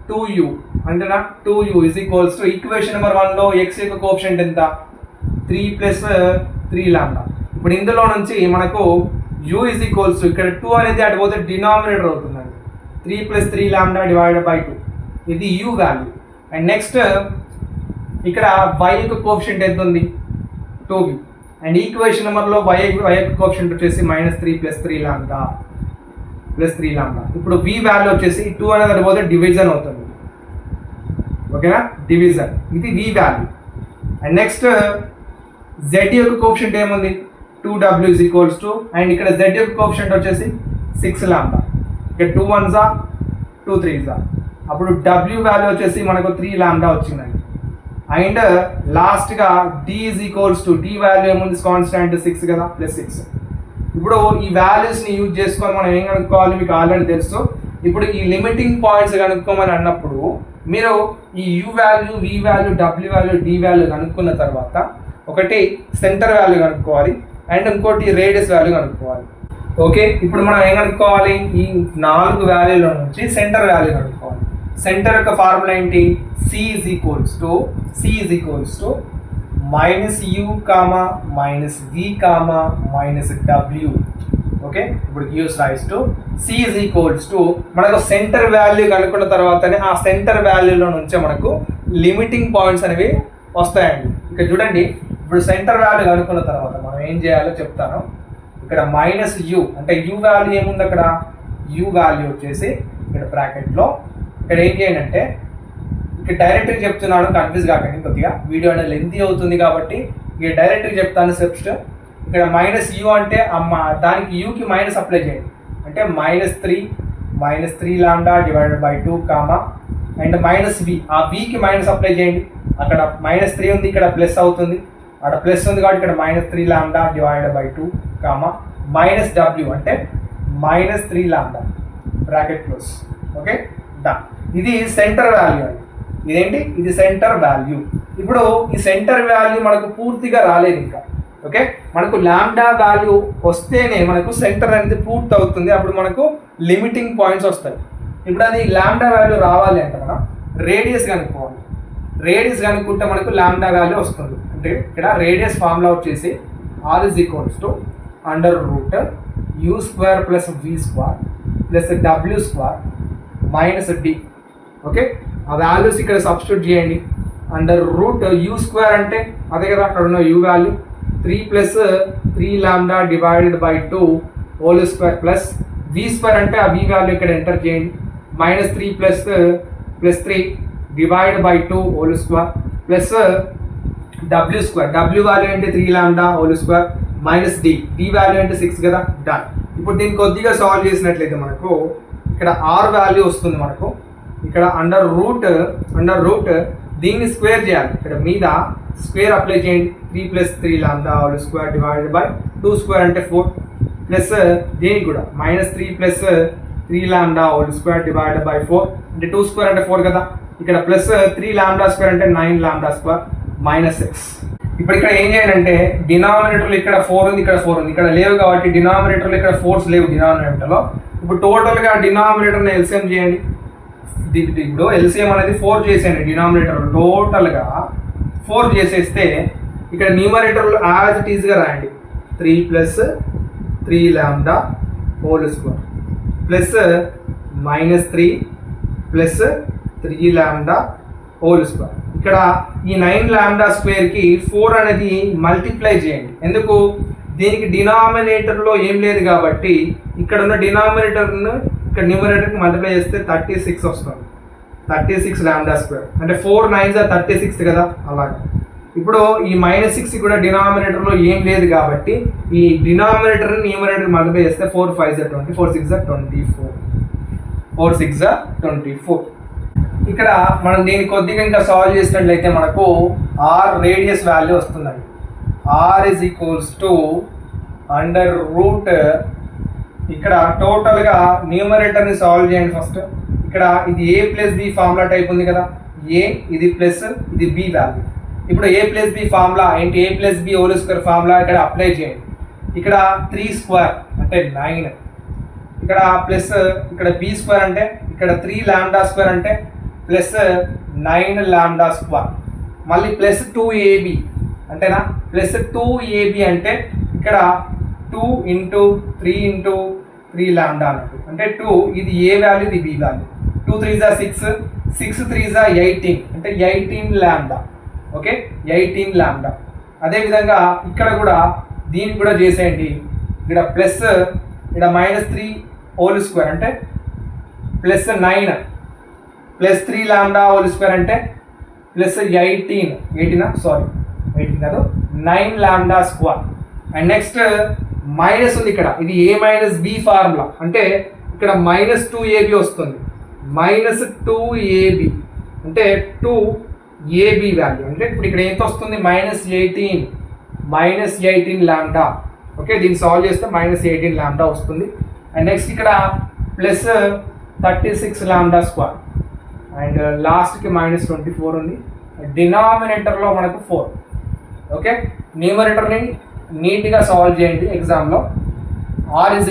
Speaker 1: 2u అంటేనా, 2u is equals to equation number 1లో ఎక్స్ యొక్క కోఎఫిషియంట్ ఎంత, 3 ప్లస్ 3 లాంబ్డా. ఇప్పుడు ఇందులో నుంచి మనకు u ఈజ్ ఈక్వల్స్ టు ఇక్కడ 2 అనేది అటు పోతే డినామినేటర్ అవుతుందండి, 3 ప్లస్ 3 లాంబ్డా డివైడెడ్ బై 2, ఇది u వాల్యూ. అండ్ నెక్స్ట్ ఇక్కడ y యొక్క కోఎఫిషియంట్ ఎంత ఉంది, 2v. అండ్ ఈక్వేషన్ నెంబర్లో y యొక్క కోఎఫిషియంట్ వచ్చేసి minus 3 plus 3 lambda plus 3 lambda. ఇప్పుడు v వాల్యూ వచ్చేసి 2 అనేది పోతే డివిజన్ అవుతుంది, ఓకేనా, డివిజన్, ఇది v value. And next z యొక్క కోఎఫిషియంట్ ఏముంది, 2w is equals to, and ఇక్కడ z యొక్క కోఎఫిషియంట్ వచ్చేసి 6 లాంబ్డా, ఇక్కడ 2 1s 2 3s, అప్పుడు w వాల్యూ వచ్చేసి మనకు 3 లాంబ్డా వచ్చిందండి. అండ్ లాస్ట్గా d is equals to, d value ఏముంది, కాన్స్టాంట్ 6 కదా, ప్లస్ 6. ఇప్పుడు ఈ వాల్యూస్ని యూజ్ చేసుకొని మనం ఏం కనుక్కోవాలి, మీకు ఆల్రెడీ తెలుసు. ఇప్పుడు ఈ లిమిటింగ్ పాయింట్స్ కనుక్కోమని అన్నప్పుడు మీరు ఈ u value, v value, w value, d value కనుక్కున్న తర్వాత ఒకటి సెంటర్ వాల్యూ కనుక్కోవాలి, అండ్ ఇంకోటి రేడియస్ వాల్యూ కనుక్కోవాలి. ఓకే, ఇప్పుడు మనం ఏం కనుక్కోవాలి, ఈ 4 వాల్యూల నుంచి సెంటర్ వాల్యూ కనుక్కోవాలి. సెంటర్ యొక్క ఫార్ములా ఏంటి, c is equals to minus u comma minus v comma minus w. Okay, ఇప్పుడు use rise to c is equals to, మనకు సెంటర్ వాల్యూ కనుక్కున్న తర్వాతనే ఆ సెంటర్ వాల్యూలో నుంచే మనకు లిమిటింగ్ పాయింట్స్ అనేవి వస్తాయండి. ఇక్కడ చూడండి, ఇప్పుడు సెంటర్ వాల్యూ కనుక్కున్న తర్వాత మనం ఏం చేయాలో చెప్తాను. ఇక్కడ మైనస్ u అంటే u వాల్యూ ఏముంది, అక్కడ యూ వాల్యూ వచ్చేసి ఇక్కడ బ్రాకెట్లో ఇక్కడ ఏం చేయండి అంటే ఇక్కడ డైరెక్ట్గా చెప్తున్నాను, కన్ఫ్యూజ్ కాకండి, కొద్దిగా వీడియో అనేది లెంతీ అవుతుంది కాబట్టి ఇక డైరెక్ట్గా చెప్తాను స్టెప్స్. ఇక్కడ మైనస్ యూ అంటే దానికి యూకి మైనస్ అప్లై చేయండి, అంటే -3 lambda divided by 2 comma and minus v, ఆ వికి మైనస్ అప్లై చేయండి. అక్కడ -3 ఉంది, ఇక్కడ ప్లస్ అవుతుంది, అక్కడ ప్లస్ ఉంది కాబట్టి ఇక్కడ -3 lambda divided by 2 comma minus W అంటే -3 lambda bracket close. Okay done. ఇది సెంటర్ వాల్యూ అండి, ఇదేంటి ఇది సెంటర్ వాల్యూ. ఇప్పుడు ఈ సెంటర్ వాల్యూ మనకు పూర్తిగా రాలేదు ఇంకా. ఓకే, మనకు లాంబ్డా వాల్యూ వస్తేనే మనకు సెంటర్ అనేది పూర్తి అవుతుంది, అప్పుడు మనకు లిమిటింగ్ పాయింట్స్ వస్తాయి. ఇప్పుడు అది లాంబ్డా వాల్యూ రావాలి అంటే మనం రేడియస్ కనుక్కోవాలి. రేడియస్ కనుక్కుంటే మనకు లాంబ్డా వాల్యూ వస్తుంది. అంటే ఇక్కడ రేడియస్ ఫార్ములా వచ్చేసి R = √u² + v² + w² - d. Okay, ఆ వాల్యూస్ ఇక్కడ సబ్స్టిట్యూట్ చేయండి. √u² అంటే అదే కదా అక్కడ ఉన్న u value, 3 + 3 lambda divided by 2 whole square plus v² అంటే ఆ v వాల్యూ ఇక్కడ ఎంటర్ చేయండి. -3 + 3 divide by 2 whole square plus w² w value అంటే 3 lambda whole square minus d value అంటే 6 కదా. డన్. ఇప్పుడు దీన్ని కొద్దిగా సాల్వ్ చేసినట్లయితే మనకు ఇక్కడ r వాల్యూ వస్తుంది. మనకు ఇక్కడ అండర్ రూట్ దీన్ని స్క్వేర్ చేయాలి, ఇక్కడ మీద స్క్వేర్ అప్లై చేయండి. 3 + 3 lambda whole square divided by 2² అంటే 4 ప్లస్ దీనికి కూడా -3 + 3 lambda whole square divided by 4 అంటే 2² అంటే 4 కదా. ఇక్కడ ప్లస్ 3 లాంబ్డా² అంటే 9 లాంబ్డా² -6. ఇప్పుడు ఇక్కడ ఏం చేయాలంటే డినామినేటర్లో ఇక్కడ 4 ఉంది, ఇక్కడ 4 ఉంది, ఇక్కడ లేవు కాబట్టి డినామినేటర్లో ఇక్కడ 4s లేవు డినామినేటర్లో. ఇప్పుడు టోటల్గా డినామినేటర్ని ఎల్సిఎం చేయండి. ఇప్పుడు ఎల్సిఎం అనేది 4 చేసేయండి. డినామినేటర్ టోటల్గా 4 చేసేస్తే ఇక్కడ న్యూమరేటర్లో యాజ్ ఇట్ ఈజ్గా రాయండి. 3 + 3 lambda whole square plus -3 + 3 lambda whole square. ఇక్కడ ఈ 9 లాంబ్డా² 4 అనేది మల్టిప్లై చేయండి. ఎందుకు, దీనికి డినామినేటర్లో ఏం లేదు కాబట్టి ఇక్కడ ఉన్న డినామినేటర్ను ఇక్కడ న్యూమరేటర్కి మల్టిప్లై చేస్తే 36 వస్తుంది. 36 లాంబ్డా² అంటే 4 9s are 36 కదా. అలాగే ఇప్పుడు ఈ -6 కూడా డినామినేటర్లో ఏం లేదు కాబట్టి ఈ డినామినేటర్ని న్యూమరేటర్కి మల్టిప్లై చేస్తే 4 5s are 20, 4 6s are 24, 4 6s are 24. ఇక్కడ మనం దీన్ని కొద్దిగా ఇంకా సాల్వ్ చేసినట్లయితే మనకు r రేడియస్ వాల్యూ వస్తుందండి. R = ఇక్కడ టోటల్గా న్యూమరేటర్ని సాల్వ్ చేయండి ఫస్ట్. ఇక్కడ ఇది a + b ఫార్ములా టైప్ ఉంది కదా, a ఇది ప్లస్ ఇది b వాల్యూ. ఇప్పుడు a + b ఫార్ములా ఏంటి, a + b whole square formula ఇక్కడ అప్లై చేయండి. ఇక్కడ 3² అంటే 9, ఇక్కడ ప్లస్ ఇక్కడ b² అంటే ఇక్కడ 3 లాంబ్డా² అంటే ప్లస్ 9 లాంబ్డా², మళ్ళీ ప్లస్ 2ab అంటేనా, ప్లస్ 2ab అంటే ఇక్కడ 2 × 3 × 3 లాంబ్డా అన్నట్టు, అంటే 2 ఇది a వాల్యూ ఇది b value. 2 3s are 6, 6 3s are 18 అంటే 18 లాంబ్డా. Okay 18 lambda. అదేవిధంగా ఇక్కడ కూడా దీన్ని కూడా చేసేయండి. ఇక్కడ ప్లస్ ఇక్కడ -3 హోల్ స్క్వేర్ అంటే plus 9 plus 3 lambda whole square అంటే ప్లస్ 18 కాదు 9 లాంబ్డా². అండ్ నెక్స్ట్ మైనస్ ఉంది ఇక్కడ, ఇది a - b ఫార్ములా అంటే ఇక్కడ -2ab వస్తుంది. -2ab అంటే 2ab వాల్యూ అంటే ఇప్పుడు ఇక్కడ ఎంత వస్తుంది -18 లాంబ్డా. ఓకే, దీన్ని సాల్వ్ చేస్తే -18 లాంబ్డా వస్తుంది. అండ్ నెక్స్ట్ ఇక్కడ ప్లస్ 36 లాంబ్డా² అండ్ లాస్ట్కి -24 ఉంది. డినామినేటర్లో మనకు 4. ఓకే, న్యూమరేటర్ని నీట్గా సాల్వ్ చేయండి ఎగ్జామ్లో. R =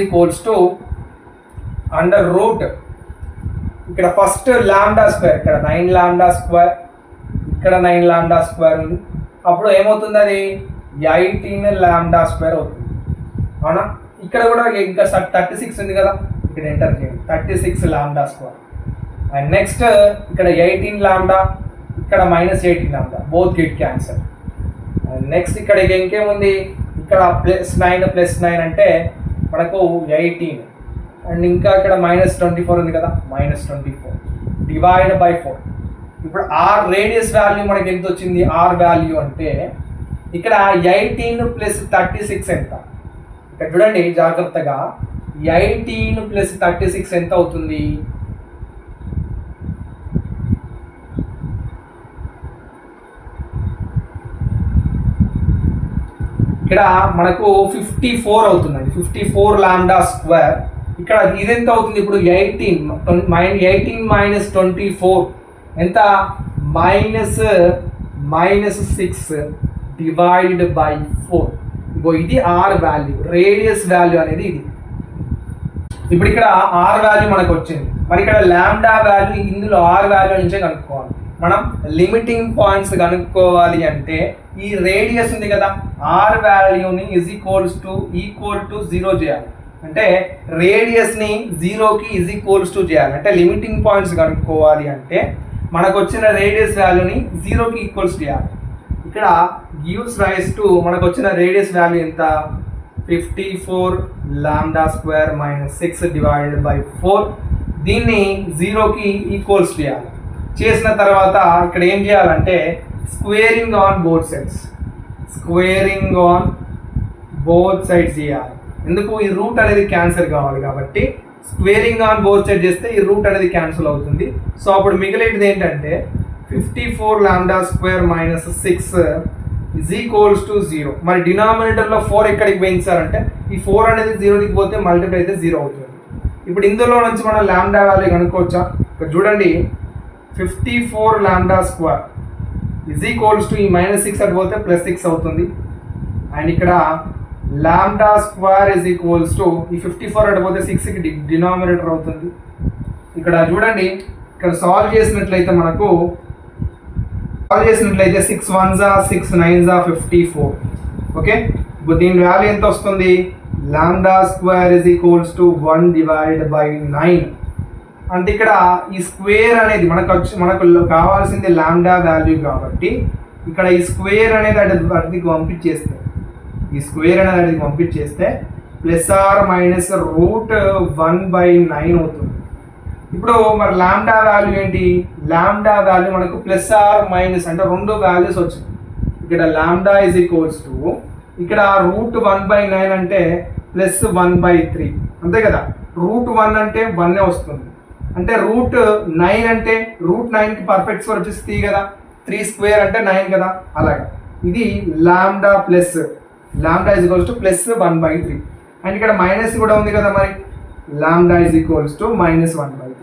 Speaker 1: ఇక్కడ ఫస్ట్ లాంబ్డా² ఇక్కడ 9 లాంబ్డా², ఇక్కడ 9 లాంబ్డా² ఉంది. అప్పుడు ఏమవుతుంది, అది 18 లాంబ్డా² అవుతుంది. అవునా, ఇక్కడ కూడా ఇంకా 36 ఉంది కదా, ఇక్కడ ఎంటర్ చేయండి 36 లాంబ్డా². అండ్ నెక్స్ట్ ఇక్కడ 18 లాంబ్డా, ఇక్కడ -18 lambda, both get cancel. And next ఇక్కడ ఇంకేముంది, ఇక్కడ +9 + 9 అంటే మనకు 18. అండ్ ఇంకా ఇక్కడ -24 ఉంది కదా, -24 డివైడ్ బై 4. ఇప్పుడు ఆర్ రేడియస్ వాల్యూ మనకి ఎంత వచ్చింది, ఆర్ వాల్యూ అంటే ఇక్కడ 18 + 36 ఎంత, ఇక్కడ చూడండి జాగ్రత్తగా, 18 + 36 ఎంత అవుతుంది, ఇక్కడ మనకు 54 అవుతుందండి, 54 లాంబ్డా స్క్వేర్. ఇక్కడ ఇదెంత అవుతుంది ఇప్పుడు, 18 - 24 ఎంత, -6 డివైడ్ బై 4. ఇగో ఇది ఆర్ వాల్యూ, రేడియస్ వాల్యూ అనేది ఇది. ఇప్పుడు ఇక్కడ ఆర్ వాల్యూ మనకు వచ్చింది, మరి ఇక్కడ లాంబ్డా వాల్యూ ఇందులో ఆర్ వాల్యూ నుంచే కనుక్కోవాలి. మనం లిమిటింగ్ పాయింట్స్ కనుక్కోవాలి అంటే ఈ రేడియస్ ఉంది కదా, ఆర్ వాల్యూని ఈక్వల్ టు 0 చేయాలి. అంటే రేడియస్ని 0కి = చేయాలి. అంటే లిమిటింగ్ పాయింట్స్ కనుక్కోవాలి అంటే మనకు వచ్చిన రేడియస్ వాల్యూని 0కి ఈక్వల్స్ చేయాలి. ఇక్కడ గివ్స్ రైస్ టు మనకు వచ్చిన రేడియస్ వాల్యూ ఎంత, 54 లాంబ్డా స్క్వేర్ -6 డివైడెడ్ బై 4. దీన్ని 0కి ఈక్వల్స్ చేయాలి. చేసిన తర్వాత ఇక్కడ ఏం చేయాలంటే స్క్వేరింగ్ ఆన్ బోత్ సైడ్స్ చేయాలి. ఎందుకు, ఈ రూట్ అనేది క్యాన్సిల్ కావాలి కాబట్టి స్క్వేరింగ్ ఆన్ బోత్ సైడ్ చేస్తే ఈ రూట్ అనేది క్యాన్సిల్ అవుతుంది. సో అప్పుడు మిగిలేది ఏంటంటే 54 లాంబ్డా స్క్వేర్ -6 = 0. మరి డినామినేటర్లో 4 ఎక్కడికి పోయించారంటే ఈ 4 అనేది 0కి పోతే మల్టిప్లై అయితే 0 అవుతుంది. ఇప్పుడు ఇందులో నుంచి మనం లాంబ్డా వాల్యూ కనుక్కోవచ్చా, ఇక్కడ చూడండి 54 లాంబ్డా స్క్వేర్ = ఈ -6 అటు పోతే +6 అవుతుంది. అండ్ ఇక్కడ లాంబ్డా స్క్వేర్ ఈ 54 అటు పోతే 6కి డినామినేటర్ అవుతుంది. ఇక్కడ చూడండి, ఇక్కడ సాల్వ్ చేసినట్లయితే మనకు 6 1s 6 9s 54. ఓకే, ఇప్పుడు దీని వాల్యూ ఎంత వస్తుంది, లాంబ్డా స్క్వేర్ = 1 డివైడ్ బై 9. అంటే ఇక్కడ ఈ స్క్వేర్ అనేది మనకు కావాల్సింది లాంబ్డా వాల్యూ కాబట్టి ఇక్కడ ఈ స్క్వేర్ అనేది అడికి పంపించేస్తే +±√1/9 అవుతుంది. ఇప్పుడు మరి లాంబ్డా వాల్యూ ఏంటి, లాంబ్డా వాల్యూ మనకు +± అంటే 2 వాల్యూస్ వచ్చింది. ఇక్కడ లాంబ్డా ఇక్కడ √1/9 అంటే +1/3 అంతే కదా, √1 అంటే 1 వస్తుంది. అంటే √9 అంటే √9కి పర్ఫెక్ట్ స్క్వేర్ వచ్చేసి 3 కదా, 3 స్క్వేర్ అంటే 9 కదా, అలాగా ఇది లాంబ్డా +1/3. అండ్ ఇక్కడ మైనస్ కూడా ఉంది కదా, మరి లాంబ్డా -1/3.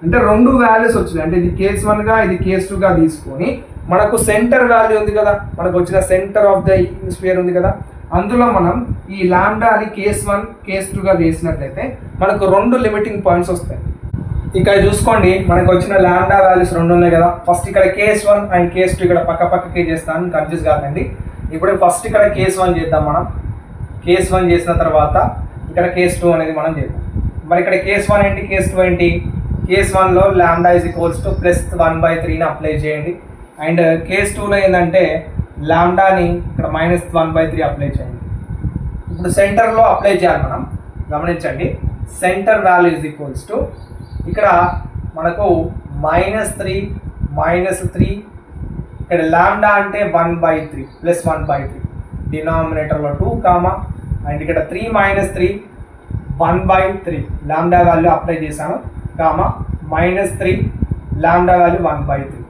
Speaker 1: అంటే 2 వాల్యూస్ వచ్చినాయి. అంటే ఇది కేస్ 1గా ఇది కేస్ 2గా తీసుకొని మనకు సెంటర్ వాల్యూ ఉంది కదా, మనకు వచ్చిన సెంటర్ ఆఫ్ ద స్క్వేర్ ఉంది కదా, అందులో మనం ఈ లాంబ్డాని కేస్ 1 కేస్ 2గా చేసినట్లయితే మనకు 2 లిమిటింగ్ పాయింట్స్ వస్తాయి. ఇక్కడ చూసుకోండి, మనకు వచ్చిన లాంబ్డా వాల్యూస్ 2 ఉన్నాయి కదా. ఫస్ట్ ఇక్కడ కేస్ 1 అండ్ కేస్ 2 ఇక్కడ పక్కకే చేస్తాను, కన్ఫ్యూజ్ కాకండి. ఇప్పుడు ఫస్ట్ ఇక్కడ కేస్ 1 చేద్దాం. మనం కేస్ 1 చేసిన తర్వాత ఇక్కడ కేస్ 2 అనేది మనం చేద్దాం. మరి ఇక్కడ కేస్ 1 ఏంటి, కేస్ 2 ఏంటి, కేస్ 1లో లాంబ్డా +1/3ని అప్లై చేయండి. అండ్ కేస్ 2లో ఏంటంటే లాంబ్డాని ఇక్కడ -1/3 అప్లై చేయండి. ఇప్పుడు సెంటర్లో అప్లై చేయాలి మనం, గమనించండి. సెంటర్ వాల్యూ ఇక్కడ మనకు -3 ఇక్కడ లాంబ్డా అంటే 1/3 +1/3 డినామినేటర్లో 2, అండ్ ఇక్కడ 3 - 3 1/3 లాంబ్డా వాల్యూ అప్లై చేశాను, -3 లాంబ్డా వాల్యూ 1/3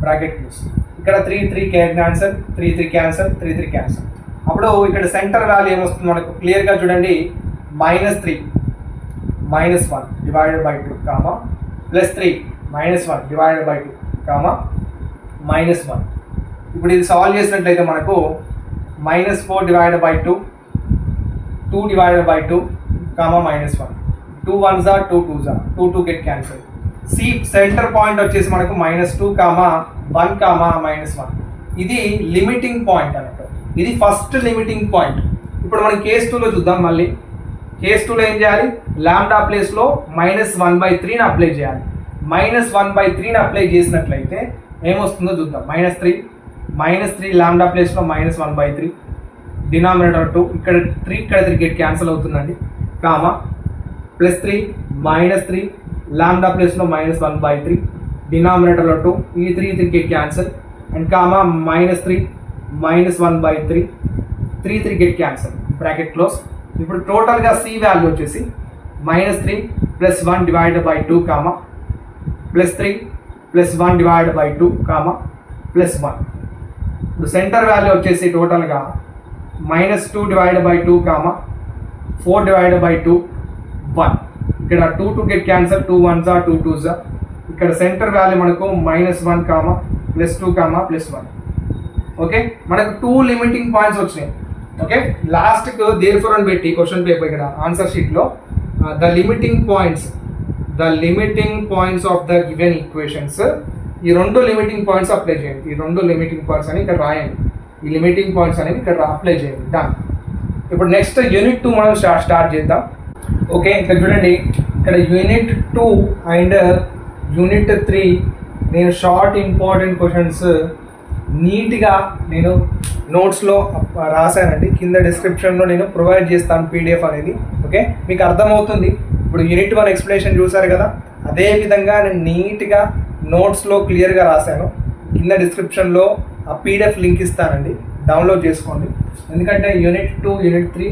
Speaker 1: బ్రాకెట్ క్లోజ్. ఇక్కడ 3 క్యాన్సల్, 3 క్యాన్సల్, 3 క్యాన్సల్. అప్పుడు ఇక్కడ సెంటర్ వాల్యూ ఏమొస్తుంది మనకు క్లియర్గా చూడండి, -3 -1 డివైడెడ్ బై 2, +3 -1 డివైడెడ్ బై 2, -1. ఇప్పుడు ఇది సాల్వ్ చేసినట్లయితే మనకు -4 divided by 2, 2 divided by 2, -1. 2 1s 2 2s 2 get cancel. C centre point వచ్చేసి మనకు -2, 1, -1. ఇది లిమిటింగ్ పాయింట్ అన్నట్టు, ఇది ఫస్ట్ లిమిటింగ్ పాయింట్. ఇప్పుడు మనం కేస్ 2లో చూద్దాం. మళ్ళీ కేస్ 2లో ఏం చేయాలి, లాంబ్డా ప్లేస్లో -1/3ని అప్లై చేయాలి. -1/3ని అప్లై చేసినట్లయితే ఏమొస్తుందో చూద్దాం. -3 లాంబ్డా ప్లేస్లో -1/3 డినామినేటర్ 2, ఇక్కడ 3 గెట్ క్యాన్సిల్ అవుతుందండి, ప్లస్ 3 మైనస్ 3 లాంబ్డా ప్లేస్లో -1/3 డినామినేటర్లో 2 ఈ 3 cancel and comma -3 -1/3 3 get cancel bracket close. ఇప్పుడు టోటల్గా సి వాల్యూ వచ్చేసి -3 + 1 divided by 2 comma +3 + 1 divided by 2 comma +1. ఇప్పుడు సెంటర్ వాల్యూ వచ్చేసి టోటల్గా -2 divided by 2 comma 4 divided by 2 1. ఇక్కడ 2 గెట్ క్యాన్సల్ 2 1s 2 2s. ఇక్కడ సెంటర్ వాల్యూ మనకు -1 కామా +2 కామా +1. ఓకే, మనకు 2 లిమిటింగ్ పాయింట్స్ వచ్చినాయి. ఓకే, లాస్ట్కు దేర్ఫోర్ అని పెట్టి క్వశ్చన్ పేపర్ ఇక్కడ ఆన్సర్ షీట్లో the limiting points of the given equations, ఈ 2 లిమిటింగ్ పాయింట్స్ అప్లై చేయండి. ఈ 2 లిమిటింగ్ పాయింట్స్ అని ఇక్కడ రాయండి. ఈ లిమిటింగ్ పాయింట్స్ అనేవి ఇక్కడ అప్లై చేయండి. డన్. ఇప్పుడు నెక్స్ట్ యూనిట్ 2 మనం స్టార్ట్ చేద్దాం. ఓకే, ఇక్కడ చూడండి, ఇక్కడ యూనిట్ 2 అండ్ యూనిట్ 3 నేను షార్ట్ ఇంపార్టెంట్ క్వశ్చన్స్ నీట్గా నేను నోట్స్లో రాశానండి. కింద డిస్క్రిప్షన్లో నేను ప్రొవైడ్ చేస్తాను పీడిఎఫ్ అనేది. ఓకే, మీకు అర్థమవుతుంది. ఇప్పుడు యూనిట్ 1 ఎక్స్ప్లెనేషన్ చూసారు కదా, అదే విధంగా నేను నీట్గా నోట్స్లో క్లియర్గా రాశాను. కింద డిస్క్రిప్షన్లో ఆ పీడిఎఫ్ లింక్ ఇస్తానండి, డౌన్లోడ్ చేసుకోండి. ఎందుకంటే యూనిట్ 2 యూనిట్ 3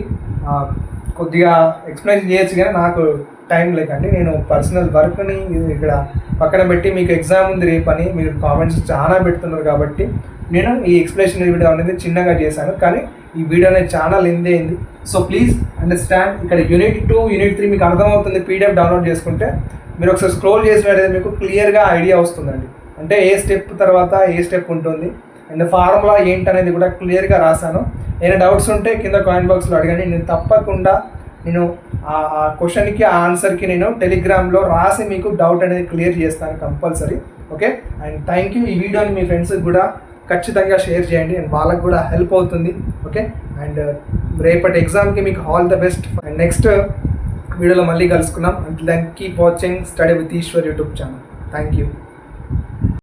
Speaker 1: కొద్దిగా ఎక్స్ప్లెయిన్ చేయొచ్చు కానీ నాకు టైం లేకండి. నేను పర్సనల్ వర్క్ని ఇక్కడ పక్కన పెట్టి మీకు ఎగ్జామ్ ఉంది రేపని మీరు కామెంట్స్ చాలా పెడుతున్నారు కాబట్టి నేను ఈ ఎక్స్ప్లెనేషన్ వీడియో అనేది చిన్నగా చేశాను. కానీ ఈ వీడియో అనేది చాలా లెంత్ అయింది. So please understand. ఇక్కడ యూనిట్ 2 యూనిట్ 3 మీకు అర్థమవుతుంది. పీడిఎఫ్ డౌన్లోడ్ చేసుకుంటే మీరు ఒకసారి స్క్రోల్ చేసినట్టయితే మీకు క్లియర్గా ఐడియా వస్తుందండి. అంటే ఏ స్టెప్ తర్వాత ఏ స్టెప్ ఉంటుంది అండ్ ఫార్ములా ఏంటనేది కూడా క్లియర్గా రాశాను. ఏమైనా డౌట్స్ ఉంటే కింద కామెంట్ బాక్స్లో అడగండి. నేను తప్పకుండా నేను ఆ క్వశ్చన్కి ఆ ఆన్సర్కి నేను టెలిగ్రామ్లో రాసి మీకు డౌట్ అనేది క్లియర్ చేస్తాను compulsory. Okay, and thank you. ఈ వీడియోని మీ ఫ్రెండ్స్కి కూడా ఖచ్చితంగా షేర్ చేయండి అండ్ వాళ్ళకి కూడా హెల్ప్ అవుతుంది. ఓకే, అండ్ రేపటి ఎగ్జామ్కి మీకు all the best. And next వీడియోలో మళ్ళీ కలుసుకున్నాం. And then keep watching study with Eshwar YouTube channel. Thank you.